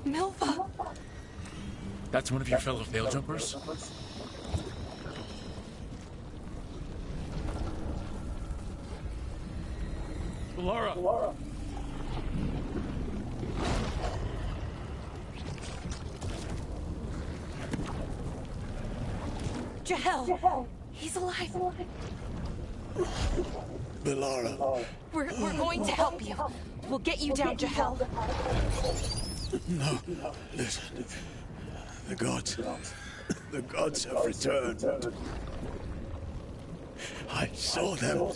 Milva! That's one of your fellow veil jumpers? Laura! Jahel! He's alive! Belara. We're going to help you. We'll get you down, Jahel. No, listen. The gods have returned. I saw them.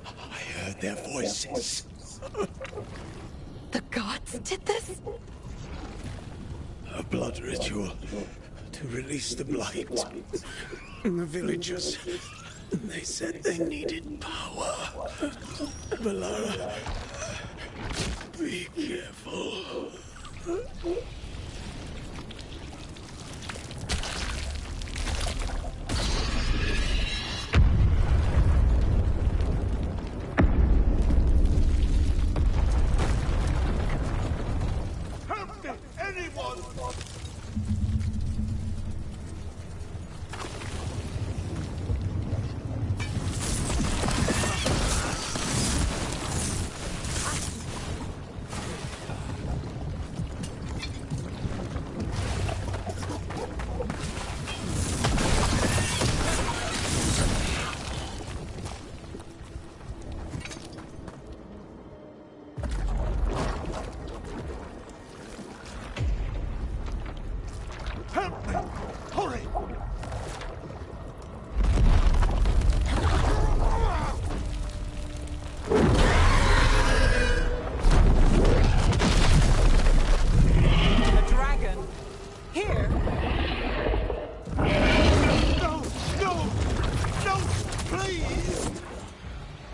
I heard their voices. The gods did this? A blood ritual to release the blight. The villagers, they said they needed power. Belara, be careful. Help me! Anyone! Help me! Hurry! A dragon? Here? No! No! No! Please!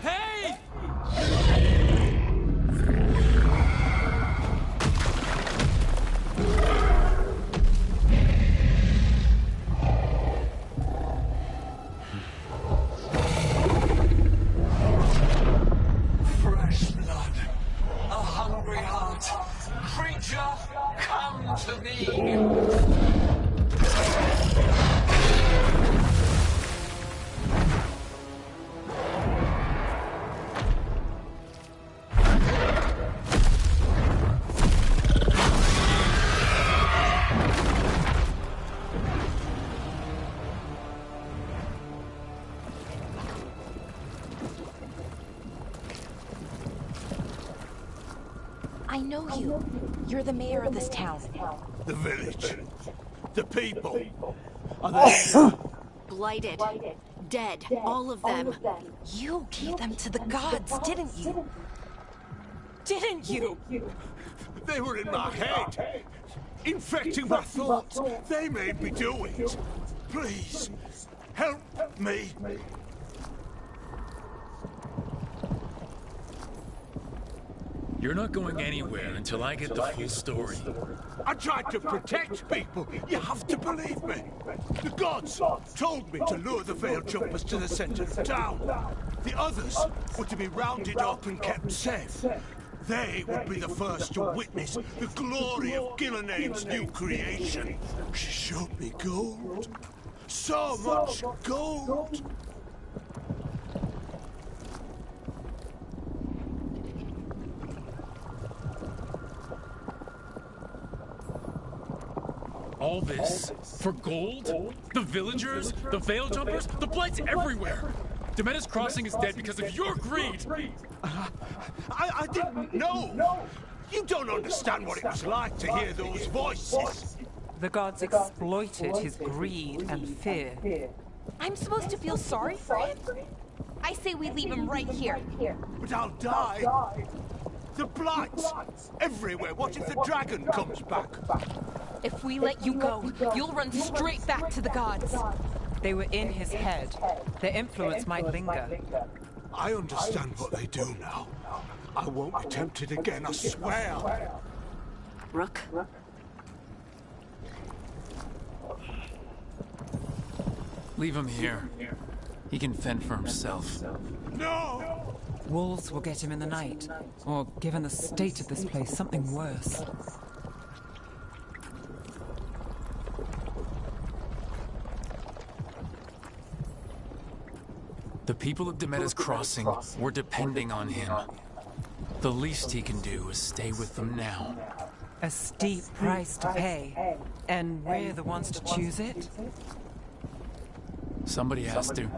Hey! Fresh blood. A hungry heart. Creature, come to me. I know you. You're the mayor of this town. The village. The people. Are they... Blighted. Dead. All of them. You gave them to the gods, didn't you? Didn't you? They were in my head. Infecting my thoughts. They made me do it. Please, help me. You're not going anywhere until I get the full story. I tried to protect people. You have to believe me. The gods told me to lure the veil jumpers to the center of town. The others were to be rounded up and kept safe. They would be the first to witness the glory of Gilnename's new creation. She showed me gold. So much gold. All this for gold? The villagers? The veil jumpers? The blight's everywhere! Demena's Crossing is dead because of your greed! I didn't know. You don't understand what it was like to hear those voices. The gods exploited his greed and fear. I'm supposed to feel sorry for him? I say we leave him right here. But I'll die. The blights! Everywhere. What if the dragon comes back? If we let you go, you'll run straight back to the gods. They were in his head. Their influence might linger. I understand what they do now. I won't be tempted again, I swear. Rook? Leave him here. He can fend for himself. No! Wolves will get him in the night. Or, given the state of this place, something worse. The people of Demeda's Crossing were depending on him. The least he can do is stay with them now. A steep price to pay. And we're the ones to choose it? Somebody has to.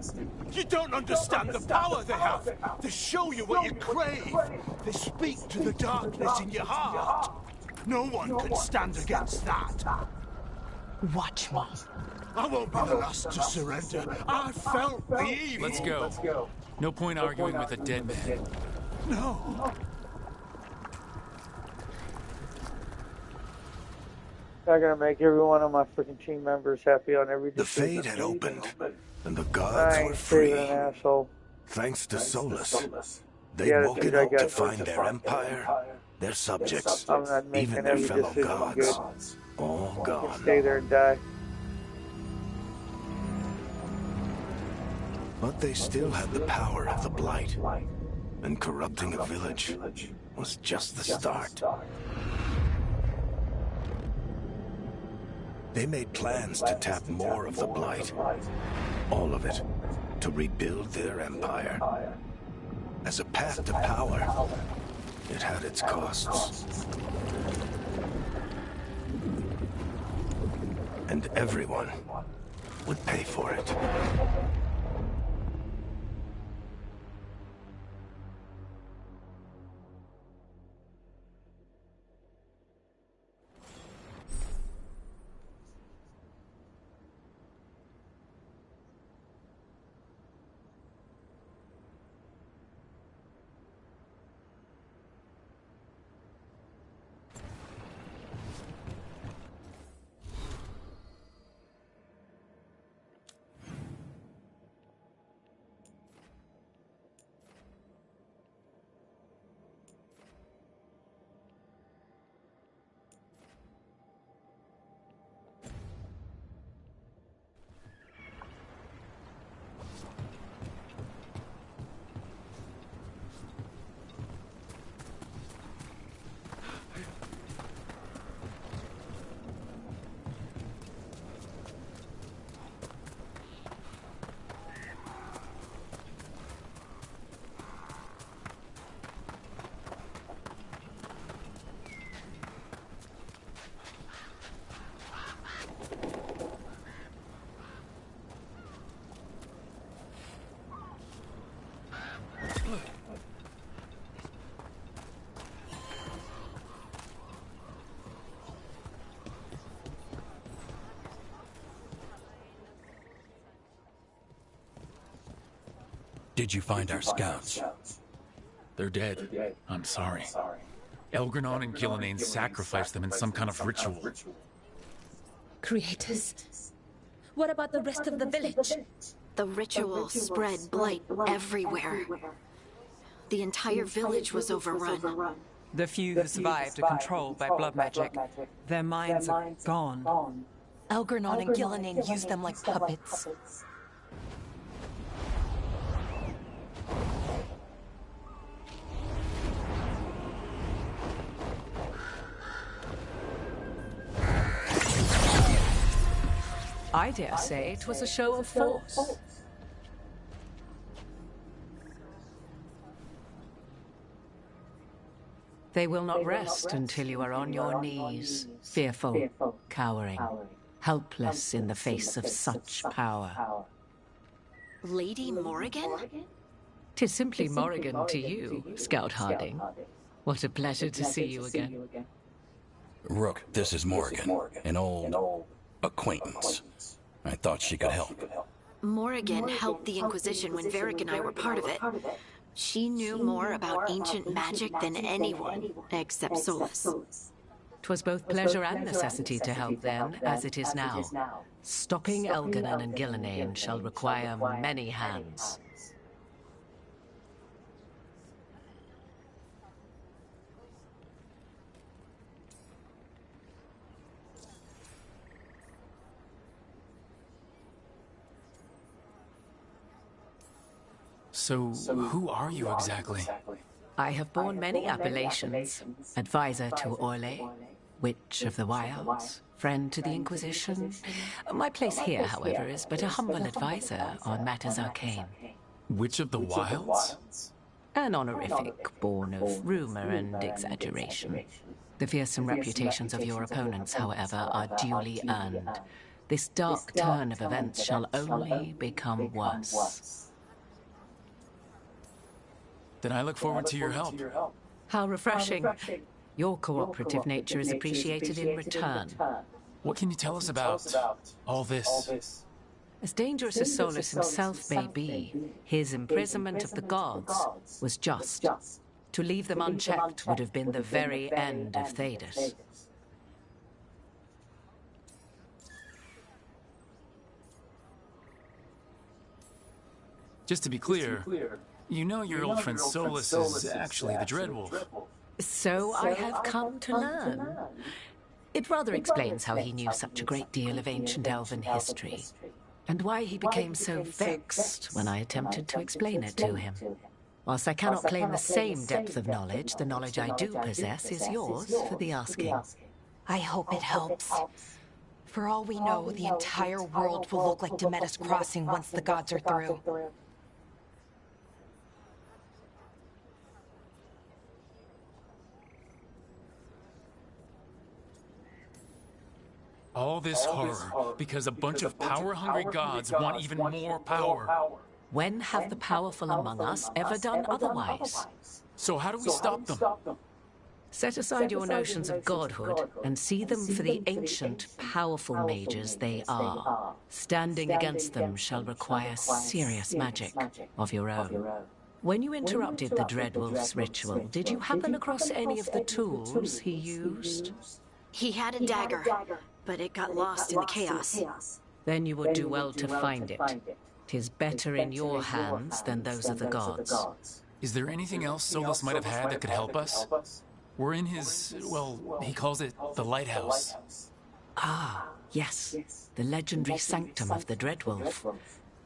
You don't understand the power they have. They show you what you crave. They speak to the darkness in your heart. No one can stand against that. Watch me. I won't be the last to surrender. I felt the evil. Let's go. No point arguing with a dead man. No. I'm gonna make every one of my freaking team members happy on every decision. The fade had opened, and the gods were free. Thanks to Solus. They'd woken up to find their empire, their subjects, even their fellow gods, all gone. Stay there and die. But they still had the power of the Blight, and corrupting a village was just the start. They made plans to tap more of the Blight, all of it, to rebuild their empire. As a path to power, it had its costs. And everyone would pay for it. Did you find our scouts? They're dead. I'm sorry. Elgranon and Gillenane sacrificed them in some kind of ritual. Creators. What about the rest of the village? The ritual spread blight everywhere. The entire village was overrun. The few who survived are controlled by blood magic. Their minds are gone. Elgranon and Gillenane used them like puppets. I dare say it was a show of force. They will not rest until you are on your knees, fearful, cowering, helpless in the face of such power. Lady Morrigan? 'Tis simply Morrigan to you, Scout Harding. What a pleasure to see you again. Rook, this is Morrigan, an old acquaintance. I thought she could help. Morrigan helped the Inquisition when Varric and I were part of it. She knew more about ancient magic than anyone, except Solus. 'Twas both pleasure and necessity to help then, as it is now. Stopping Elganon and Gillenane shall require many hands. So, who are you exactly? I have borne many appellations. Advisor to Orlais, Witch of the Wilds, friend to the Inquisition. My place here, however, is but a humble advisor on matters arcane. Witch of the Wilds? An honorific born of rumor and exaggeration. The fearsome reputations of your opponents, however, are duly earned. This dark turn of events shall only become worse. Then I look forward to your help. How refreshing. Your cooperative nature is appreciated in return. What can you tell us about all this? As dangerous as Solus himself may be, his imprisonment of the gods was just. To leave them unchecked would have been the very end of Thedas. Just to be clear, you know your old friend Solus is actually the Dreadwolf. So I have come to learn. It rather explains how he knew such a great deal of ancient elven history, and why he became so vexed when I attempted to explain it to him. Whilst I cannot claim the same depth of knowledge, the knowledge I do possess is yours for the asking. I hope it helps. For all we know, the entire world will look like Demetus Crossing once the gods are through. All this horror because a bunch of power-hungry gods want even more power. When have the powerful among us ever done otherwise? So how do we stop them? Set aside your notions of godhood and see them for the ancient, powerful mages they are. Standing against them shall require serious magic of your own. When you interrupted the Dreadwolf's ritual, did you happen across any of the tools he used? He had a dagger, but it got lost in the chaos. Then you would do well to find it. 'Tis better in your hands than those of the gods. Is there anything else Solus might have had that could help us? We're in his, well, he calls it the lighthouse. Ah, yes, the legendary sanctum of the Dreadwolf.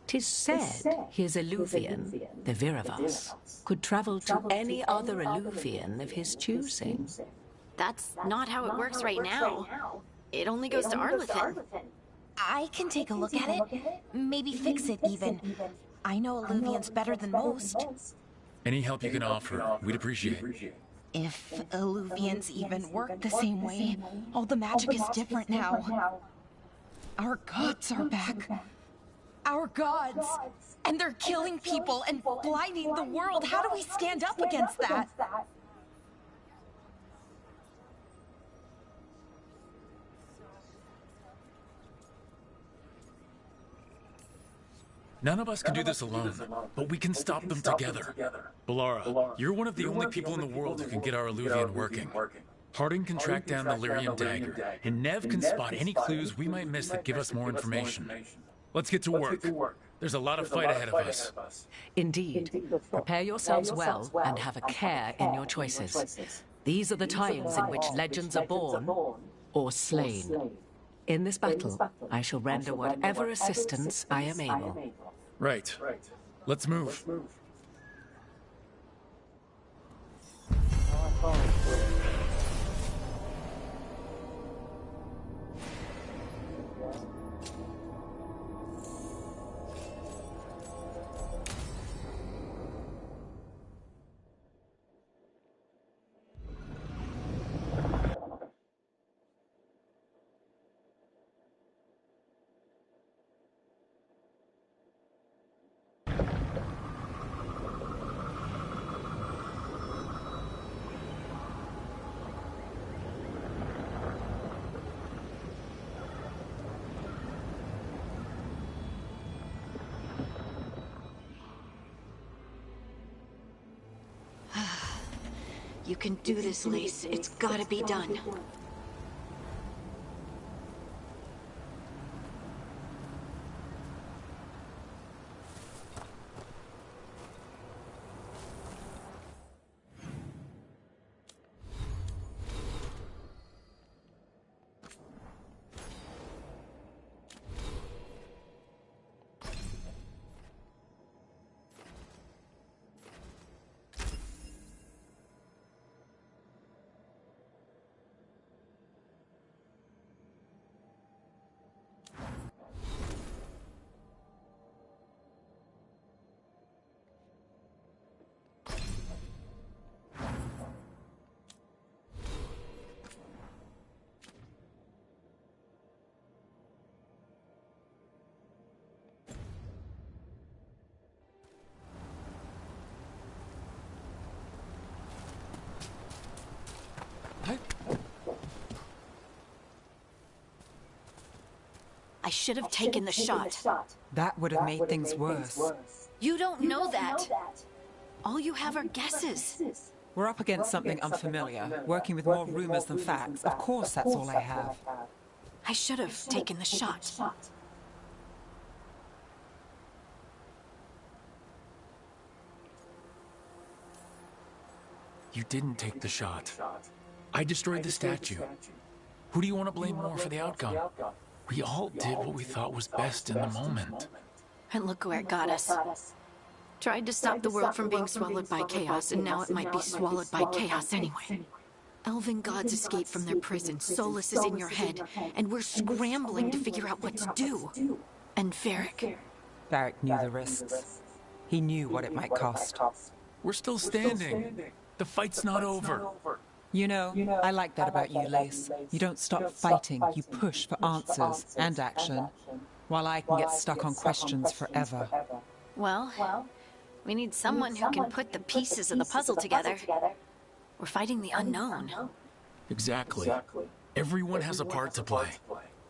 'Tis said his Eluvian, the Viravas, could travel to any other Eluvian of his choosing. That's not how it works right now. It only goes to Arlethan. I can take a look at it. Maybe fix it, even. I know Eluvians better than most. Any help you can offer, we'd appreciate. If Eluvians even work the same way, all the magic is different now. Our gods are back. Our gods! And they're killing people and blinding the world. How do we stand up against that? None of us can do this alone, but we can stop them together. Balara, you're one of the only people in the world who can get our Eluvian working. Harding can track down the Lyrian dagger, and Nev can spot any clues we might miss that give us more information. Let's get to work. There's a lot of fight ahead of us. Indeed. Prepare yourselves well and have a care in your choices. These are the times in which legends are born or slain. In this battle, I shall render whatever assistance I am able. Right. Let's move. You can do this, Lace. It's gotta be done. I should have taken the shot. That would have made things worse. You don't know that. All you have are guesses. We're up against something unfamiliar, working with more rumors than facts. Of course, that's all I have. I should have taken the shot. You didn't take the shot. I destroyed the statue. Who do you want to blame more for the outcome? We all did what we thought was best in the moment. And look where it got us. Tried to stop the world from being swallowed by chaos, and now it might be swallowed by chaos anyway. Elven gods escape from their prison, Solus is in your head, and we're scrambling to figure out what to do. And Varric. Varric knew the risks. He knew what it might cost. We're still standing. The fight's not over. You know, I like that about you, Lace. You don't stop fighting, you push for answers and action, while I can get stuck on questions forever. Well, we need someone who can put the pieces of the puzzle together. We're fighting the unknown. Exactly. Everyone has a part to play.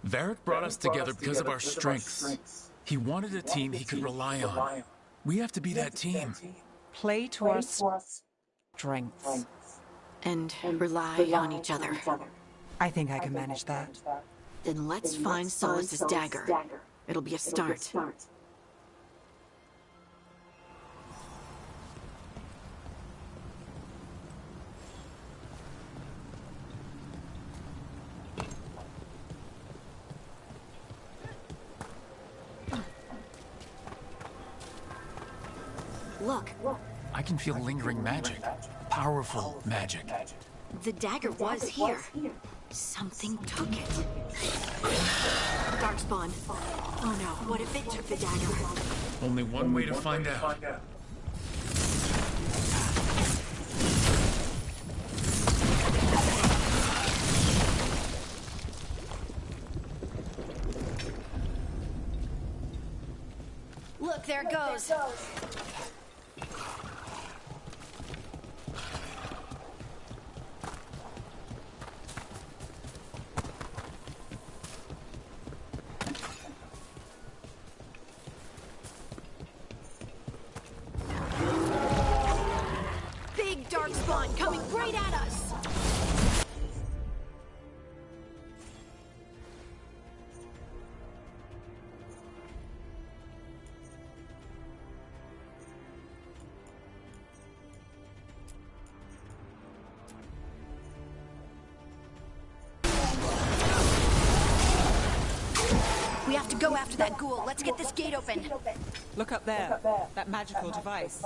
Varric brought us together because of our strengths. He wanted a team he could rely on. We have to be that team. Play to our strengths. And rely on each other. I think I can manage that. Then let's find Solus's dagger. It'll be a start. Look. I can feel lingering magic. Powerful magic. The dagger was here. Something took it. Darkspawn. Oh no, what if it took the dagger? Only one way to find out. Look, there it goes. Big darkspawn coming right at us. We have to go after that ghoul. Let's get this gate open. Look up there. That magical device.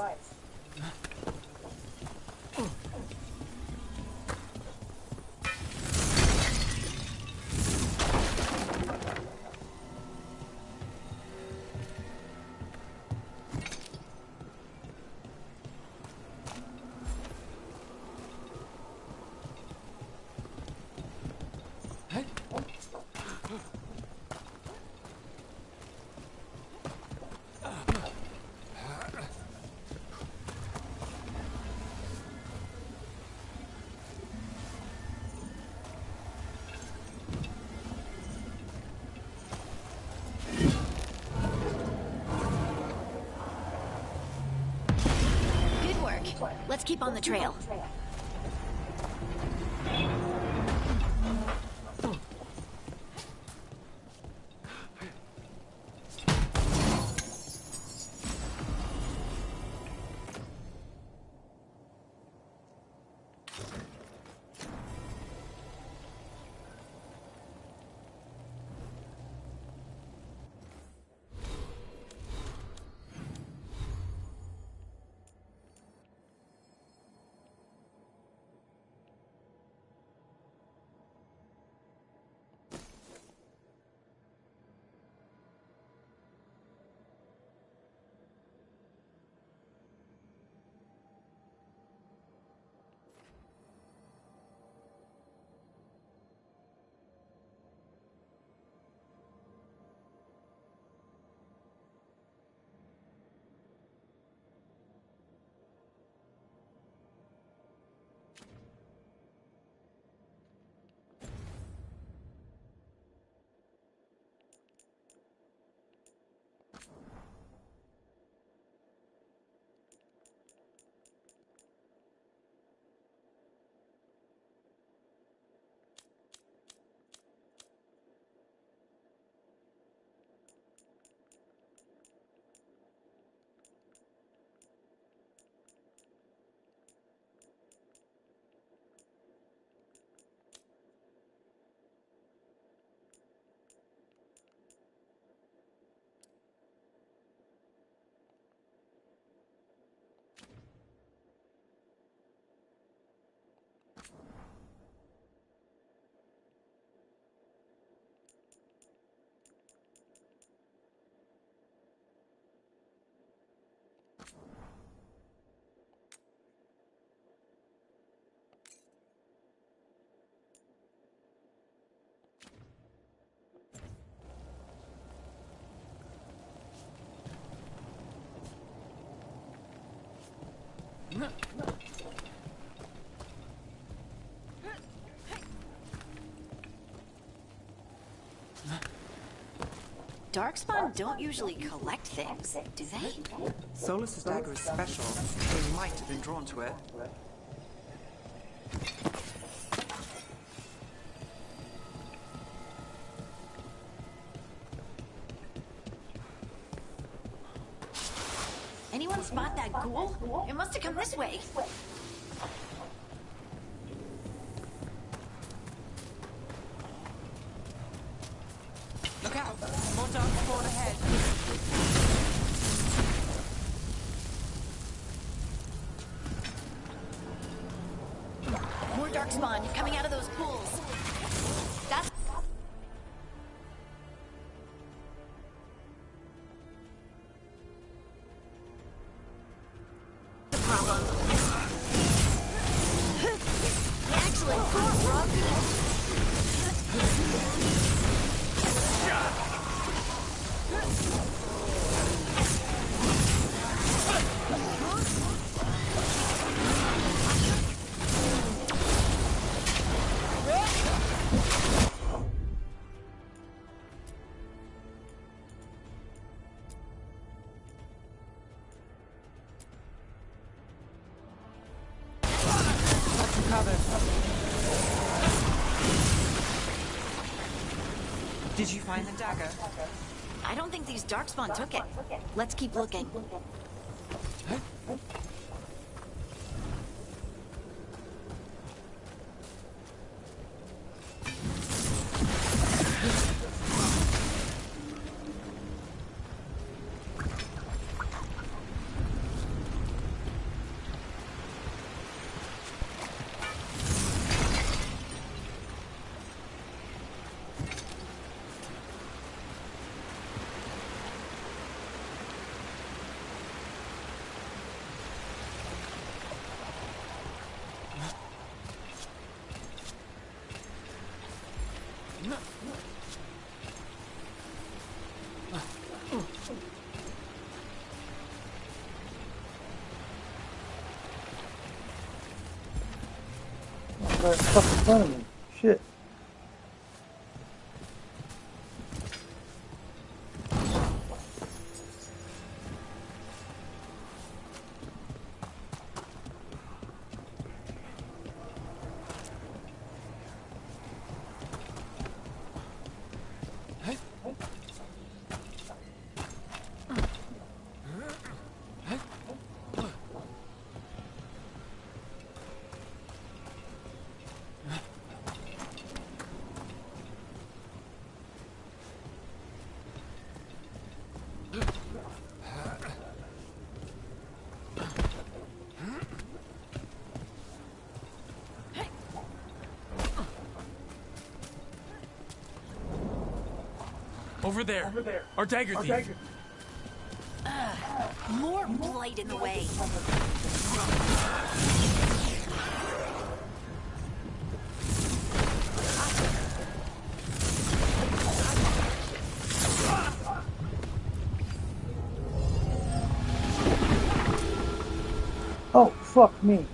Let's keep on the trail. Darkspawn don't usually collect things, do they? Solus's dagger is special. They might have been drawn to it. Anyone spot that ghoul? It must have come this way. Look out! More dark spawn ahead. More darkspawn coming out of those pools. That's the problem. Excellent, Rock. Did you find the dagger? I don't think these darkspawn took it. Let's keep looking. Right fucking in front of me. Shit. Over there. Our dagger thief. More blight in the way. Oh, fuck me.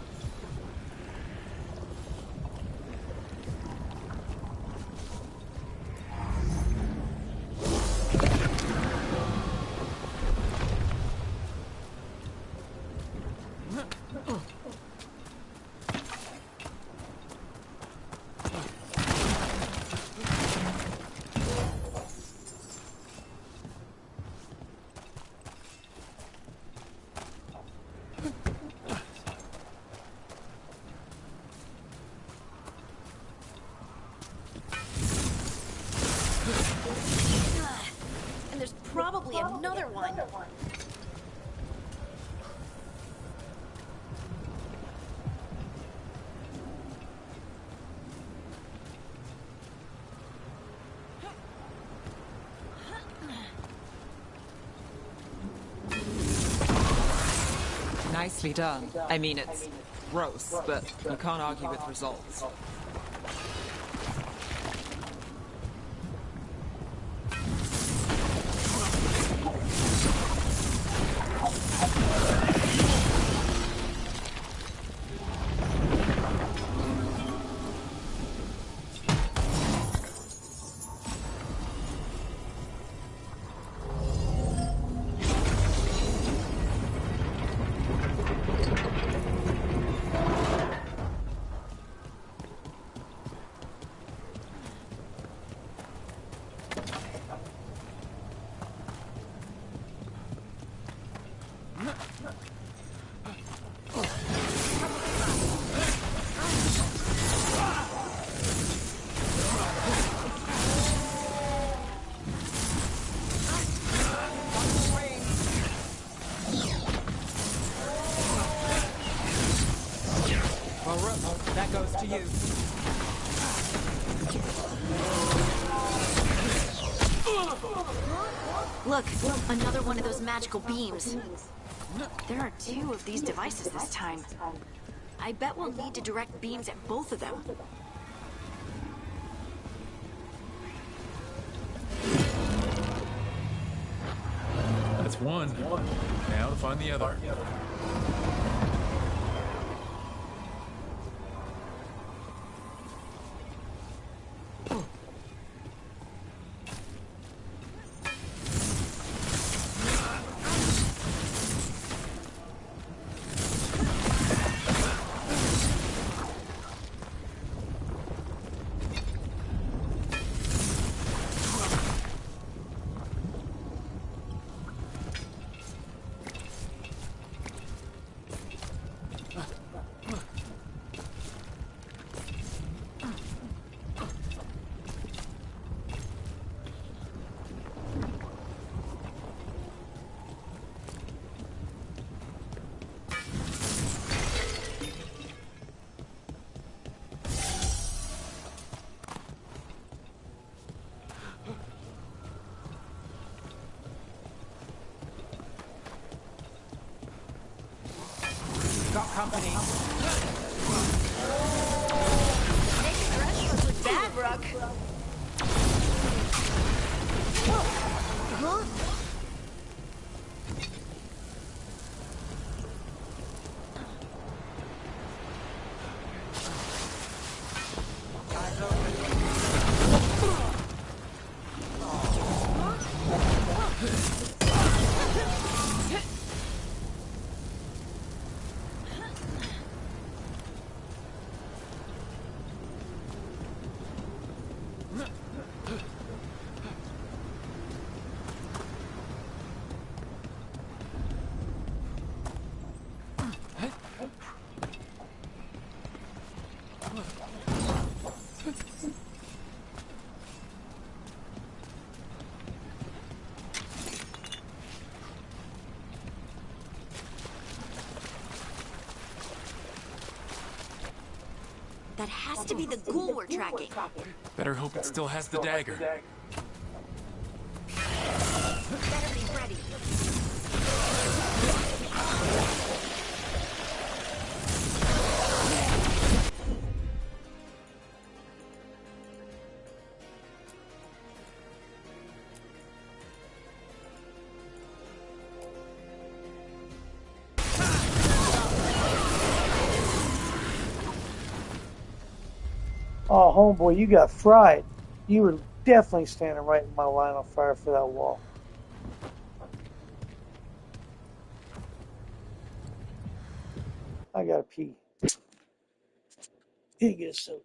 And there's probably another one. Nicely done. I mean, it's gross, but you can't argue with results. That goes to you. Look, another one of those magical beams. There are 2 of these devices this time. I bet we'll need to direct beams at both of them. That's one. Now to find the other. Got company. Making the rest of us look bad, Brooke. Huh? That has to be the ghoul we're tracking. Better hope it still has the dagger. ready. Oh, homeboy, you got fried. You were definitely standing right in my line of fire for that wall. I gotta pee. Here, get a soda.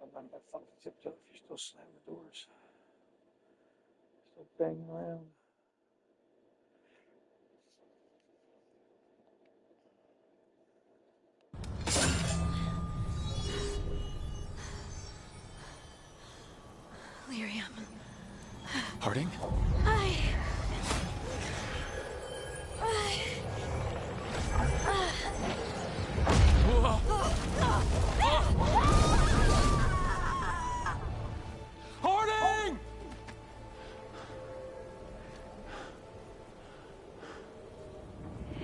I'm on my fucking tiptoe if you're still slamming doors. Still banging around. Lyrium. Harding? Harding!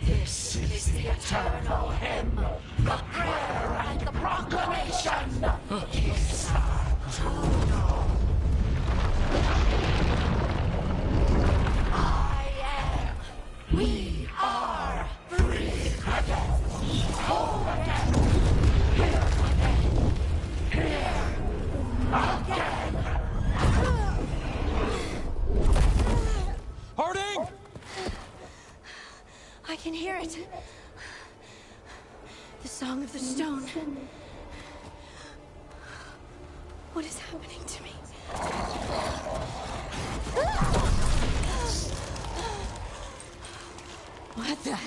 This is the eternal hymn, the prayer and the proclamation. Kiss to know. I am. We are free. it. The Song of the Stone. What is happening to me? What the?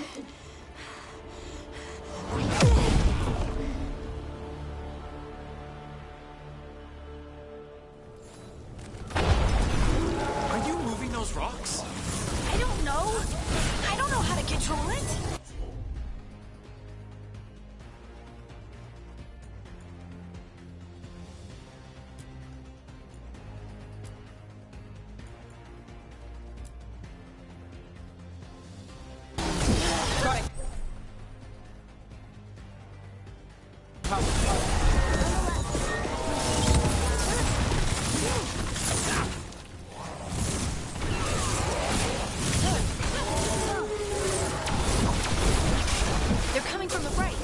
Are you moving those rocks? I don't know. I don't know how to control it. They're coming from the right.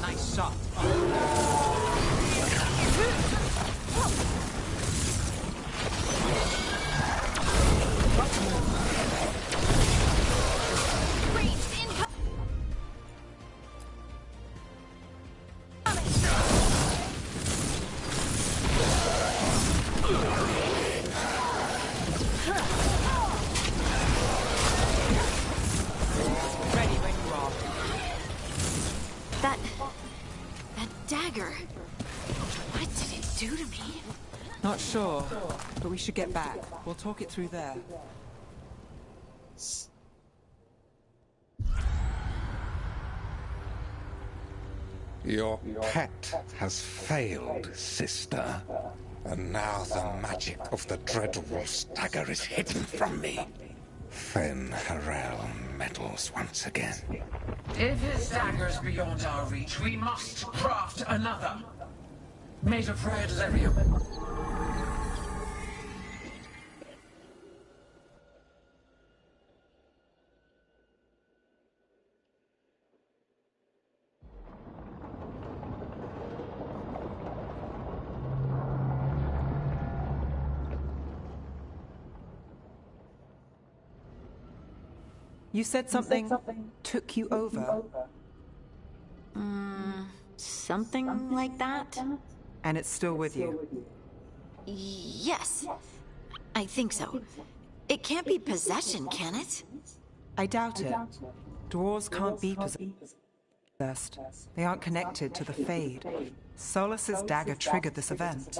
Nice shot. Ready when you are. That dagger. What did it do to me? Not sure, but we should get back. We'll talk it through there. Your pet has failed, sister. And now the magic of the Dreadwolf's dagger is hidden from me. Fen Harel meddles once again. If his dagger's beyond our reach, we must craft another. Made of red lyrium. You said something took you over. Something like that? And it's still with you. Yes. I think so. It can't be possession, can it? I doubt it. Dwarves can't be possessed. They aren't connected to the Fade. Solus's dagger triggered this event.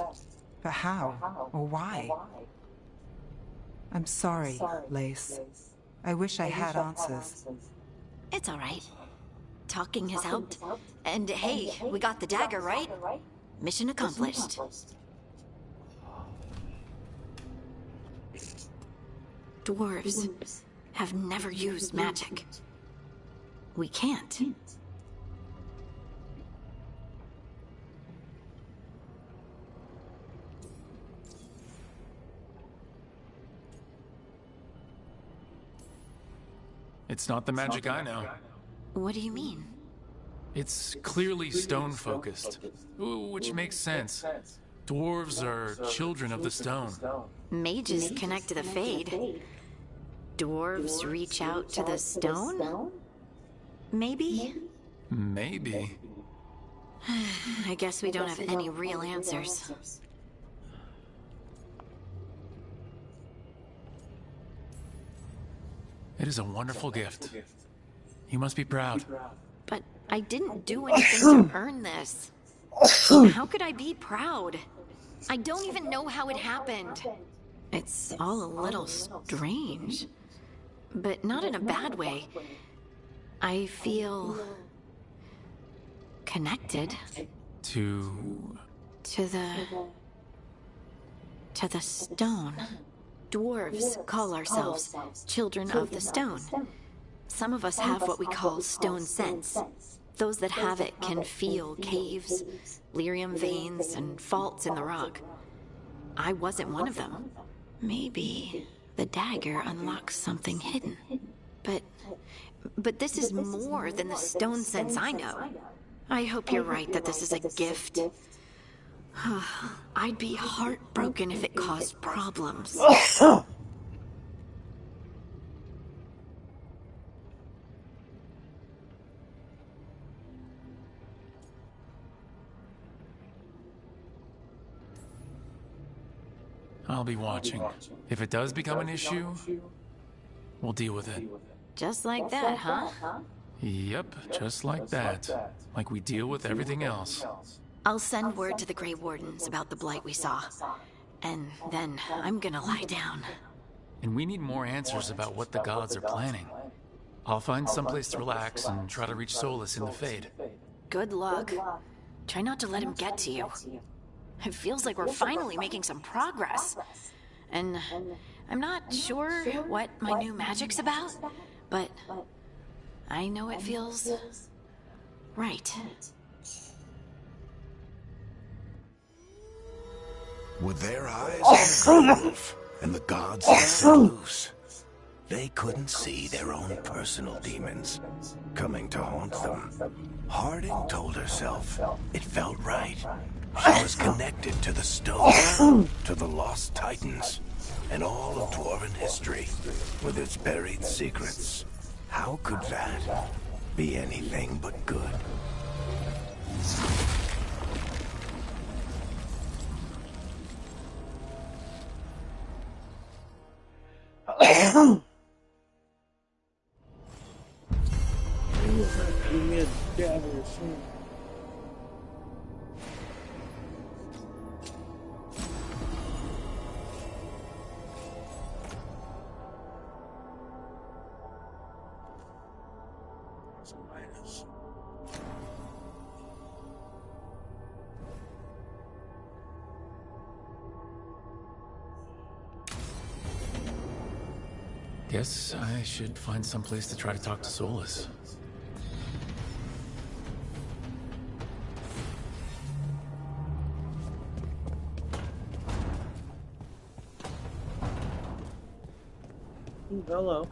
But how? Or why? I'm sorry, Lace. I wish I had answers. It's all right. Talking has helped. And hey, we got the dagger, right? Mission accomplished. Dwarves have never used magic. We can't. It's not the magic I know. What do you mean? It's clearly stone-focused, which makes sense. Dwarves are children of the stone. Mages connect to the Fade. Dwarves reach out to the stone? Maybe? Maybe. I guess we don't have any real answers. It is a wonderful gift. You must be proud. But I didn't do anything to earn this. How could I be proud? I don't even know how it happened. It's all a little strange. But not in a bad way. I feel... connected. To the stone. dwarves call ourselves children of the stone. Some of us have what we call stone sense. Those that have it can feel caves, lyrium veins, and faults in the rock. I wasn't one of them. Maybe the dagger unlocks something hidden. But this is more than the stone sense I know. I hope you're right that this is a gift. I'd be heartbroken if it caused problems. I'll be watching. If it does become an issue, we'll deal with it. Just like that, huh? Yep, just like that. Like we deal with everything else. I'll send word to the Grey Wardens about the blight we saw. And then I'm gonna lie down. And we need more answers about what the gods are planning. I'll find someplace to relax and try to reach solace in the Fade. Good luck. Try not to let him get to you. It feels like we're finally making some progress. And I'm not sure what my new magic's about, but I know it feels right. With their eyes on the wolf and the gods they set loose, they couldn't see their own personal demons coming to haunt them. Harding told herself it felt right. She was connected to the stone, to the lost titans, and all of dwarven history with its buried secrets. How could that be anything but good? Give me a dagger soon. Guess I should find someplace to try to talk to Solus. Ooh, hello.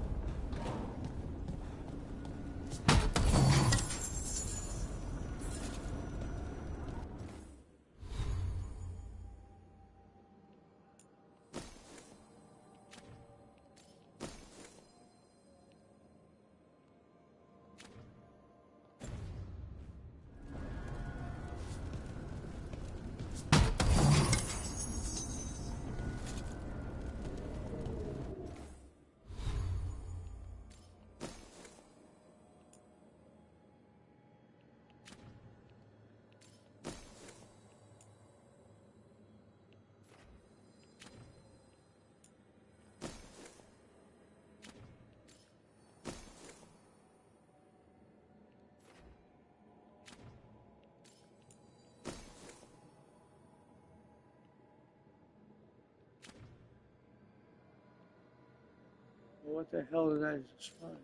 What the hell did I just find?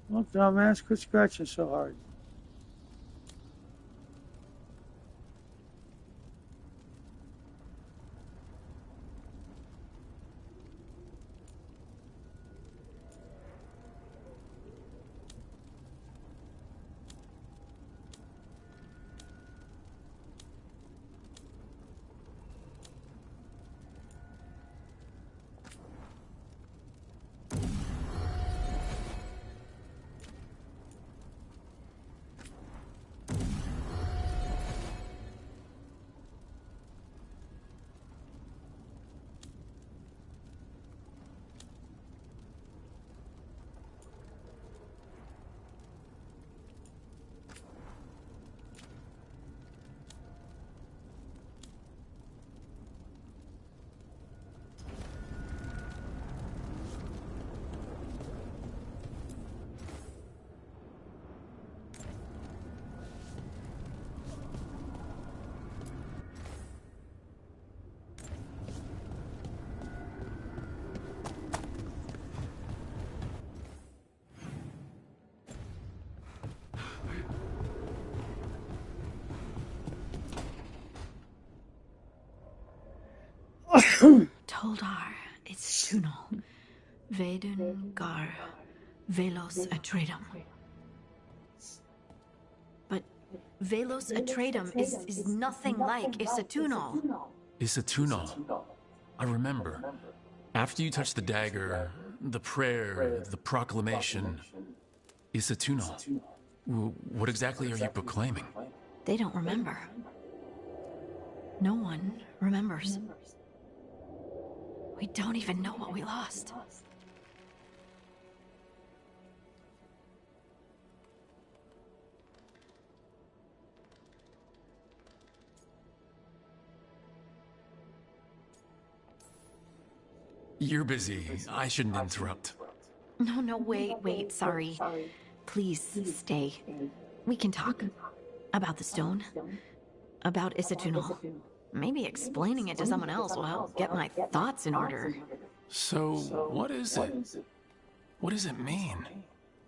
Look, dumbass, quit scratching so hard. Toldar, it's Tunal. Vedun Gar, Velos Atredum. But Velos Atredum is nothing like Isatunal. Isatunal. I remember. After you touched the dagger, the prayer, the proclamation, Isatunal. What exactly are you proclaiming? They don't remember. No one remembers. We don't even know what we lost. You're busy. I shouldn't interrupt. No, wait, sorry. Please stay. We can talk. About the stone. About Isatunal. Maybe explaining it to someone else will help get my thoughts in order. So, what is it? What does it mean?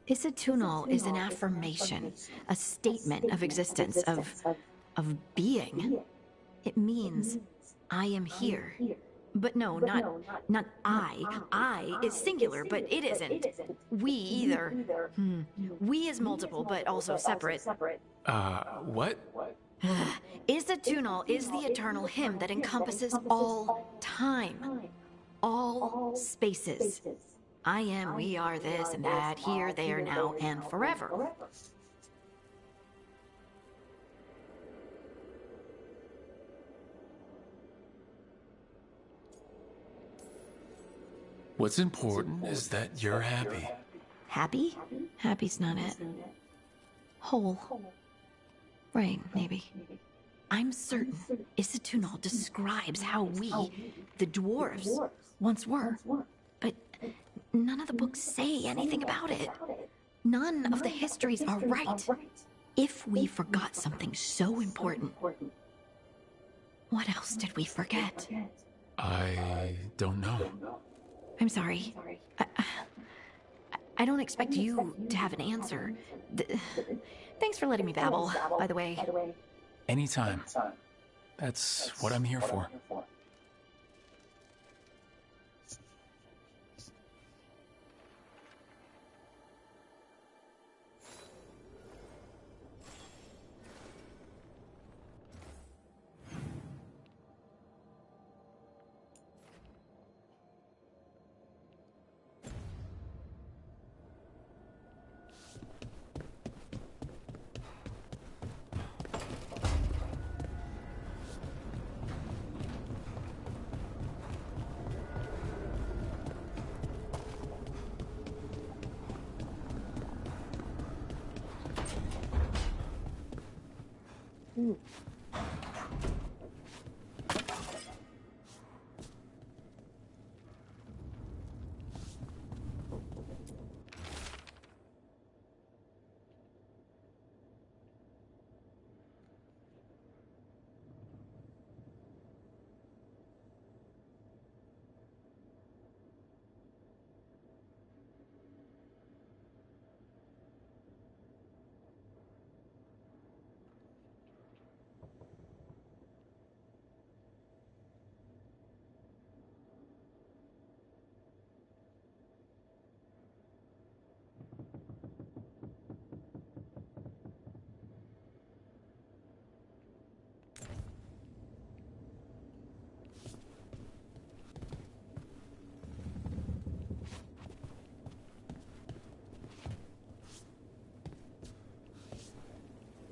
Isatunal is an affirmation, a statement of existence, of being. It means, I am here. But no, not I. I is singular, but it isn't. We either. We is multiple, but also separate. What? Isatunal is the eternal hymn that encompasses all time, all spaces. I am, we are, this and that, here, there, now, and forever. What's important is that you're happy. Happy? Happy's not it. Whole. Right, maybe. I'm certain Isatunal describes how we, the dwarves, once were. But none of the books say anything about it. None of the histories are right. If we forgot something so important, what else did we forget? I don't know. I'm sorry. I don't expect you to have an answer. Thanks for letting me babble, by the way. Anytime. That's what I'm here for.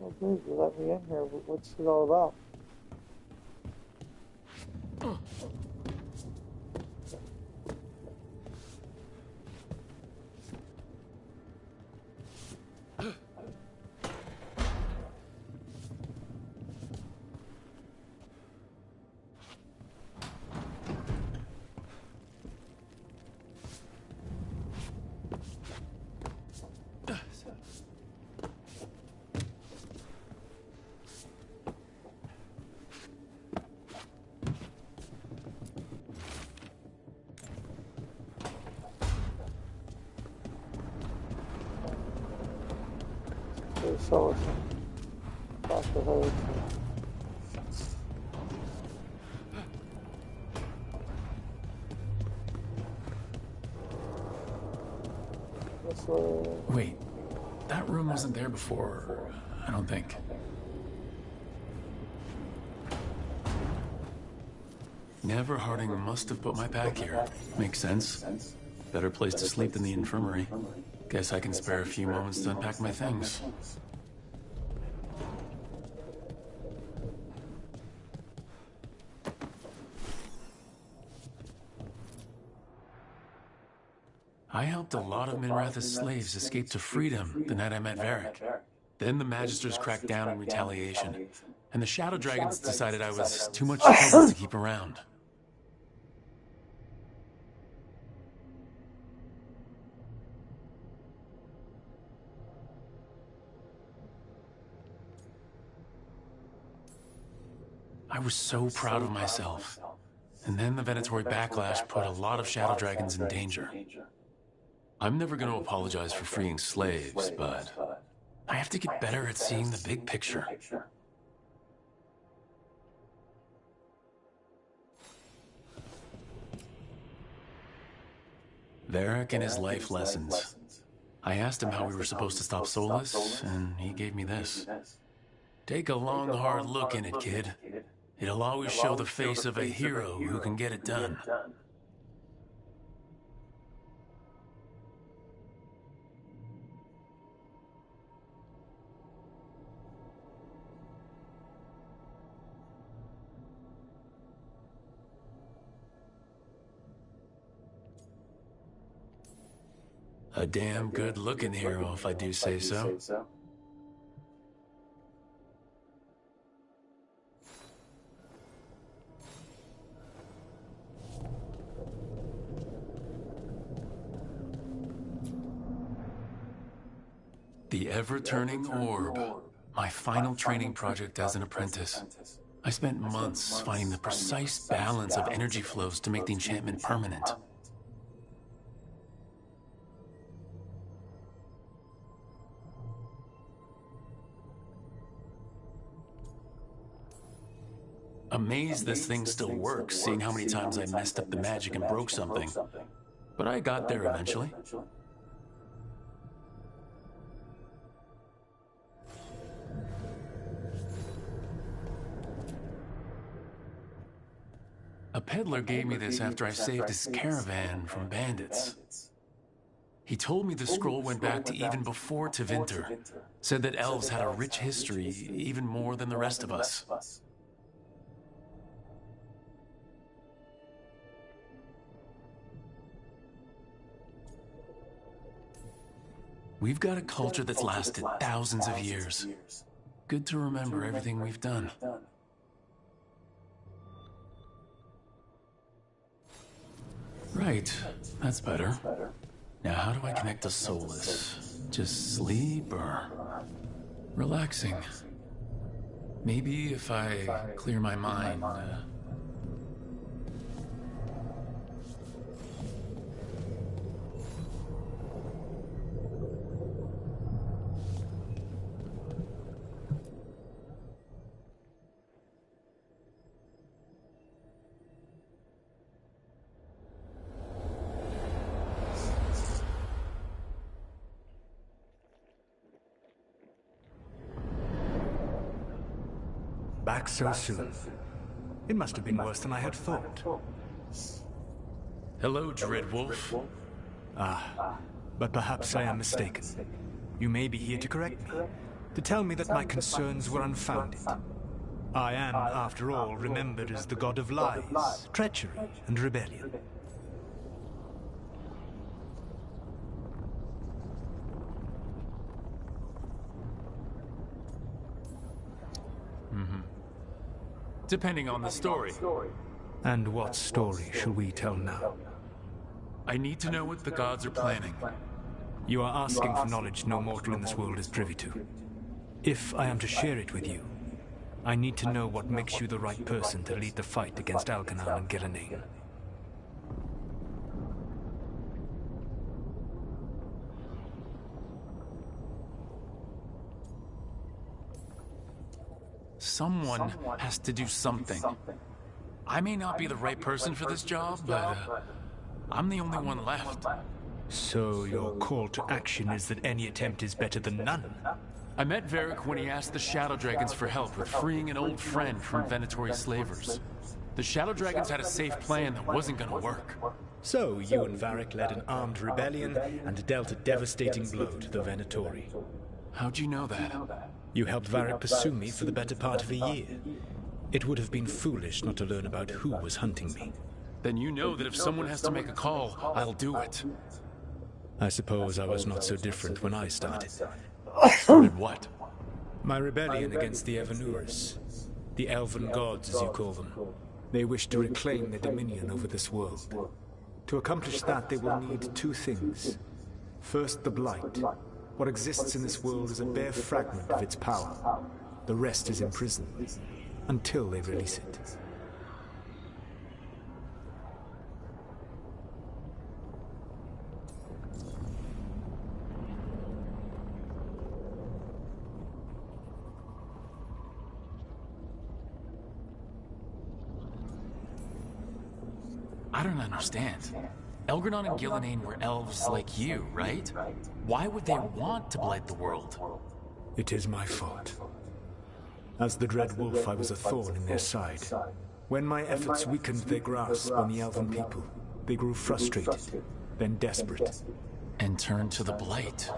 Oh, dude, you let me in here. What's it all about? So it's back to her. Wait, that room wasn't there before, I don't think. Never Harding must have put my pack here. Makes sense. Better place to sleep than the infirmary. Guess I can spare a few moments to unpack my things. I helped a lot of Minrath's slaves escape to freedom the night I met Varric. Then the Magisters cracked down in retaliation, and the Shadow Dragons decided I was too much trouble to keep around. I was so proud of myself. And then the Venatory backlash put a lot of Shadow Dragons in danger. I'm never going to apologize for freeing slaves, but I have to get better at seeing the big picture. Varric and his life lessons. I asked him how we were supposed to stop Solus, and he gave me this. Take a long, hard look in it, kid. It'll always show the face of a hero who can get it done. A damn good-looking hero, if I do say so. The ever-turning orb. My final training project as an apprentice. I spent months finding the precise balance of energy flows to make the enchantment permanent. Amazed this thing still works, seeing how many times I messed up the magic and broke something. But I got there eventually. A peddler gave me this after I saved his caravan from bandits. He told me the scroll went back to even before Tevinter. Said that elves had a rich history, even more than the rest of us. We've got a culture that's lasted thousands of years. Good to remember everything we've done. Right, that's better. Now how do I connect to Solus? Just sleep or relaxing? Maybe if I clear my mind. Back so soon. It must have been worse than I had thought. Hello, Dreadwolf. Ah, but perhaps I am mistaken. You may be here to correct me. to tell me that my concerns were unfounded. I am, after all, remembered as the god of lies, treachery, and rebellion. Depending on the story. And what story shall we tell now? I need to know what the gods are planning. You are asking for knowledge no mortal in this world is privy to. If I am to share it with you, I need to know what makes you the right person to lead the fight against Algernon and Gillenane. Someone has to do something. I may not be the right person for this job, but I'm the only one left. So your call to action is that any attempt is better than none? I met Varric when he asked the Shadow Dragons for help with freeing an old friend from Venatori slavers. The Shadow Dragons had a safe plan that wasn't gonna work. So you and Varric led an armed rebellion and dealt a devastating blow to the Venatori. How'd you know that? You helped Varric pursue me for the better part of a year. It would have been foolish not to learn about who was hunting me. Then you know that if someone has to make a call, I'll do it. I suppose I was not so different when I started. Started what? My rebellion against the Evanuris. The Elven Gods, as you call them. They wish to reclaim their dominion over this world. To accomplish that, they will need two things. First, the Blight. What exists in this world is a bare fragment of its power. The rest is imprisoned, until they release it. I don't understand. Algernon and Gillenane were elves like you, right? Why would they want to blight the world? It is my fault. As the Dread Wolf, I was a thorn in their side. When my efforts weakened their grasp on the Elven people, they grew frustrated, then desperate. And turned to the Blight.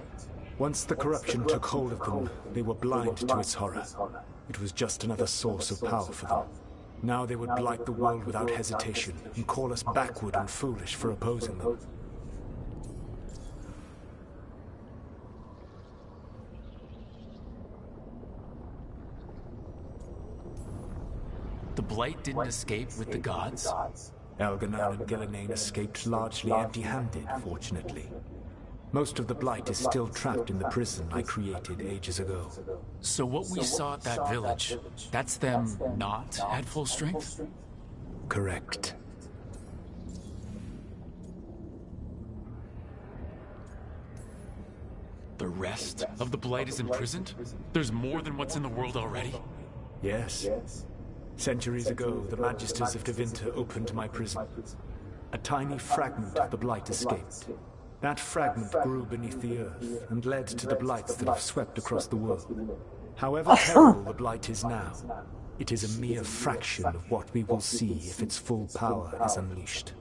Once the corruption took hold of them, they were blind to its horror. It was just another source of power for them. Now they would blight the world without hesitation and call us backward and foolish for opposing them. The Blight didn't escape with the gods? Algernon and Gillenane escaped largely empty-handed, fortunately. Most of the Blight is still trapped in the prison I created ages ago. So what we saw at that village, that's them not at full strength? Correct. The rest of the Blight is imprisoned? There's more than what's in the world already? Yes. Centuries ago, the Magisters of Tevinter opened my prison. A tiny fragment of the Blight escaped. That fragment grew beneath the earth and led to the Blights that have swept across the world. However terrible the Blight is now, it is a mere fraction of what we will see if its full power is unleashed.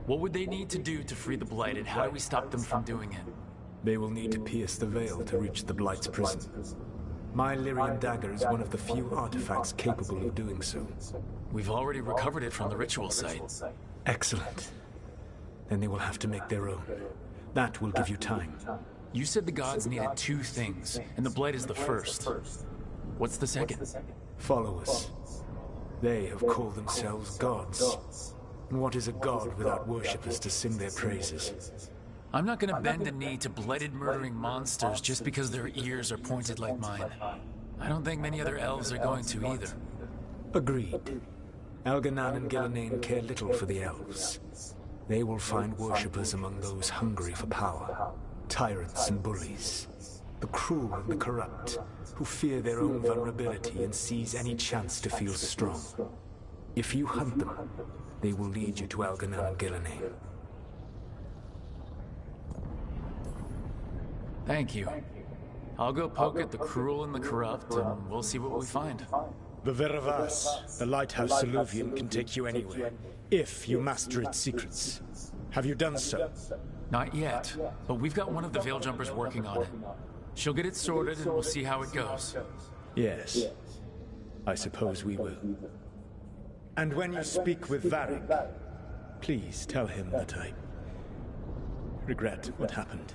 What would they need to do to free the Blight, and how do we stop them from doing it? They will need to pierce the veil to reach the Blight's prison. My Lyrium dagger is one of the few artifacts capable of doing so. We've already recovered it from the ritual site. Excellent. Then they will have to make their own. That will give you time. You said the gods needed two things, and the Blight is the first. What's the second? Followers. They have called themselves gods. And what is a god without worshippers to sing their praises? I'm not gonna bend a knee to blighted murdering monsters just because their ears are pointed like mine. I don't think many other elves are going to either. Agreed. Algernon and Gillenane care little for the elves. They will find worshippers among those hungry for power. Tyrants and bullies. The cruel and the corrupt, who fear their own vulnerability and seize any chance to feel strong. If you hunt them, they will lead you to Algernon and Gillenane. Thank you. I'll go poke at the cruel and the corrupt, and we'll see what we find. The Veravas, the lighthouse Soluvian, can take you anywhere. If you master its secrets. Have you done so? Not yet, but we've got one of the Veil Jumpers working on it. She'll get it sorted and we'll see how it goes. Yes. I suppose we will. And when you speak with Varric, please tell him that I regret what happened.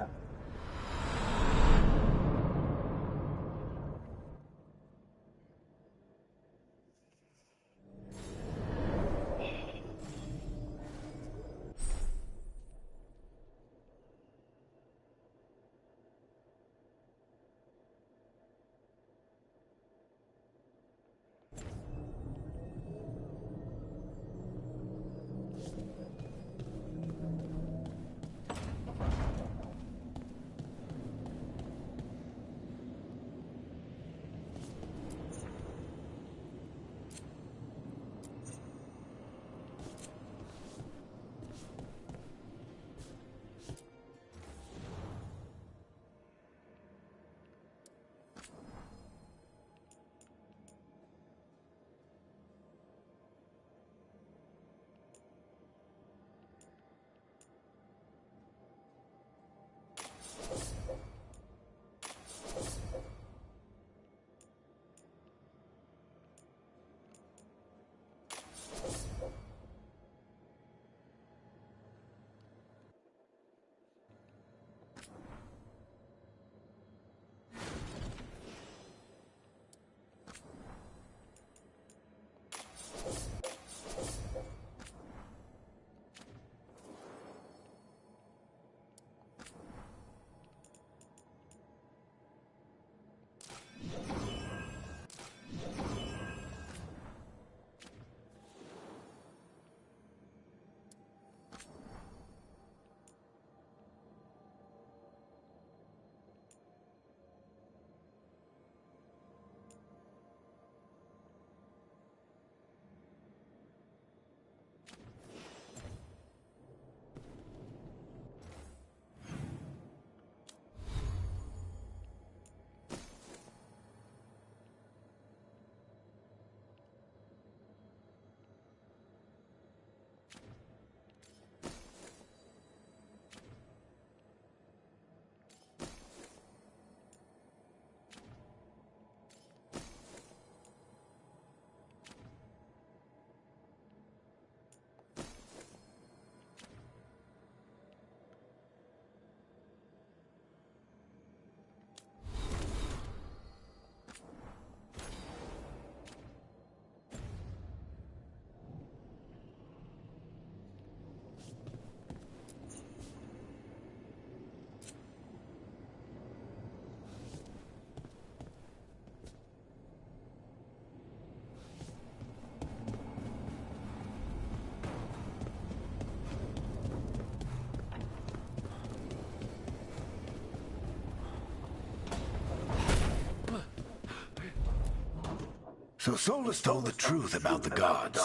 So Solus told the truth about the gods.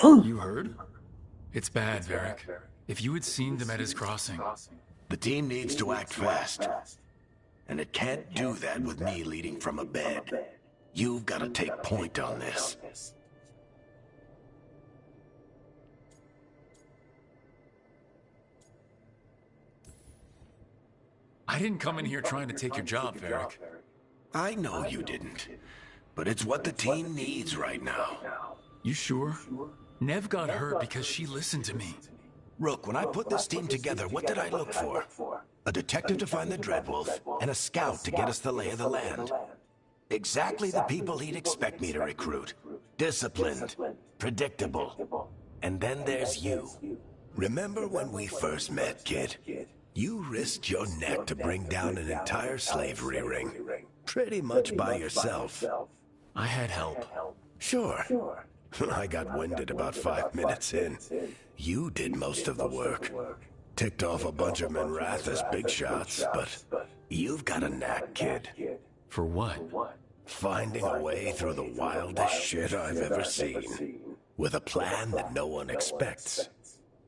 You heard? It's bad, Varric. If you had seen them at his crossing. The team needs to act fast. And it can't do that with me leading from a bed. You've got to take point on this. I didn't come in here trying to take your job, Varric. I know you didn't. But it's what the team needs right now. You sure? Nev got hurt because she listened to me. Rook, when I put this team together, what did I look for? A detective to find the Dreadwolf, and a scout to get us the lay of the land. Exactly the people he'd expect me to recruit. Disciplined, predictable. And then there's you. Remember when we first met, kid? You risked your neck to bring down an entire slavery ring. Pretty much by yourself. I had help. Sure. I got winded about 5 minutes in. You did most of the work. Ticked off a bunch of Minrathous big shots, but you've got a knack, kid. For what? Finding a way through the wildest shit I've ever seen. With a plan that no one expects.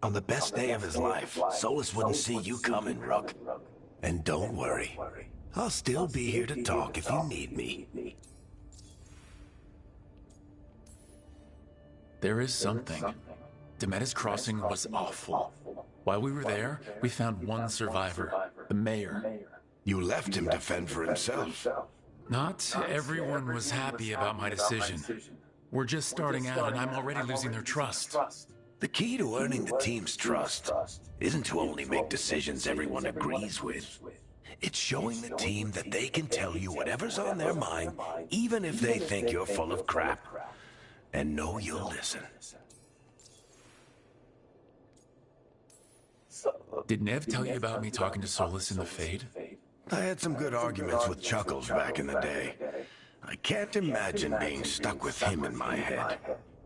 On the best day of his life, Solus wouldn't see you coming, Rook. And don't worry. I'll still be here to talk if you need me. There is something. Demetis Crossing was awful. While we were there, we found one survivor, the mayor. You left him to fend for himself. Not everyone was happy about my decision. We're just starting out and I'm already losing their trust. The key to earning the team's trust isn't to only make decisions everyone agrees with. It's showing the team that they can tell you whatever's on their mind, even if they think you're full of crap. And know you'll listen. Did Nev tell you about me talking to Solus in the Fade? I had some good arguments with Chuckles back in the day. I can't imagine being stuck with him in my head.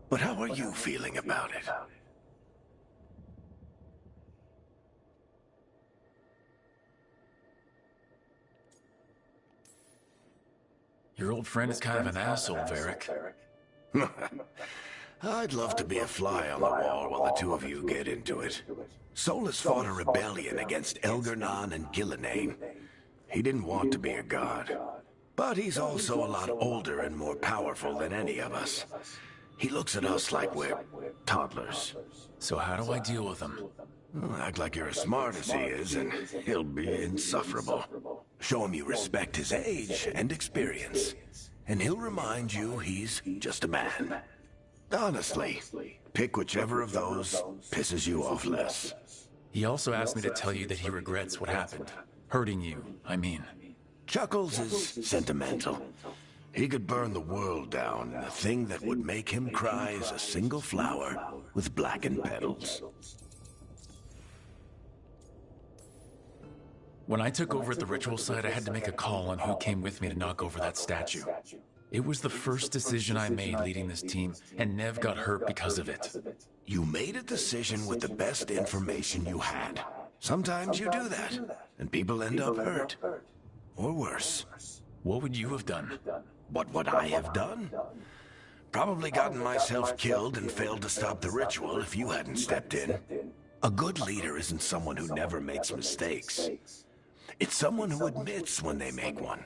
But how are you feeling about it? Your old friend is kind of an asshole, Varric. I'd love to be a fly on the wall while the two of you get into it. Solus fought a rebellion against Elgernon and Gillenane. He didn't want to be a god. But he's also a lot older and more powerful than any of us. He looks at us like we're toddlers. So how do I deal with him? Well, act like you're as smart as he is, and he'll be insufferable. Show him you respect his age and experience, and he'll remind you he's just a man. Honestly, pick whichever of those pisses you off less. He also asked me to tell you that he regrets what happened. Hurting you, I mean. Chuckles is sentimental. He could burn the world down, and the thing that would make him cry is a single flower with blackened petals. When I took over at the ritual site, I had to make a call on who came with me to knock over that statue. It was the first decision I made leading this team, and Nev got hurt because of it. You made a decision with the best information you had. Sometimes you do that, and people end up hurt. Or worse. What would you have done? What would I have done? Probably gotten myself killed and failed to stop the ritual if you hadn't stepped in. A good leader isn't someone who never makes mistakes. It's someone who admits when they make one.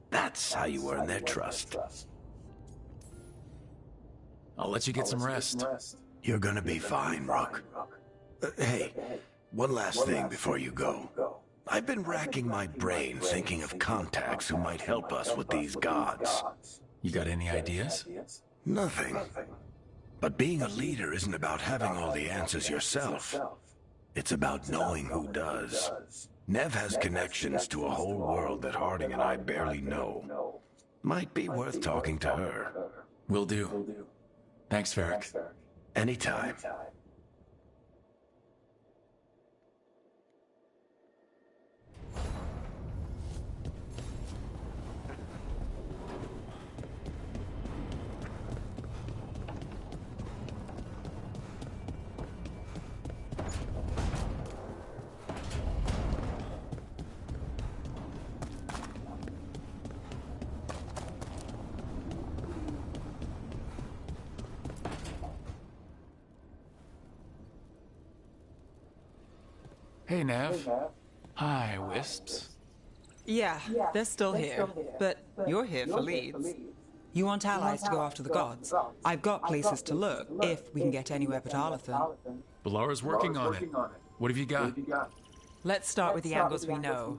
That's how you earn their trust. I'll let you get some rest. You're gonna be fine, Rook. Hey, one last thing before you go. I've been racking my brain thinking of contacts who might help us with these gods. You got any ideas? Nothing. But being a leader isn't about having all the answers yourself. It's about knowing who does. Nev has connections to a whole world that Harding and I barely know. Might be worth talking to her. Will do. Thanks, Varric. Anytime. Hey, Nev. Hi, Wisps. Yeah, they're still here, but you're here for leads. You want allies to go after the gods. I've got places to look, if we can get anywhere but Arlethan. Balara's working on it. What have you got? Let's start with the angles we know.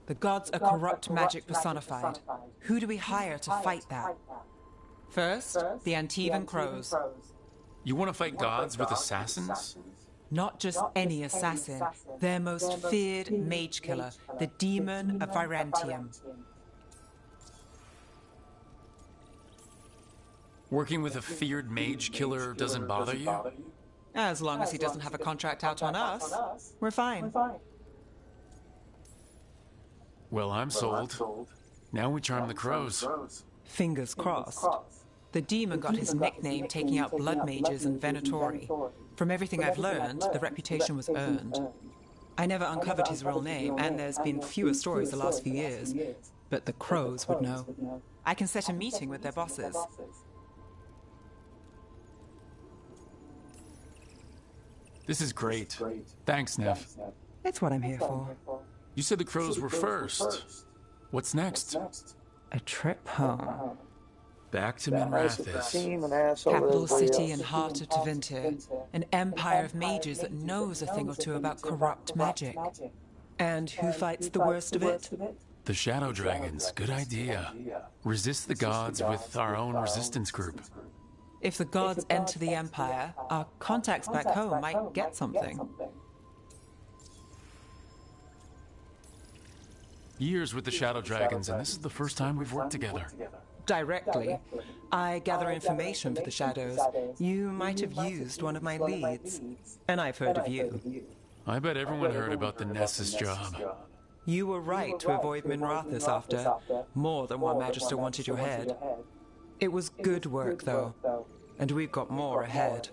The gods are corrupt magic personified. Who do we hire to fight that? First, the Antivan Crows. You want to fight gods with assassins? Not just any assassin, their most feared mage killer, the Demon of Virantium. Working with a feared mage killer doesn't bother you? As long as he doesn't have a contract out on us, we're fine. Well, I'm sold. Now we charm the crows. Fingers crossed. The demon got his nickname taking out blood mages and Venatori. From everything I've learned, the reputation was earned. I never uncovered his real name, and there's been fewer stories the last few years. But the crows would know. I can set a meeting with their bosses. This is great. Thanks, Nev. It's what I'm here for. You said the crows were first. What's next? A trip home. Back to Nice with the Minrathous. team and asshole with Capital everybody city else. and heart of Tevinter. An empire of mages that knows a thing or two about corrupt magic. And who fights the worst of it? The Shadow Dragons. Good idea. Resist the gods with our own resistance group. If the gods enter the empire, our contacts back home might get something. Years with the Shadow Dragons, and this is the first time we've worked together. Directly. I gather information for the Shadows. You might have used one of my leads. And I've heard of you. I bet everyone heard about the Nessus job. You were right to avoid Minrathous after. More than one Magister wanted your head. It was good work, though. And we've got more ahead.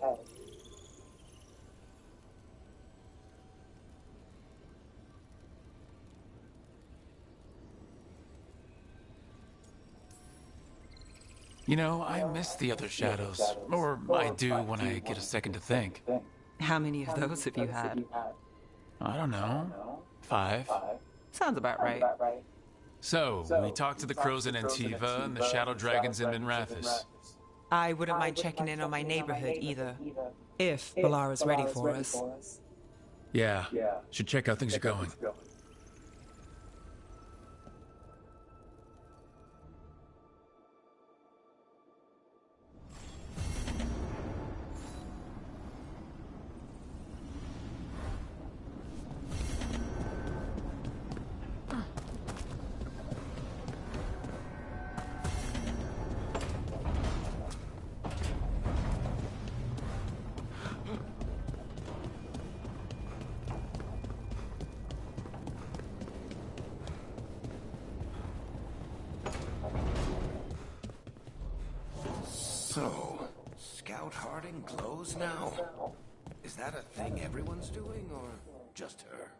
You know, I miss the other shadows. Or I do when I get a second to think. How many of those have you had? I don't know. 5. Sounds about right. So, we talked to the crows in Antiva and the shadow dragons in Minrathous. I wouldn't mind checking in on my neighborhood either. If Balara's ready for us. Yeah, should check how things are going. So, Scout Harding glows now? Is that a thing everyone's doing, or just her?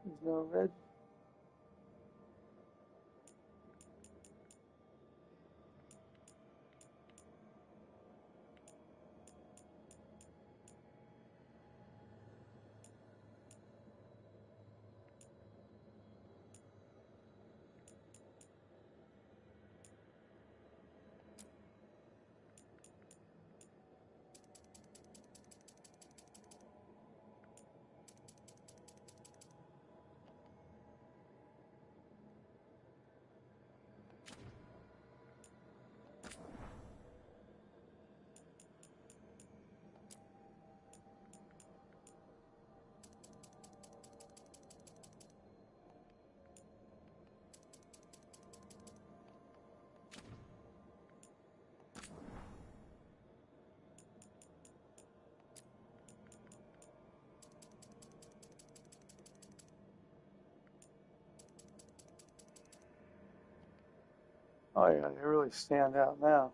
There's no red. Oh yeah, they really stand out now.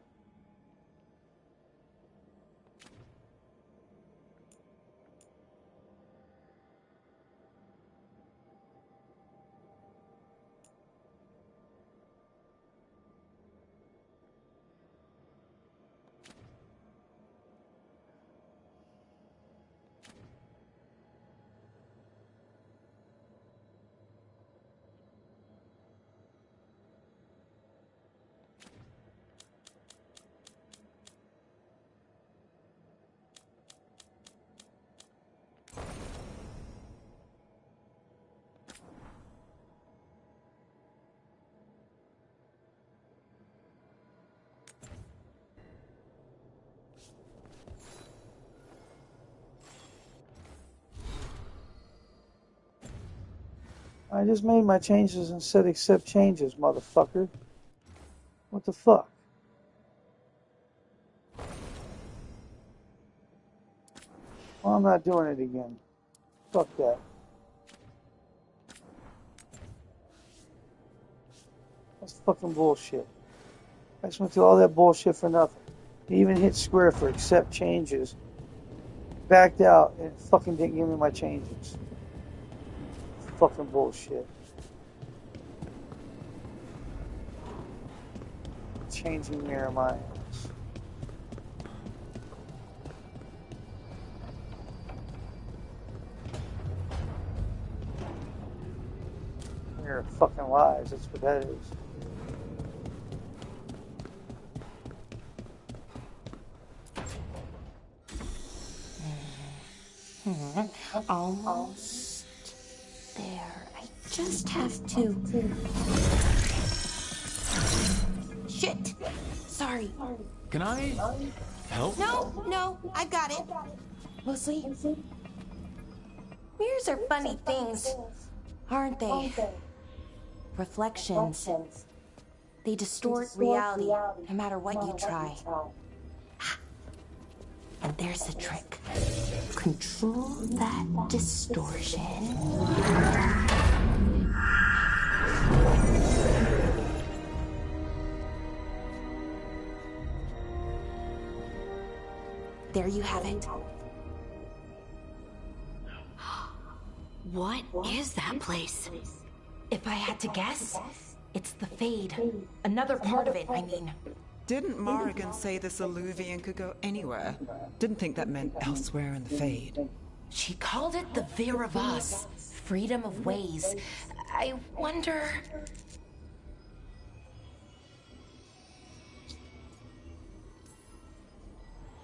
I just made my changes and said accept changes, motherfucker. What the fuck? Well, I'm not doing it again. Fuck that. That's fucking bullshit. I just went through all that bullshit for nothing. He even hit square for accept changes. Backed out and fucking didn't give me my changes. Fucking bullshit. Changing mirror minds. Mirror fucking lies, that's what that is. Almost there. I just have to. Shit! Sorry. Can I help? No, I got it. Mostly. Mirrors are funny things, aren't they? Reflections. They distort reality, no matter what you try. And there's the trick. Control that distortion. There you have it. What is that place? If I had to guess, it's the Fade. Another part of it, I mean. Didn't Morrigan say this Illuvian could go anywhere? Didn't think that meant elsewhere in the Fade. She called it the Viravas, freedom of ways. I wonder...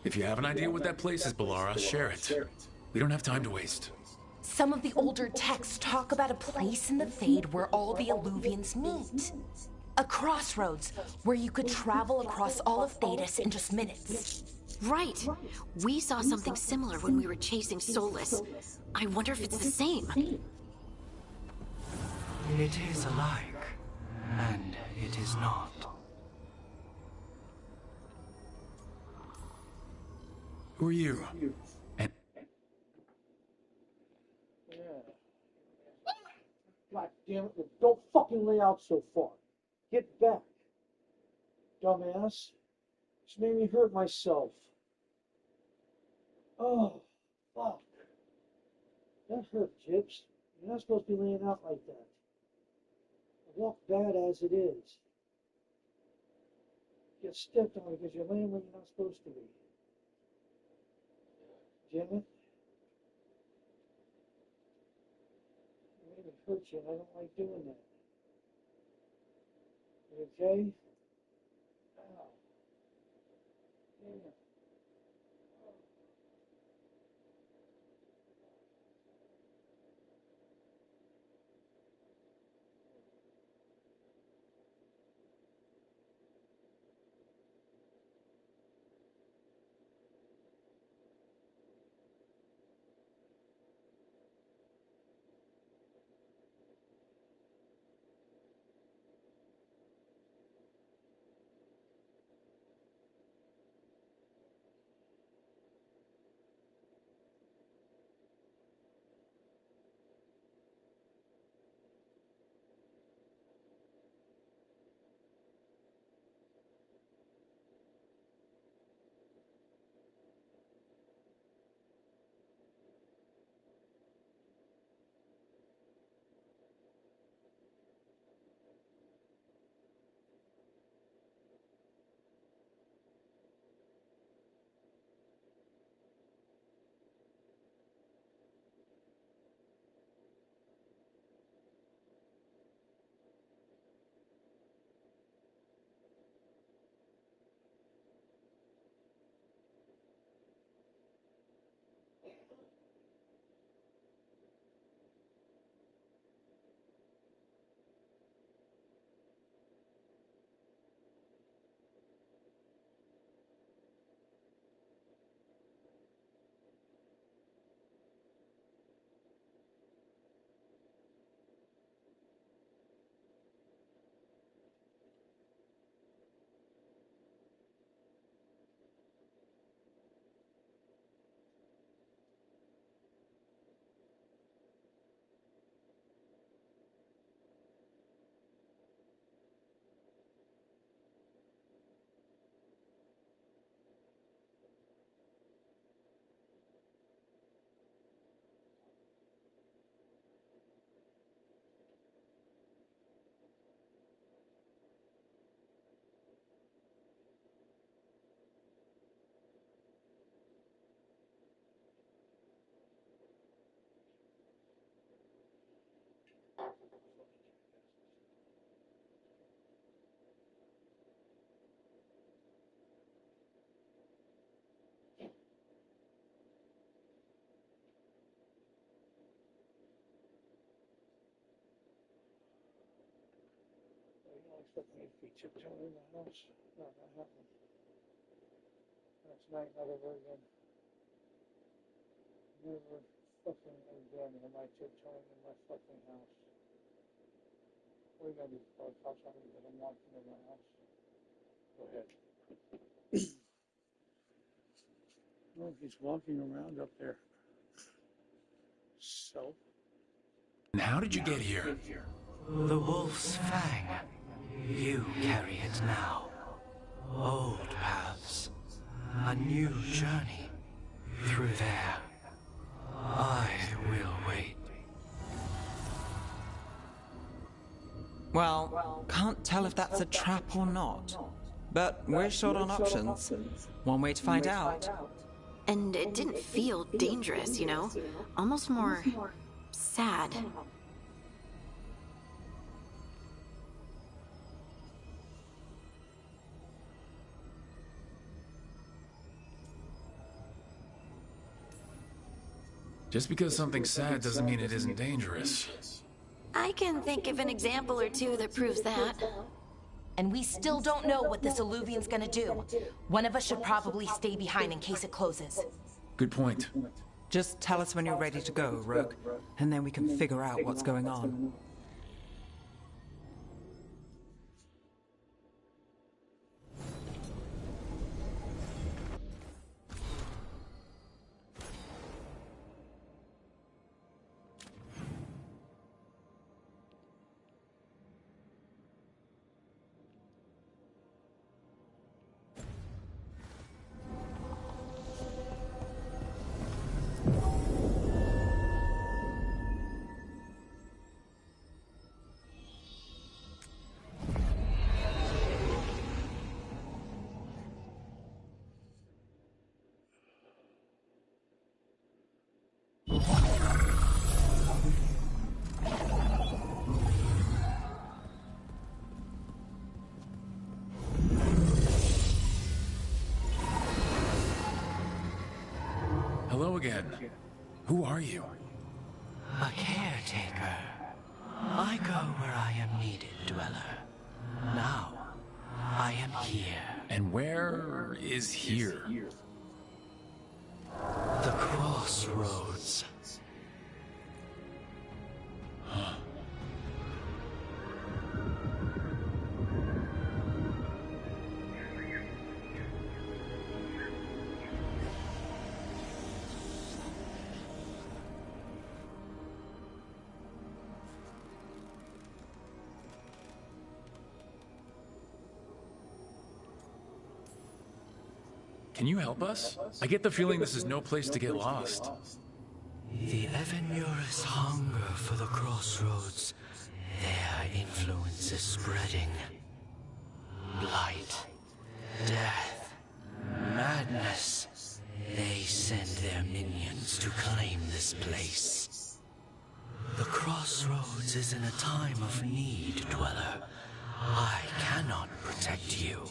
If you have an idea what that place is, Balara, share it. We don't have time to waste. Some of the older texts talk about a place in the Fade where all the Illuvians meet. A crossroads where you could travel across all of Thedas in just minutes. Right. We saw something similar when we were chasing Solus. I wonder if it's the same. It is alike, and it is not. Who are you? And God damn it, don't fucking lay out so far. Get back. Dumbass. Just made me hurt myself. Oh, fuck. That hurt, Jips. You're not supposed to be laying out like that. Walk bad as it is. Get stepped on because you're laying where you're not supposed to be. Jim it? You made me hurt you, and I don't like doing that. You okay? Ow. Yeah. Expect me to be tiptoeing in the house? No, not happening. Last night, not ever again. Never fucking again am I tiptoeing in my fucking house. What are you gonna do? Call the cops on me because I'm walking in my house? Go ahead. Oh, he's walking around up there. So? And how did you get here? The wolf's fang. You carry it now. Old paths. A new journey. Through there. I will wait. Well, can't tell if that's a trap or not. But we're short on options. One way to find out. And it didn't feel dangerous, you know? Almost more sad. Just because something's sad doesn't mean it isn't dangerous. I can think of an example or two that proves that. And we still don't know what this alluvian's gonna do. One of us should probably stay behind in case it closes. Good point. Just tell us when you're ready to go, Rogue, and then we can figure out what's going on. Hello again. Who are you? A caretaker. I go where I am needed, Dweller. Now, I am here. And where is here? The crossroads. Can you help us? I get the feeling this is no place to get lost. The Evanurus hunger for the crossroads. Their influence is spreading. Blight, death, madness. They send their minions to claim this place. The crossroads is in a time of need, Dweller. I cannot protect you.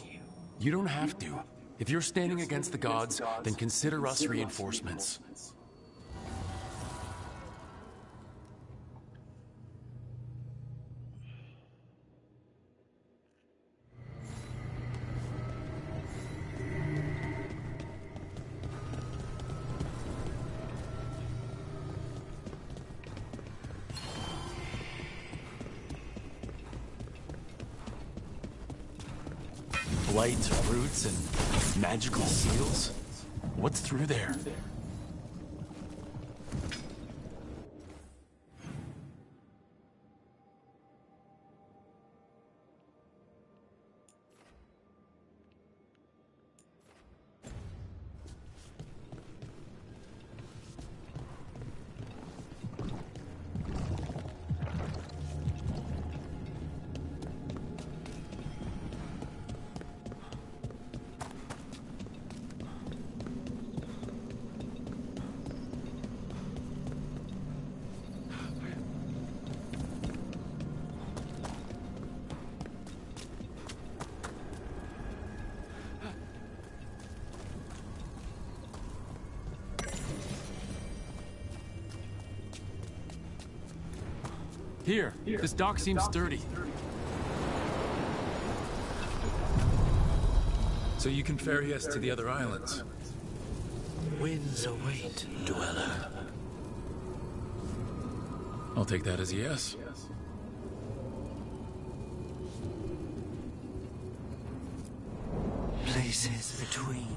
You don't have to. If you're standing against the gods, then consider us reinforcements. Blight, roots, and magical seals? What's through there? Here, this dock seems sturdy. So you can ferry us to the other islands. Winds await, Dweller. I'll take that as a yes. Places between.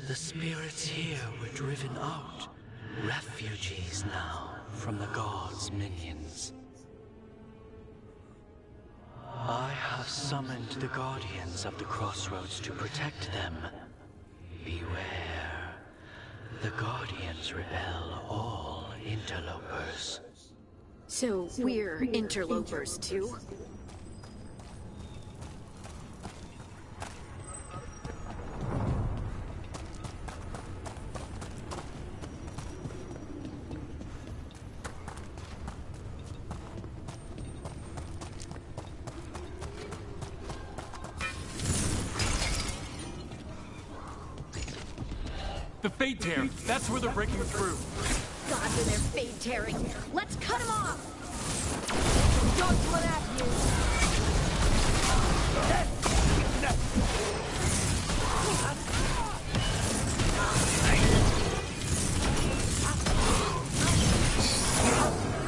The spirits here were driven out, refugees now from the gods' minions. I have summoned the guardians of the crossroads to protect them. Beware. The guardians repel all interlopers. So we're interlopers too? The Fate Tear! That's where they're breaking through. Gods and their fade tearing. Let's cut them off! Don't split at you!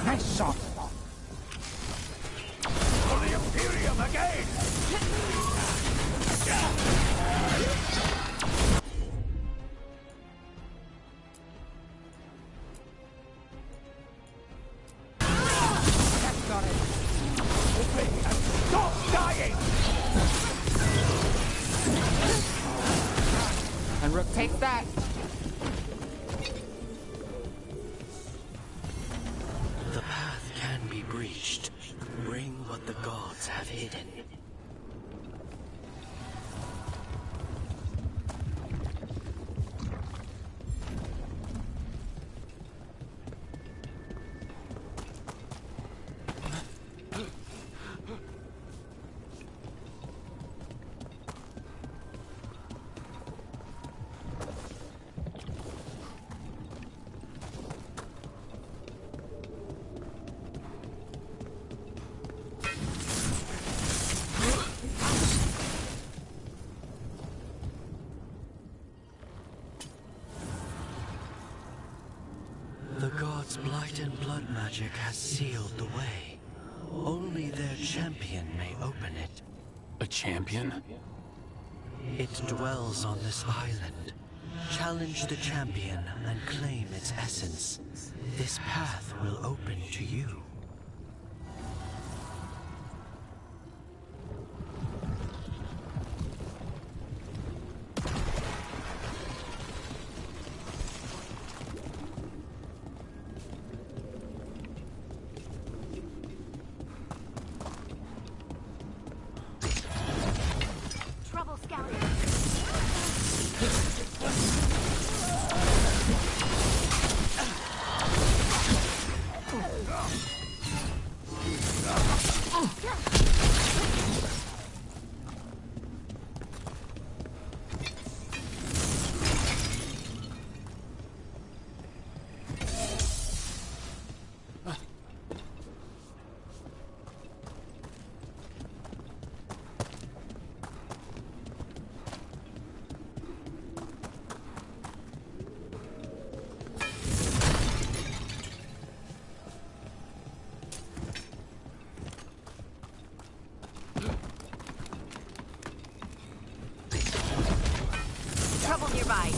Nice shot! For the Imperium again! Take that. The path gods have hidden. The gods' blight and blood magic has sealed the way. Only their champion may open it. A champion? It dwells on this island. Challenge the champion and claim its essence. This path will open to you. Trouble scouting. Trouble nearby.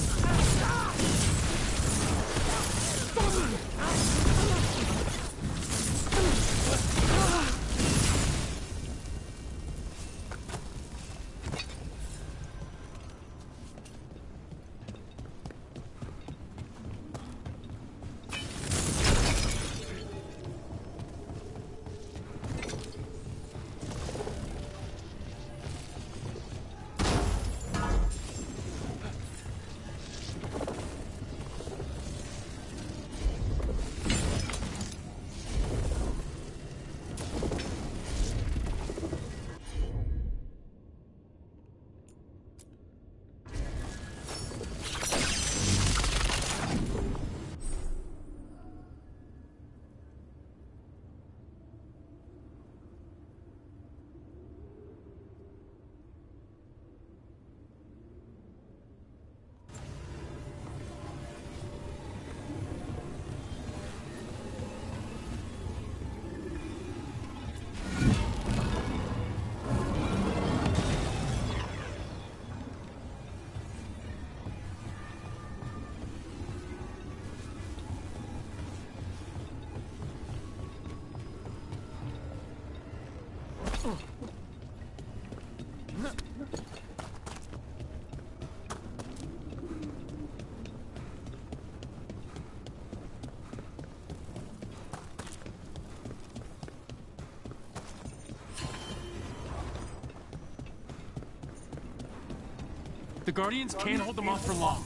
The Guardians can't hold them off for long.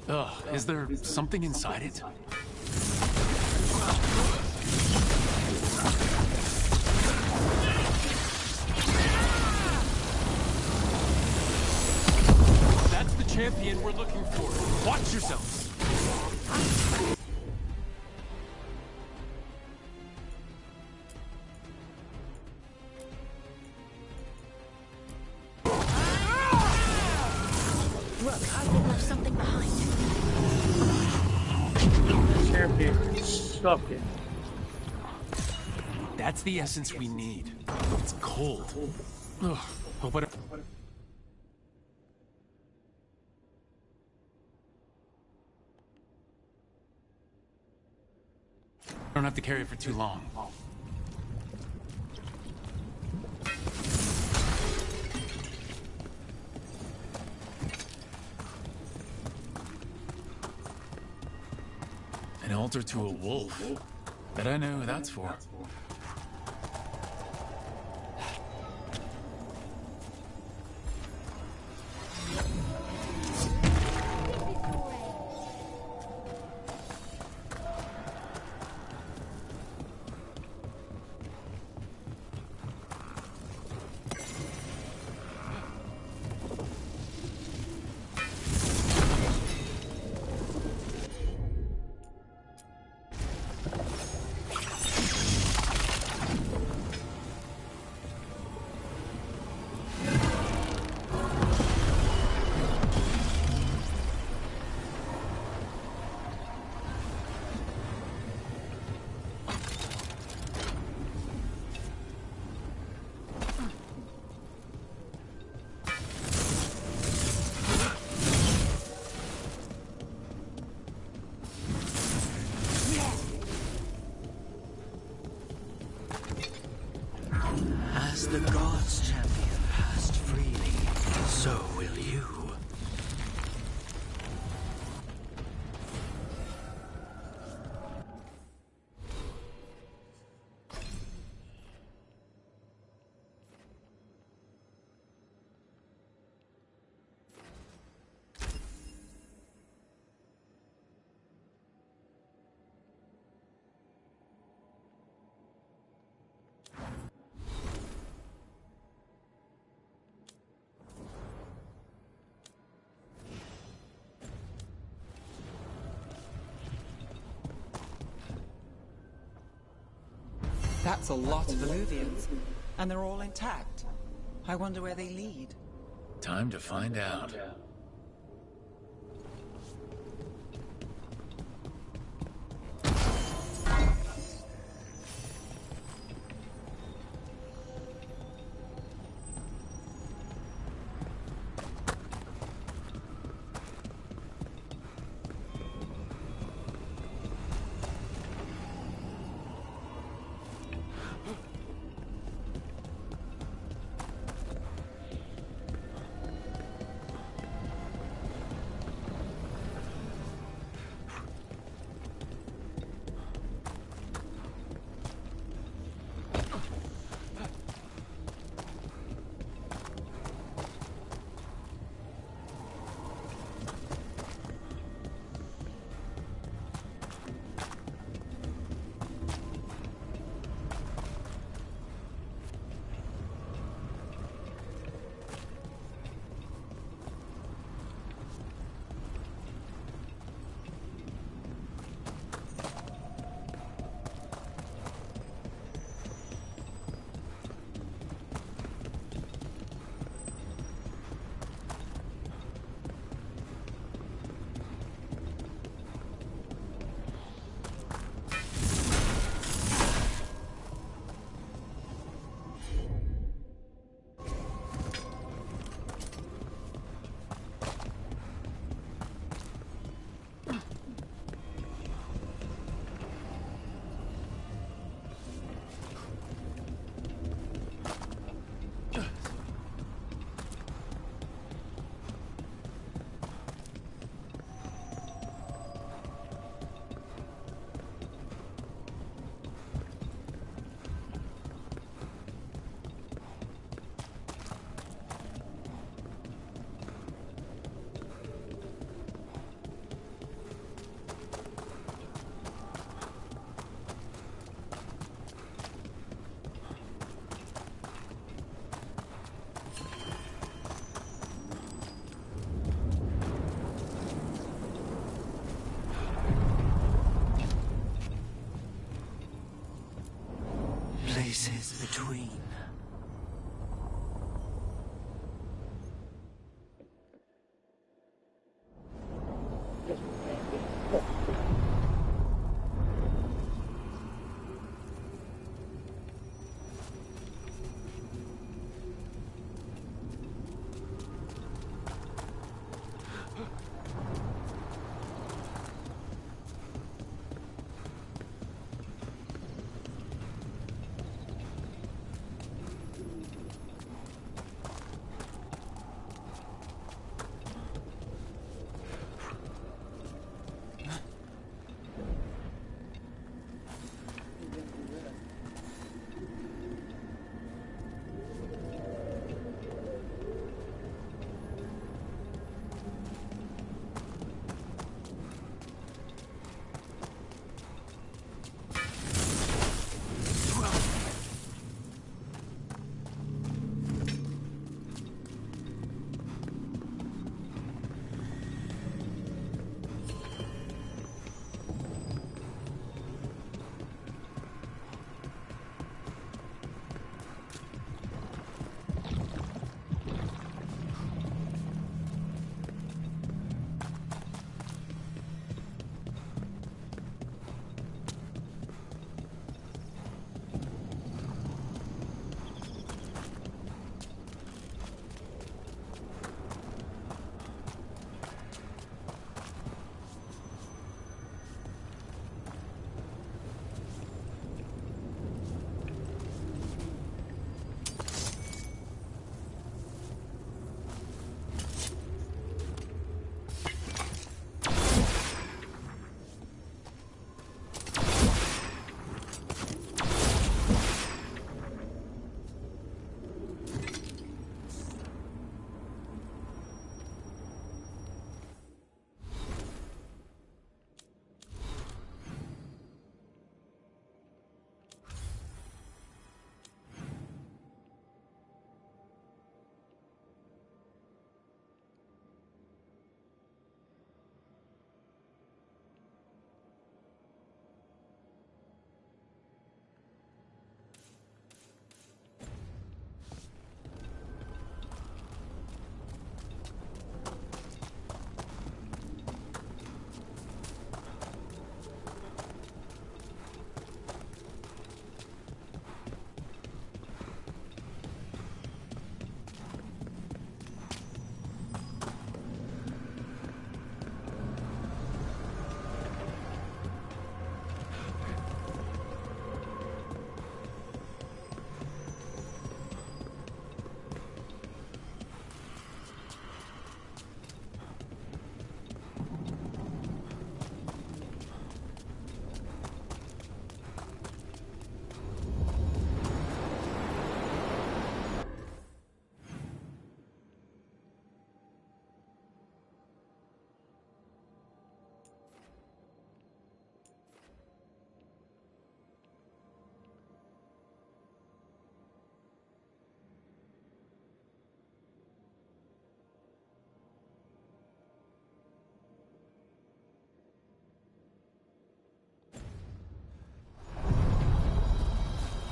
Ugh, is there something inside it? That's the champion we're looking for. Watch yourselves. Look, I think there's something behind. Champion, stop it. That's the essence we need. It's cold. Ugh. Hope I don't... I don't have to carry it for too long. An altar to a wolf. Bet I know who that's for. As the gods' champion passed freely, so will you. That's a lot of Illuvians, and they're all intact. I wonder where they lead. Time to find out. Places between.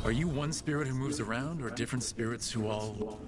Are you one spirit who moves around, or different spirits who all...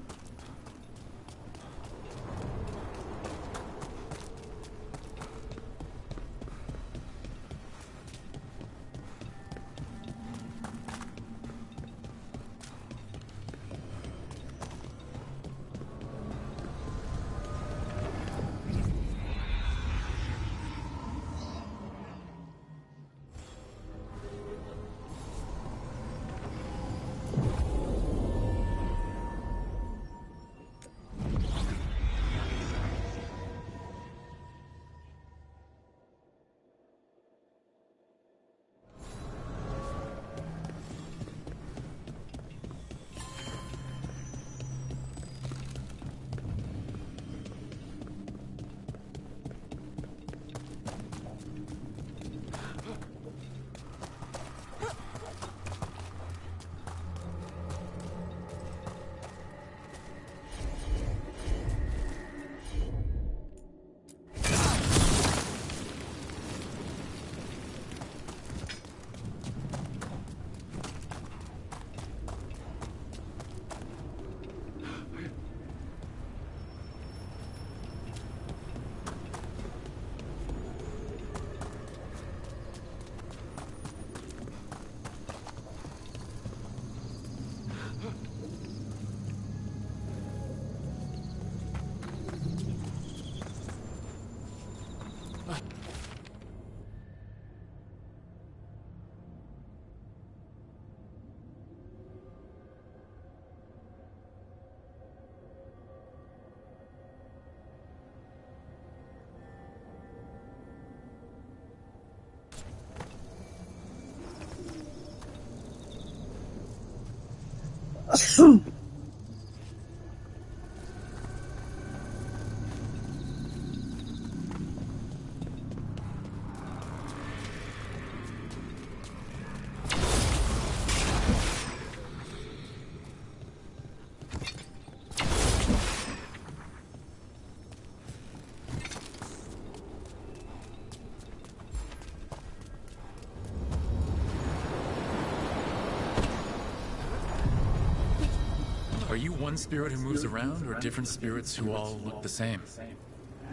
Are you one spirit who moves around, or different spirits who all look the same?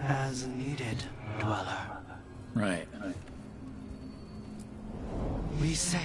As needed, Dweller. Right. We sail.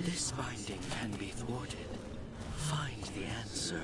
This binding can be thwarted. Find the answer.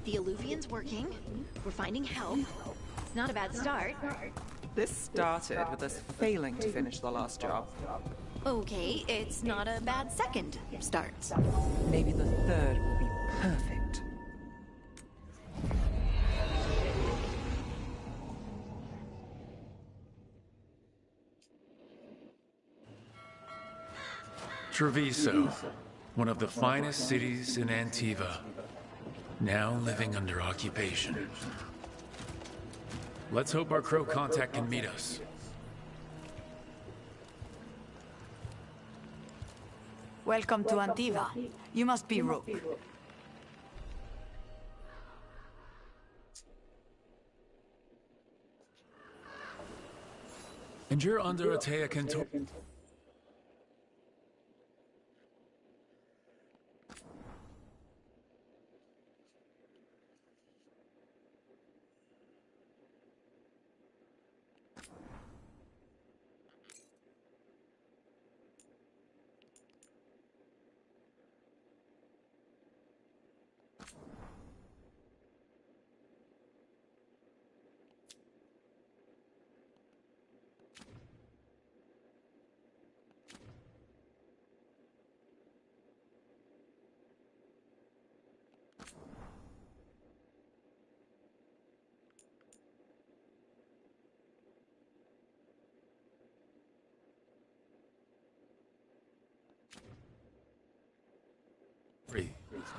The Illuvian's working. We're finding help. It's not a bad start. This started with us failing to finish the last job. Okay, it's not a bad second start. Maybe the third will be perfect. Treviso, one of the finest cities in Antiva, now living under occupation. Let's hope our crow contact can meet us. Welcome to Antiva. You must be Rook. And you're under a Teacantor.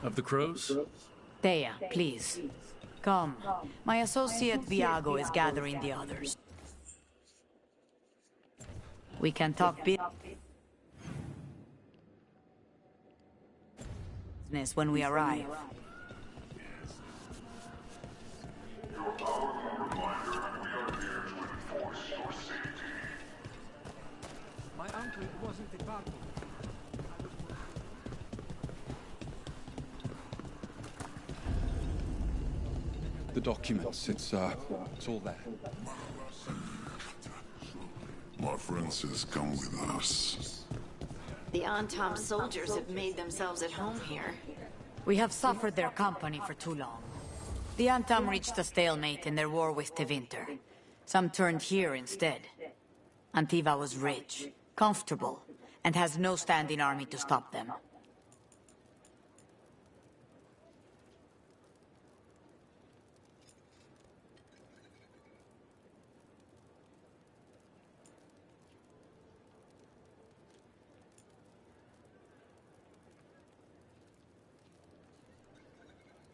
Of the crows? Thea, please. Come. My associate Viago is gathering the others. We can talk business when we arrive. My uncle wasn't the battle. The documents, it's all there. My friend says come with us. The Antam soldiers have made themselves at home here. We have suffered their company for too long. The Antam reached a stalemate in their war with Tevinter. Some turned here instead. Antiva was rich, comfortable, and has no standing army to stop them.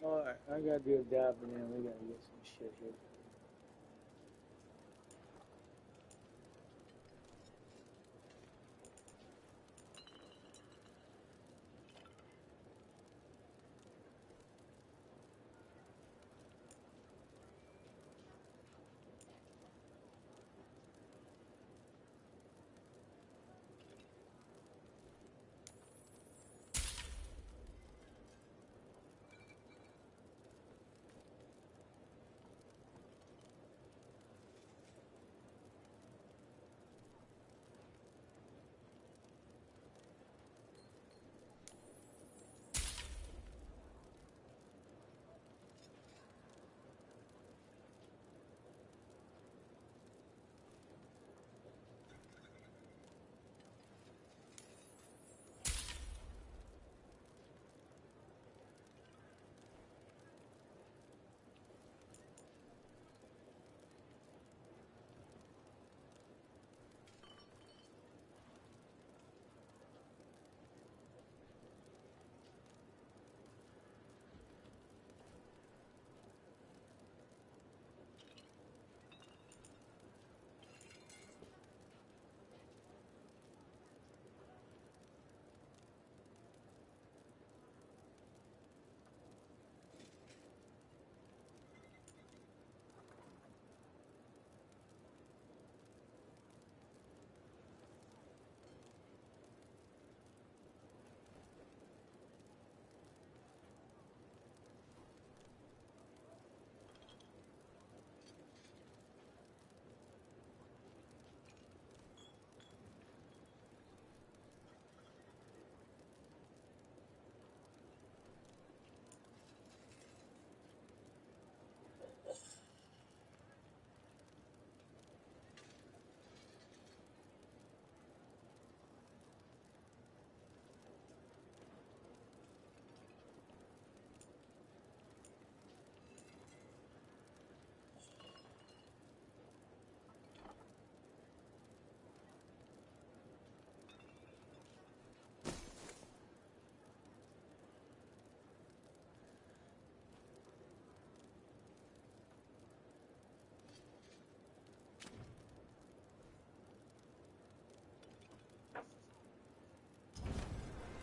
Alright, I gotta do a dab and then we gotta get some shit here.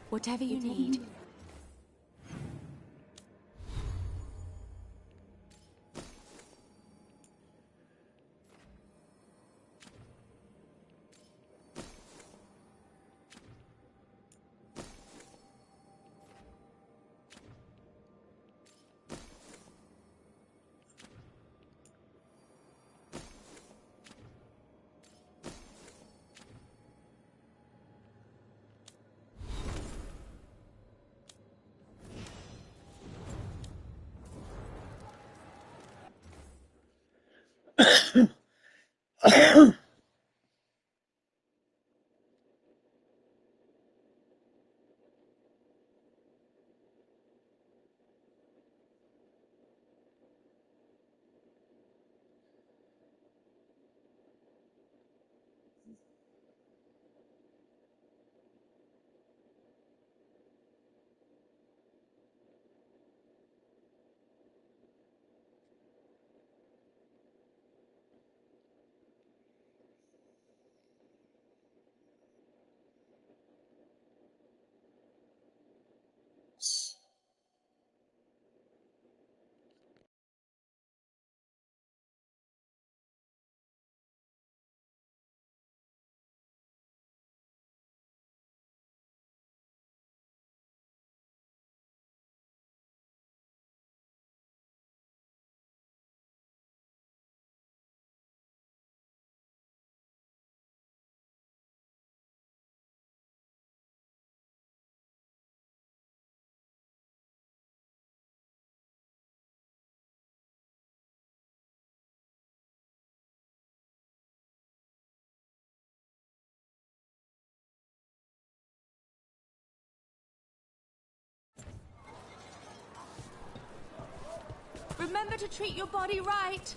Whatever you need. Remember to treat your body right.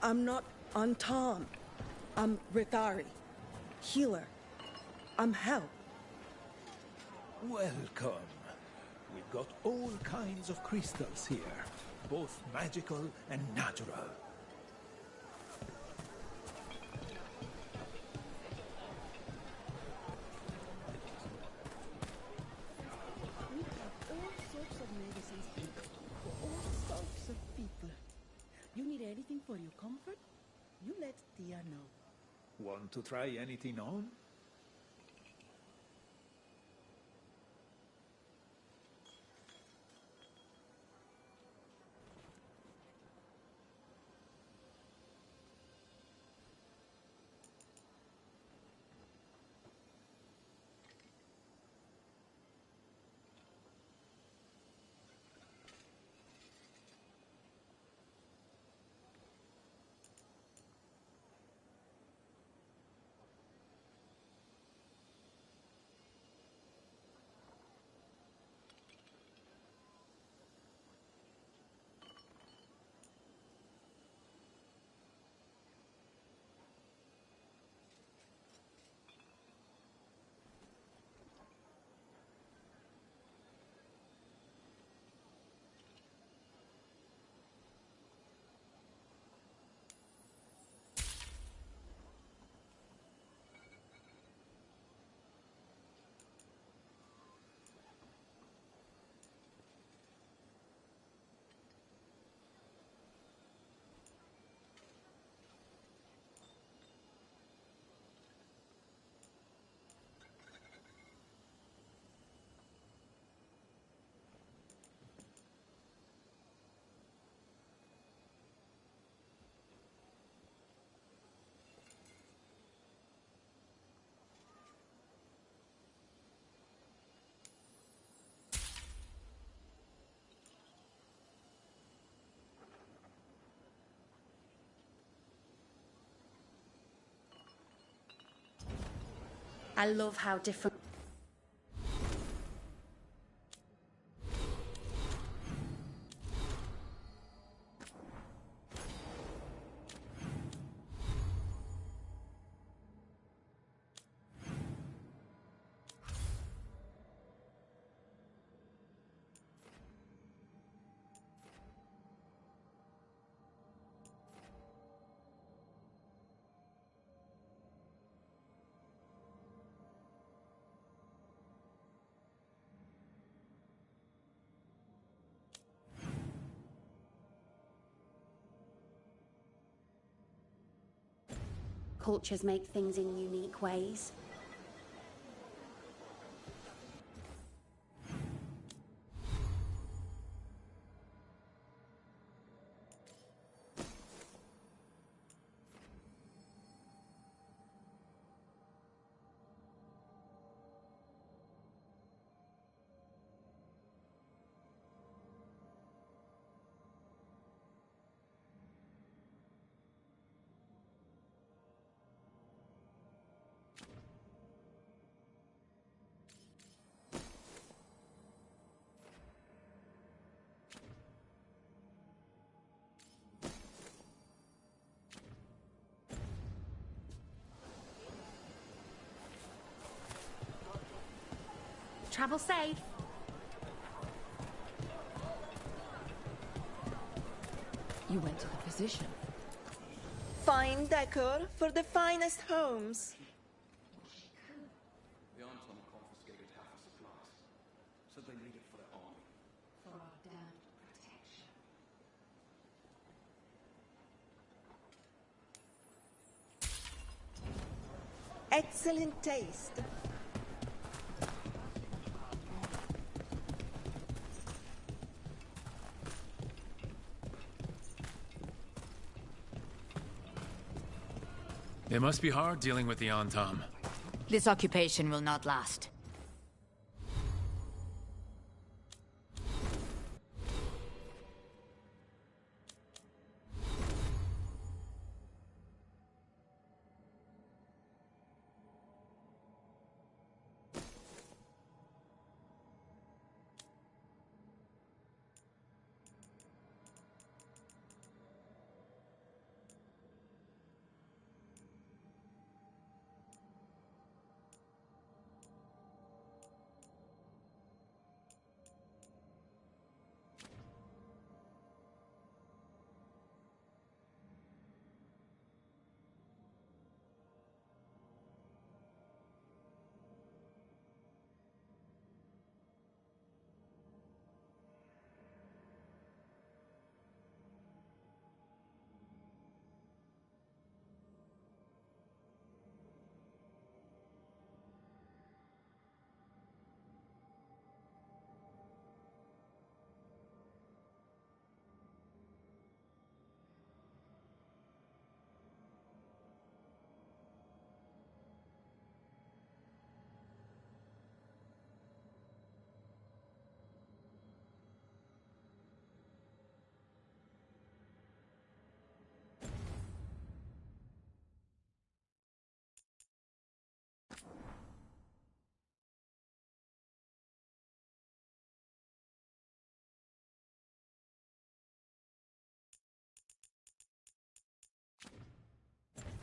I'm not Antam. I'm Rithari. Healer. I'm Hel. Welcome. We've got all kinds of crystals here, both magical and natural. We have all sorts of medicines here for all sorts of people. You need anything for your comfort? You let Tia know. Want to try anything on? I love how different... cultures make things in unique ways. Travel safe. You went to the physician. Fine decor for the finest homes. The Anton confiscated half the supplies. Said they need it for their army. For our damned protection. Excellent taste. It must be hard dealing with the Antam. This occupation will not last.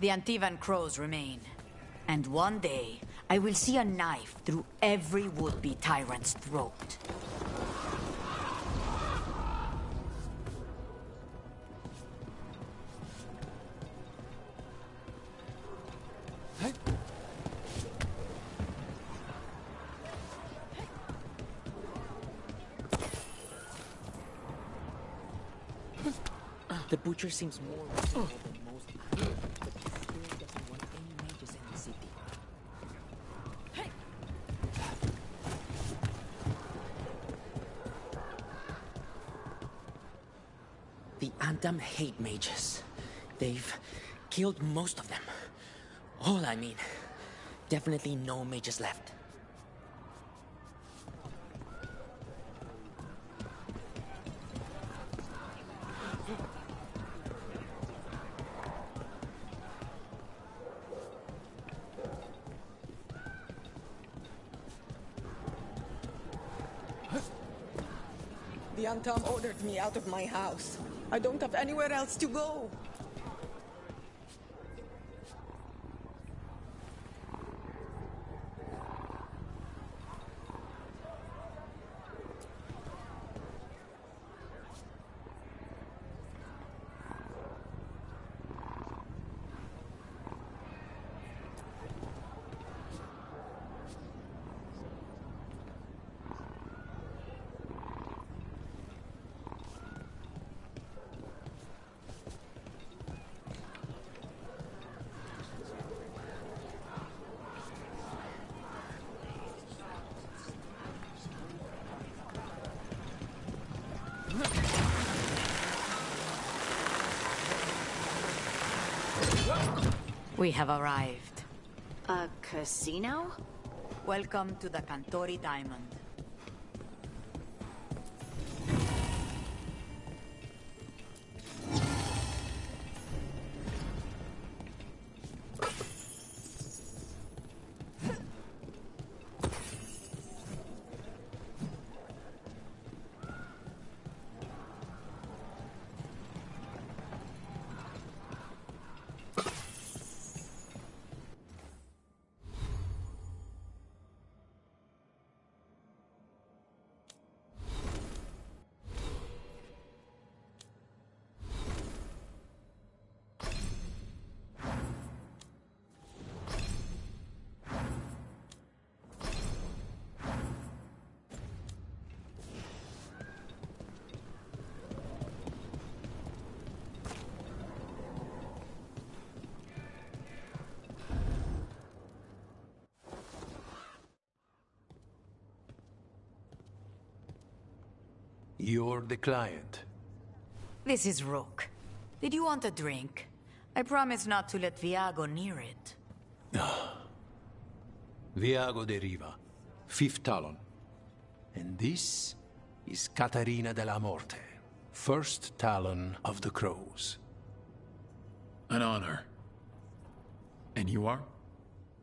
The Antivan crows remain. And one day, I will see a knife through every would-be tyrant's throat. The butcher seems more reasonable than most, but he still doesn't want any mages in the city. The Antam hate mages. They've killed most of them. All, I mean. Definitely no mages left. The Antam ordered me out of my house. I don't have anywhere else to go. We have arrived. A casino? Welcome to the Cantori Diamond. You're the client. This is Rook. Did you want a drink? I promise not to let Viago near it. Viago de Riva, 5th Talon. And this is Catarina de la Morte, 1st Talon of the Crows. An honor. And you are?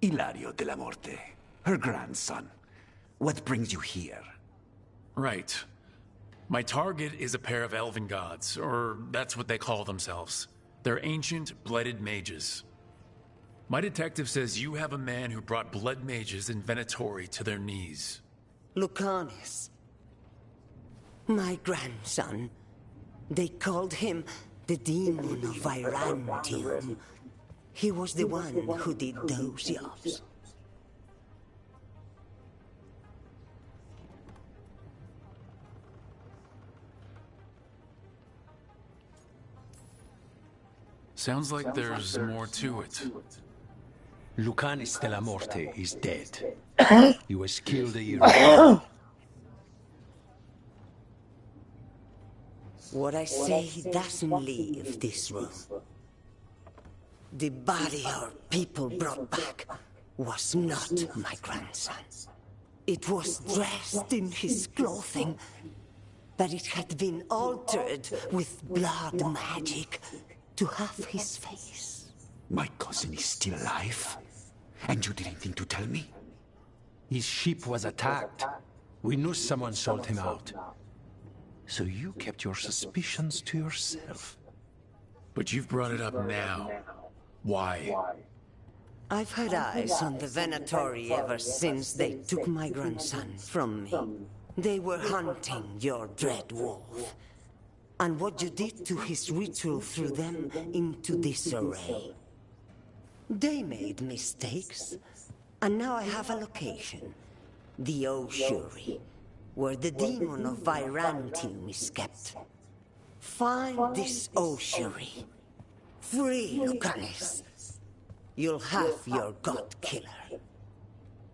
Ilario de la Morte, her grandson. What brings you here? Right. My target is a pair of elven gods, or that's what they call themselves. They're ancient, blooded mages. My detective says you have a man who brought blood mages in Venatori to their knees. Lucanis. My grandson. They called him the Demon of Virantium. He was the one who did those jobs. Sounds like there's more to it. Lucanis de la Morte is dead. He was killed a year ago. What I say doesn't leave this room. The body our people brought back was not my grandson. It was dressed in his clothing, but it had been altered with blood magic to have his face. My cousin is still alive? And you didn't think to tell me? His ship was attacked. We knew someone sold him out. So you kept your suspicions to yourself. But you've brought it up now. Why? I've had eyes on the Venatori ever since they took my grandson from me. They were hunting your dread wolf. And what you did to his ritual threw them into disarray. They made mistakes, and now I have a location. The Oshuri, where the demon of Virantium is kept. Find this Oshuri. Free Lucanis. You'll have your god killer.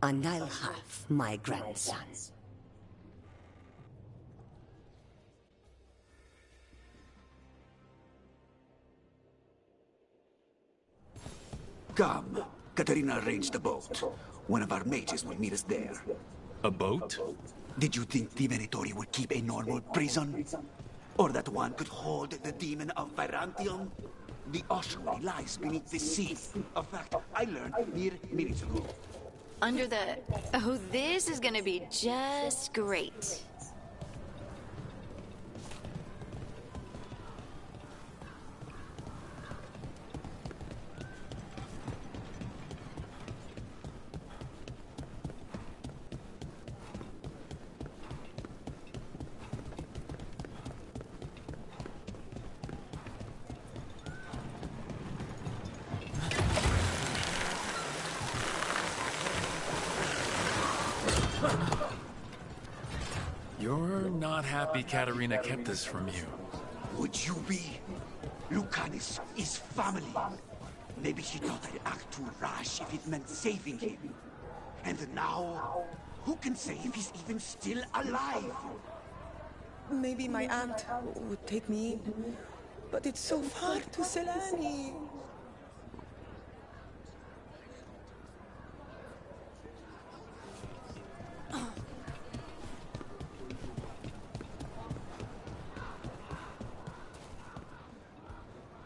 And I'll have my grandson. Come. Katarina arranged a boat. One of our mages will meet us there. A boat? Did you think the Venatori would keep a normal prison? Or that one could hold the demon of Virantium? The ossuary lies beneath the sea. A fact I learned mere minutes ago. Under the... Oh, this is gonna be just great. You're not happy Katarina kept this from you. Would you be? Lucanis is family. Maybe she thought I'd act too rash if it meant saving him. And now, who can say if he's even still alive? Maybe my aunt would take me in, but it's so far to Selani.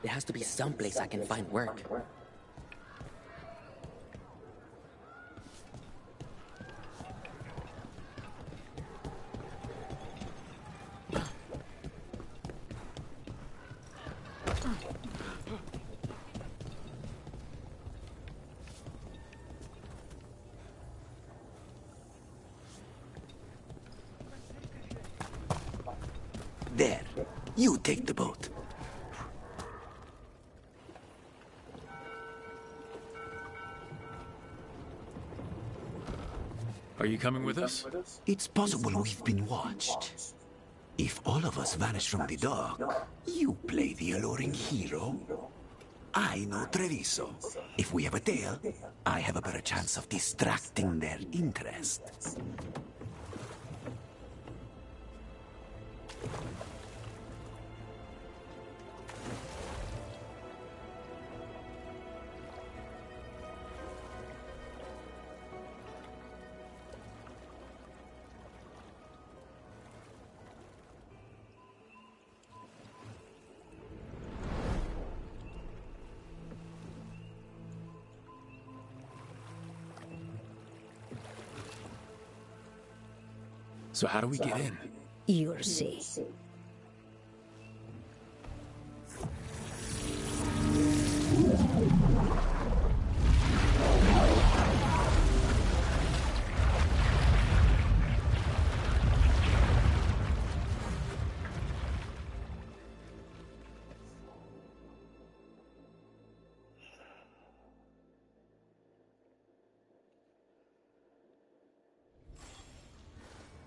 There has to be some place I can find work. There. You take the boat. Are you coming with us? It's possible we've been watched. If all of us vanish from the dock, you play the alluring hero. I know Treviso. If we have a tail, I have a better chance of distracting their interest. So how do we get in? You'll see.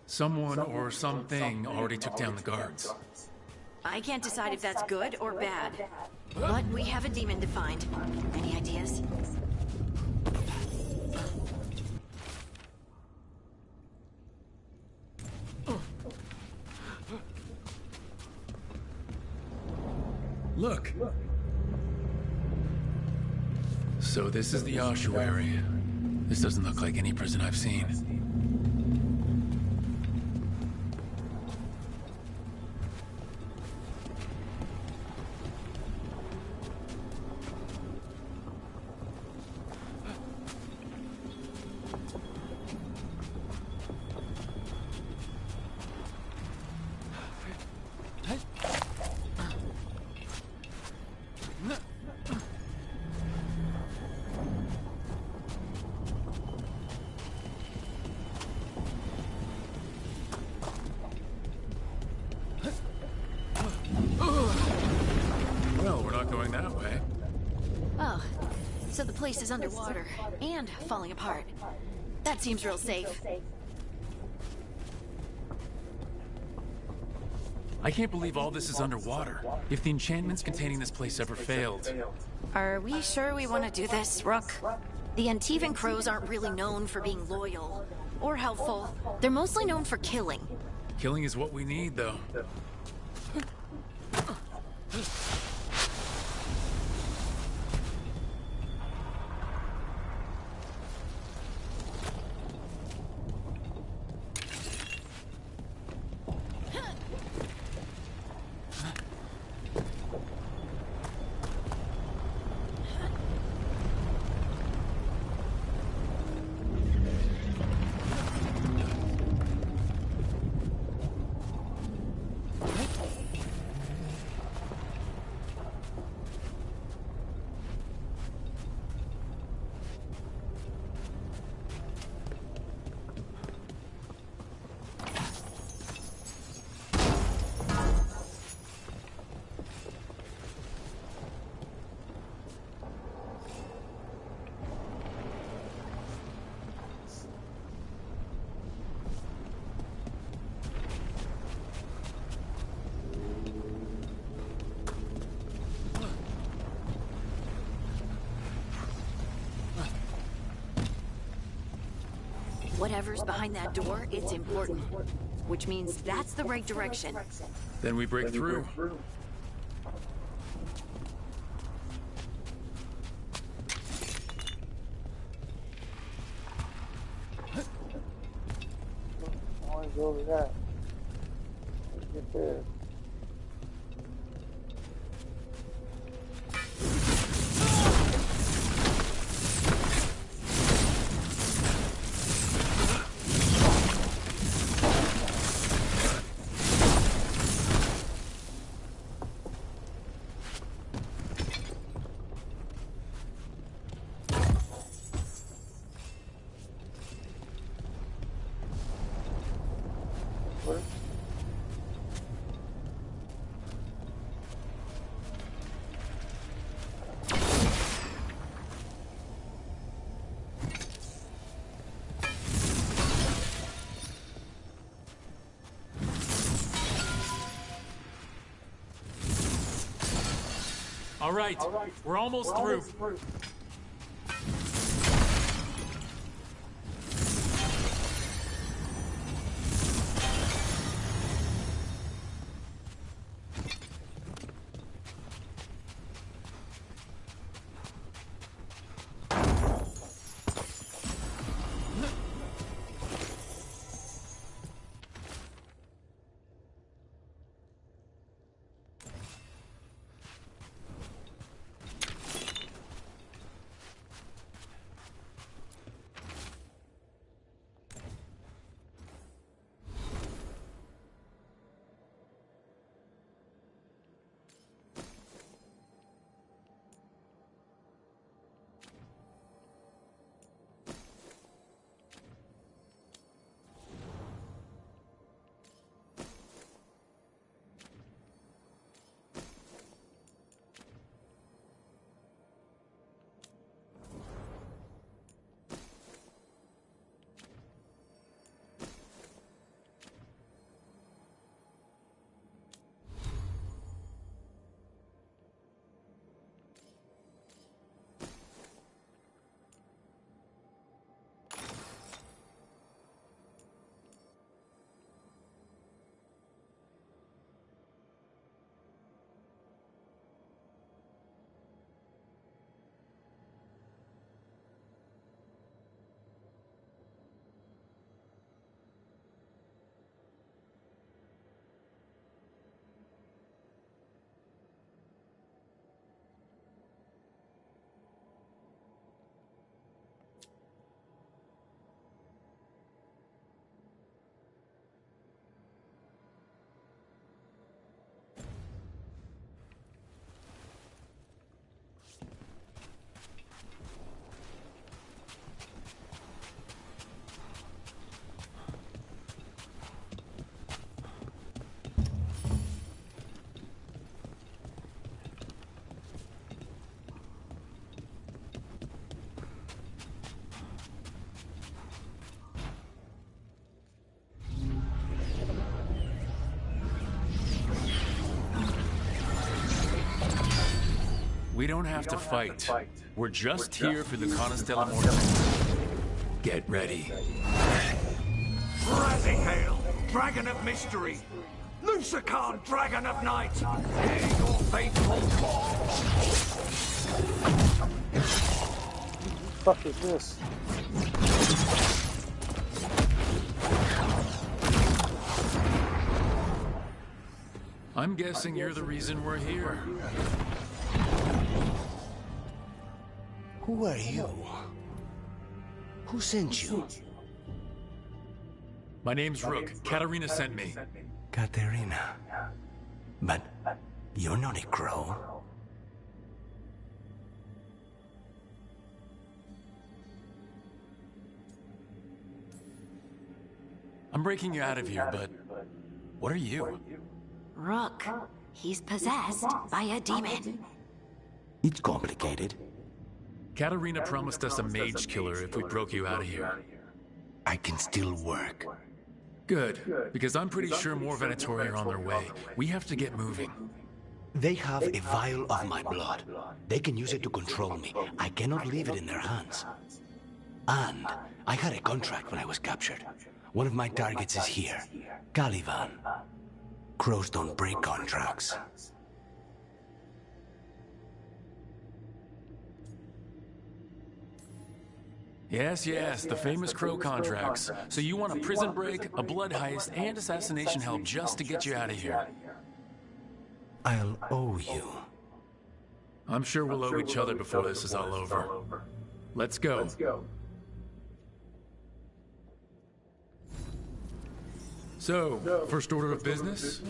Someone or something already took down the guards. I can't decide if that's good or bad. But we have a demon to find. Any ideas? Look. So this is the ossuary. This doesn't look like any prison I've seen. So the place is underwater and falling apart. That seems real safe. I can't believe all this is underwater. If the enchantments containing this place ever failed... Are we sure we want to do this, Rook? The Antivan Crows aren't really known for being loyal or helpful. They're mostly known for killing. Killing is what we need, though. Whatever's behind that door, it's important. Which means that's the right direction. Then we break through. Always over that. Let's get there. All right, we're almost through. We don't have to fight. We're just here for the Conestella Mortem. Get ready. Razihale, Dragon of Mystery! Lucican, Dragon of Night! Hear your faithful call! What the fuck is this? I'm guessing you're the reason we're here. Who are you? Who sent you? My name's Rook. Katarina sent me. Katerina. But you're not a crow. I'm breaking you out of here, but what are you? Rook. He's possessed by a demon. It's complicated. Katarina promised us a mage killer if we broke you out of here. I can still work. Good, because I'm pretty sure more Venatori are on their way. We have to get moving. They have a vial of my blood. They can use it to control me. I cannot leave it in their hands. And I had a contract when I was captured. One of my targets is here, Caliban. Crows don't break contracts. Yes, the famous crow contracts. So you want a prison break, a blood heist, and assassination help just to get you out of here. I'll owe you. I'm sure we'll owe each other before this is all over. Let's go. So, first order of business?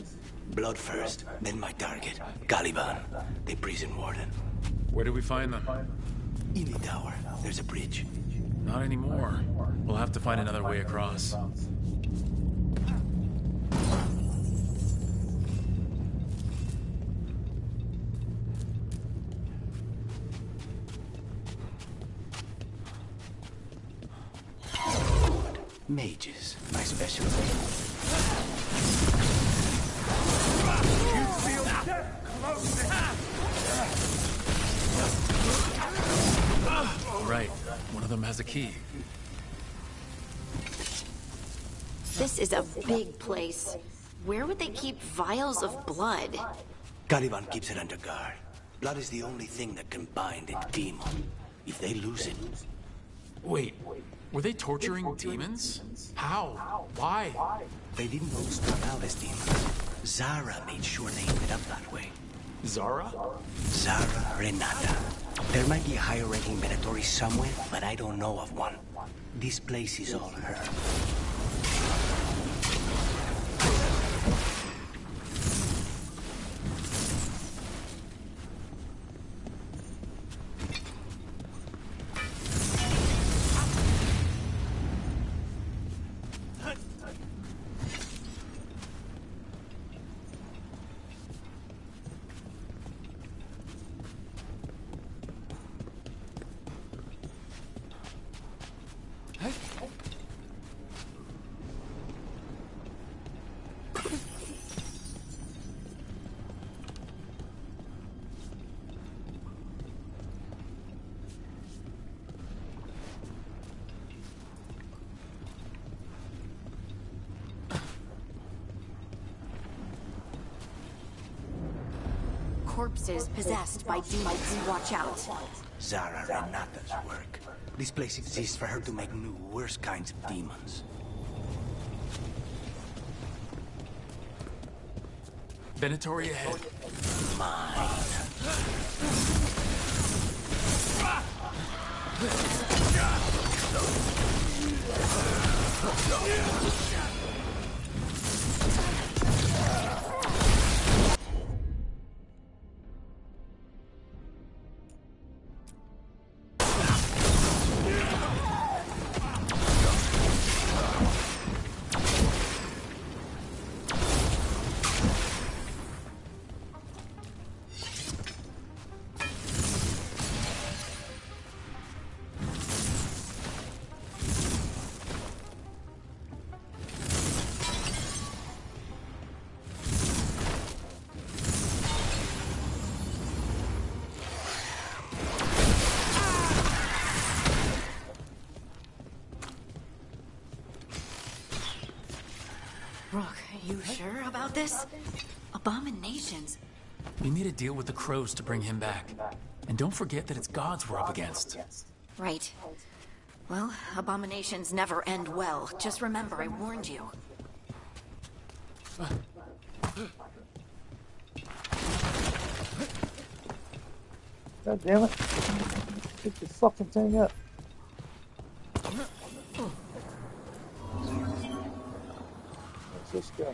Blood first, then my target, Caliban, the prison warden. Where do we find them? In the tower. There's a bridge. Not anymore. We'll have to find another way across. Mages, my specialty. You feel death close All right, one of them has a key. This is a big place. Where would they keep vials of blood? Caliban keeps it under guard. Blood is the only thing that can bind a demon. If they lose it... Wait, were they torturing demons? How? Why? They didn't all start out as demons. Zara made sure they ended up that way. Zara? Zara Renata. There might be a higher-ranking Venatori somewhere, but I don't know of one. This place is all her. Corpses possessed by demons. Watch out. Zara Renata's work. This place exists for her to make new, worse kinds of demons. Venatori ahead. Brooke, are you sure about this? Abominations. We made a deal with the crows to bring him back. And don't forget that it's gods we're up against. Right. Well, abominations never end well. Just remember, I warned you. God damn it. Pick the fucking thing up. Where's this go?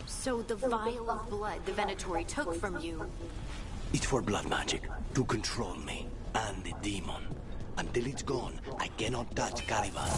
So the vial of blood the Venatori took from you... It's for blood magic, to control me, and the demon. Until it's gone, I cannot touch Caliban.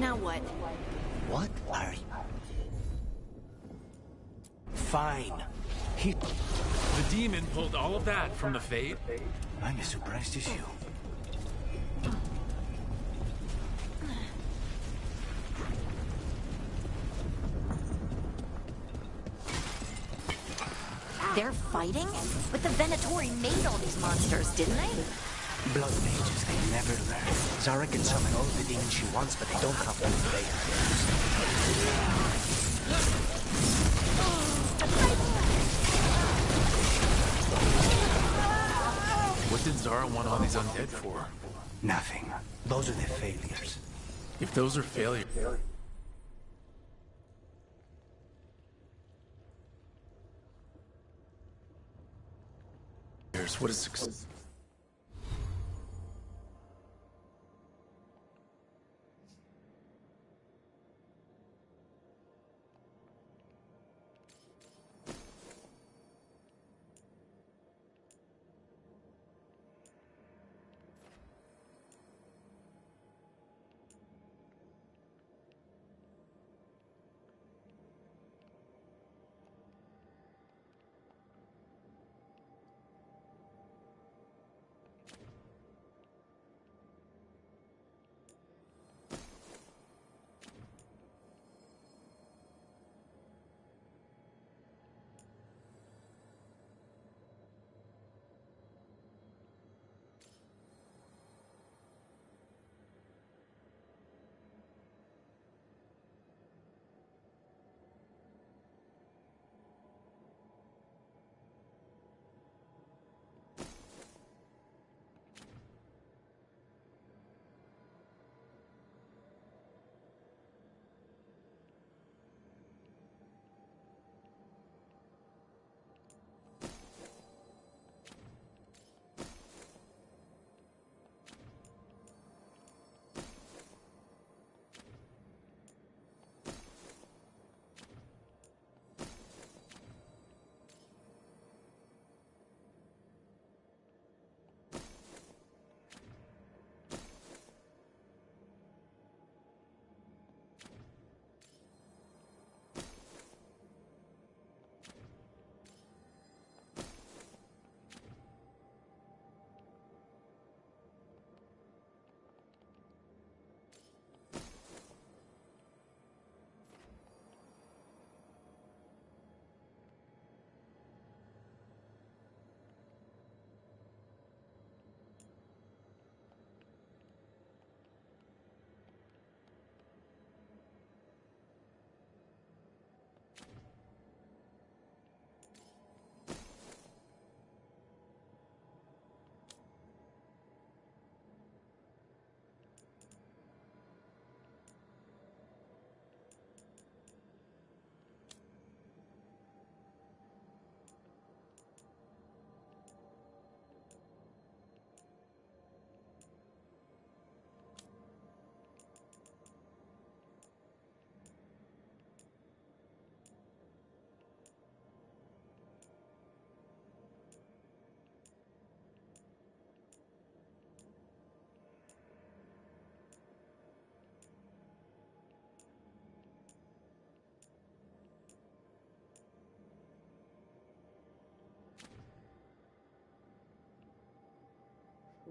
Now what? What are you? Fine. He... The demon pulled all of that from the Fade? I'm as surprised as you. They're fighting? But the Venatori made all these monsters, didn't they? Blood mages, they never learn. Zara can summon all the demons she wants, but they don't have to obey her. What did Zara want all these undead for? Nothing. Those are the failures. If those are failures... What is success?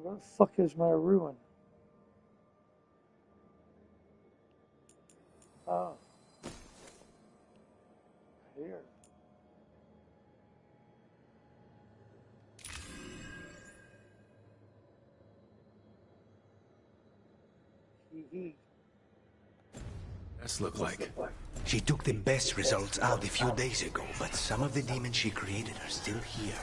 Where the fuck is my ruin? Oh. Here. That's look like. She took the best results out a few days ago, but some of the demons she created are still here.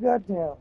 goddamn.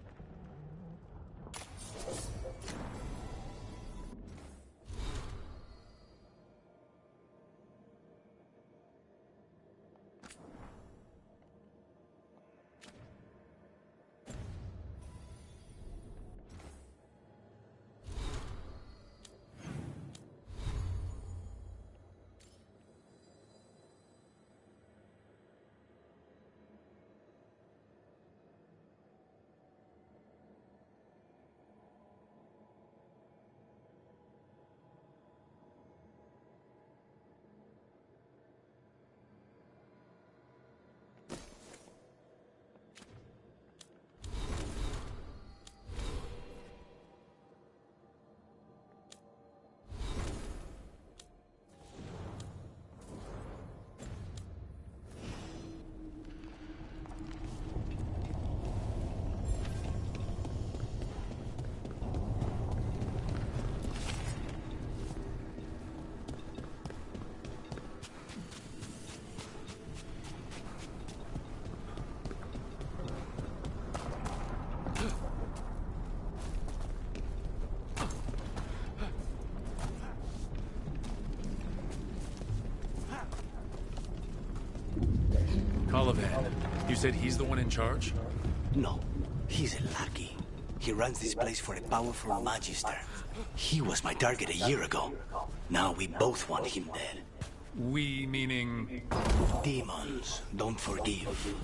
Colivan, you said he's the one in charge? No, he's a lackey. He runs this place for a powerful magister. He was my target a year ago. Now we both want him dead. We meaning... Demons don't forgive.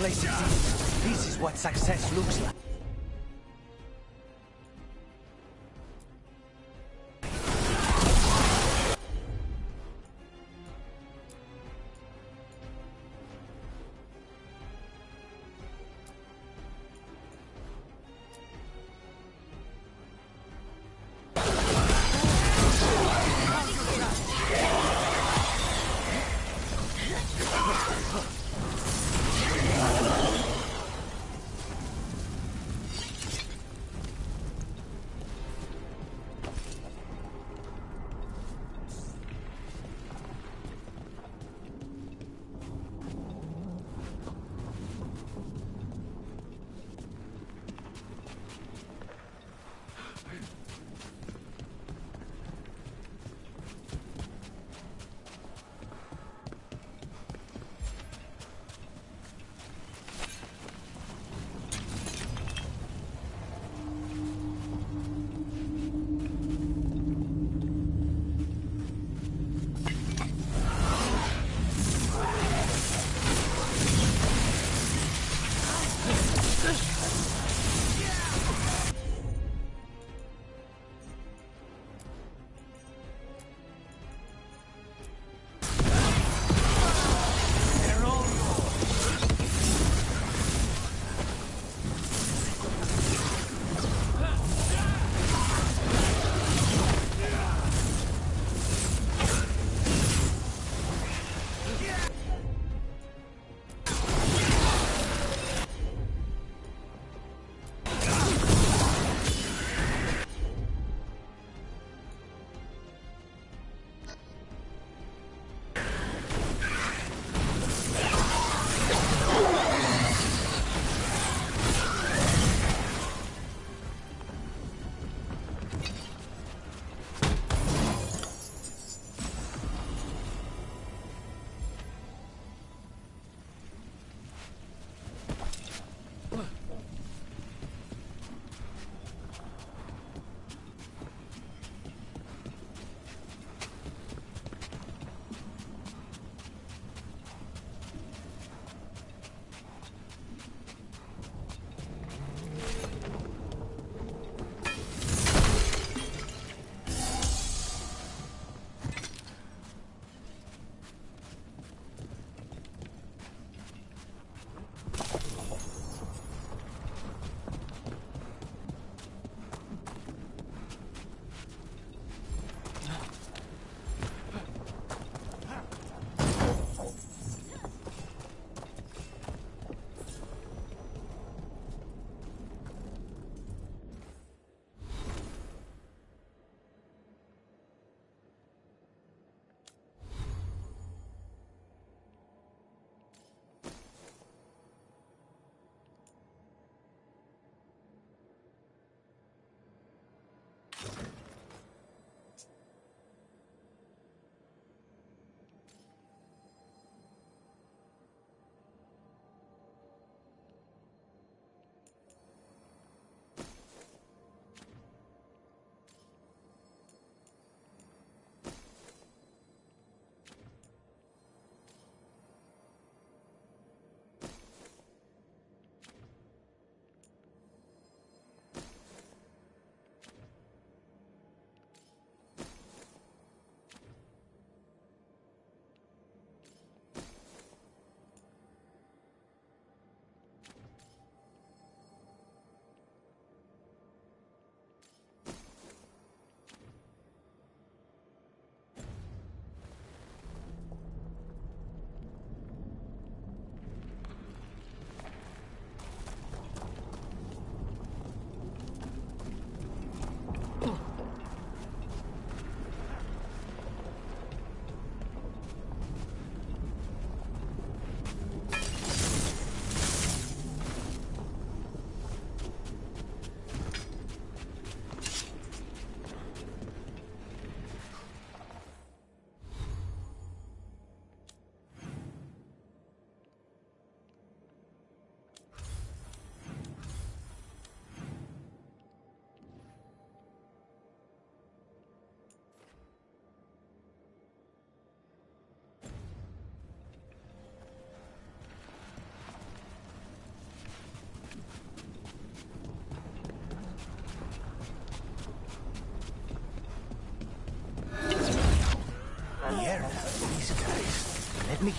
This is what success looks like.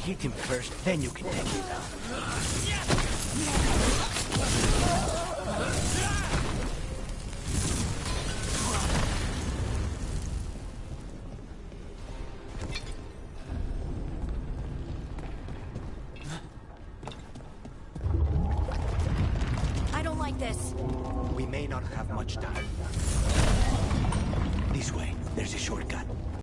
hit him first, then you can take him down. I don't like this. We may not have much time. This way, there's a shortcut.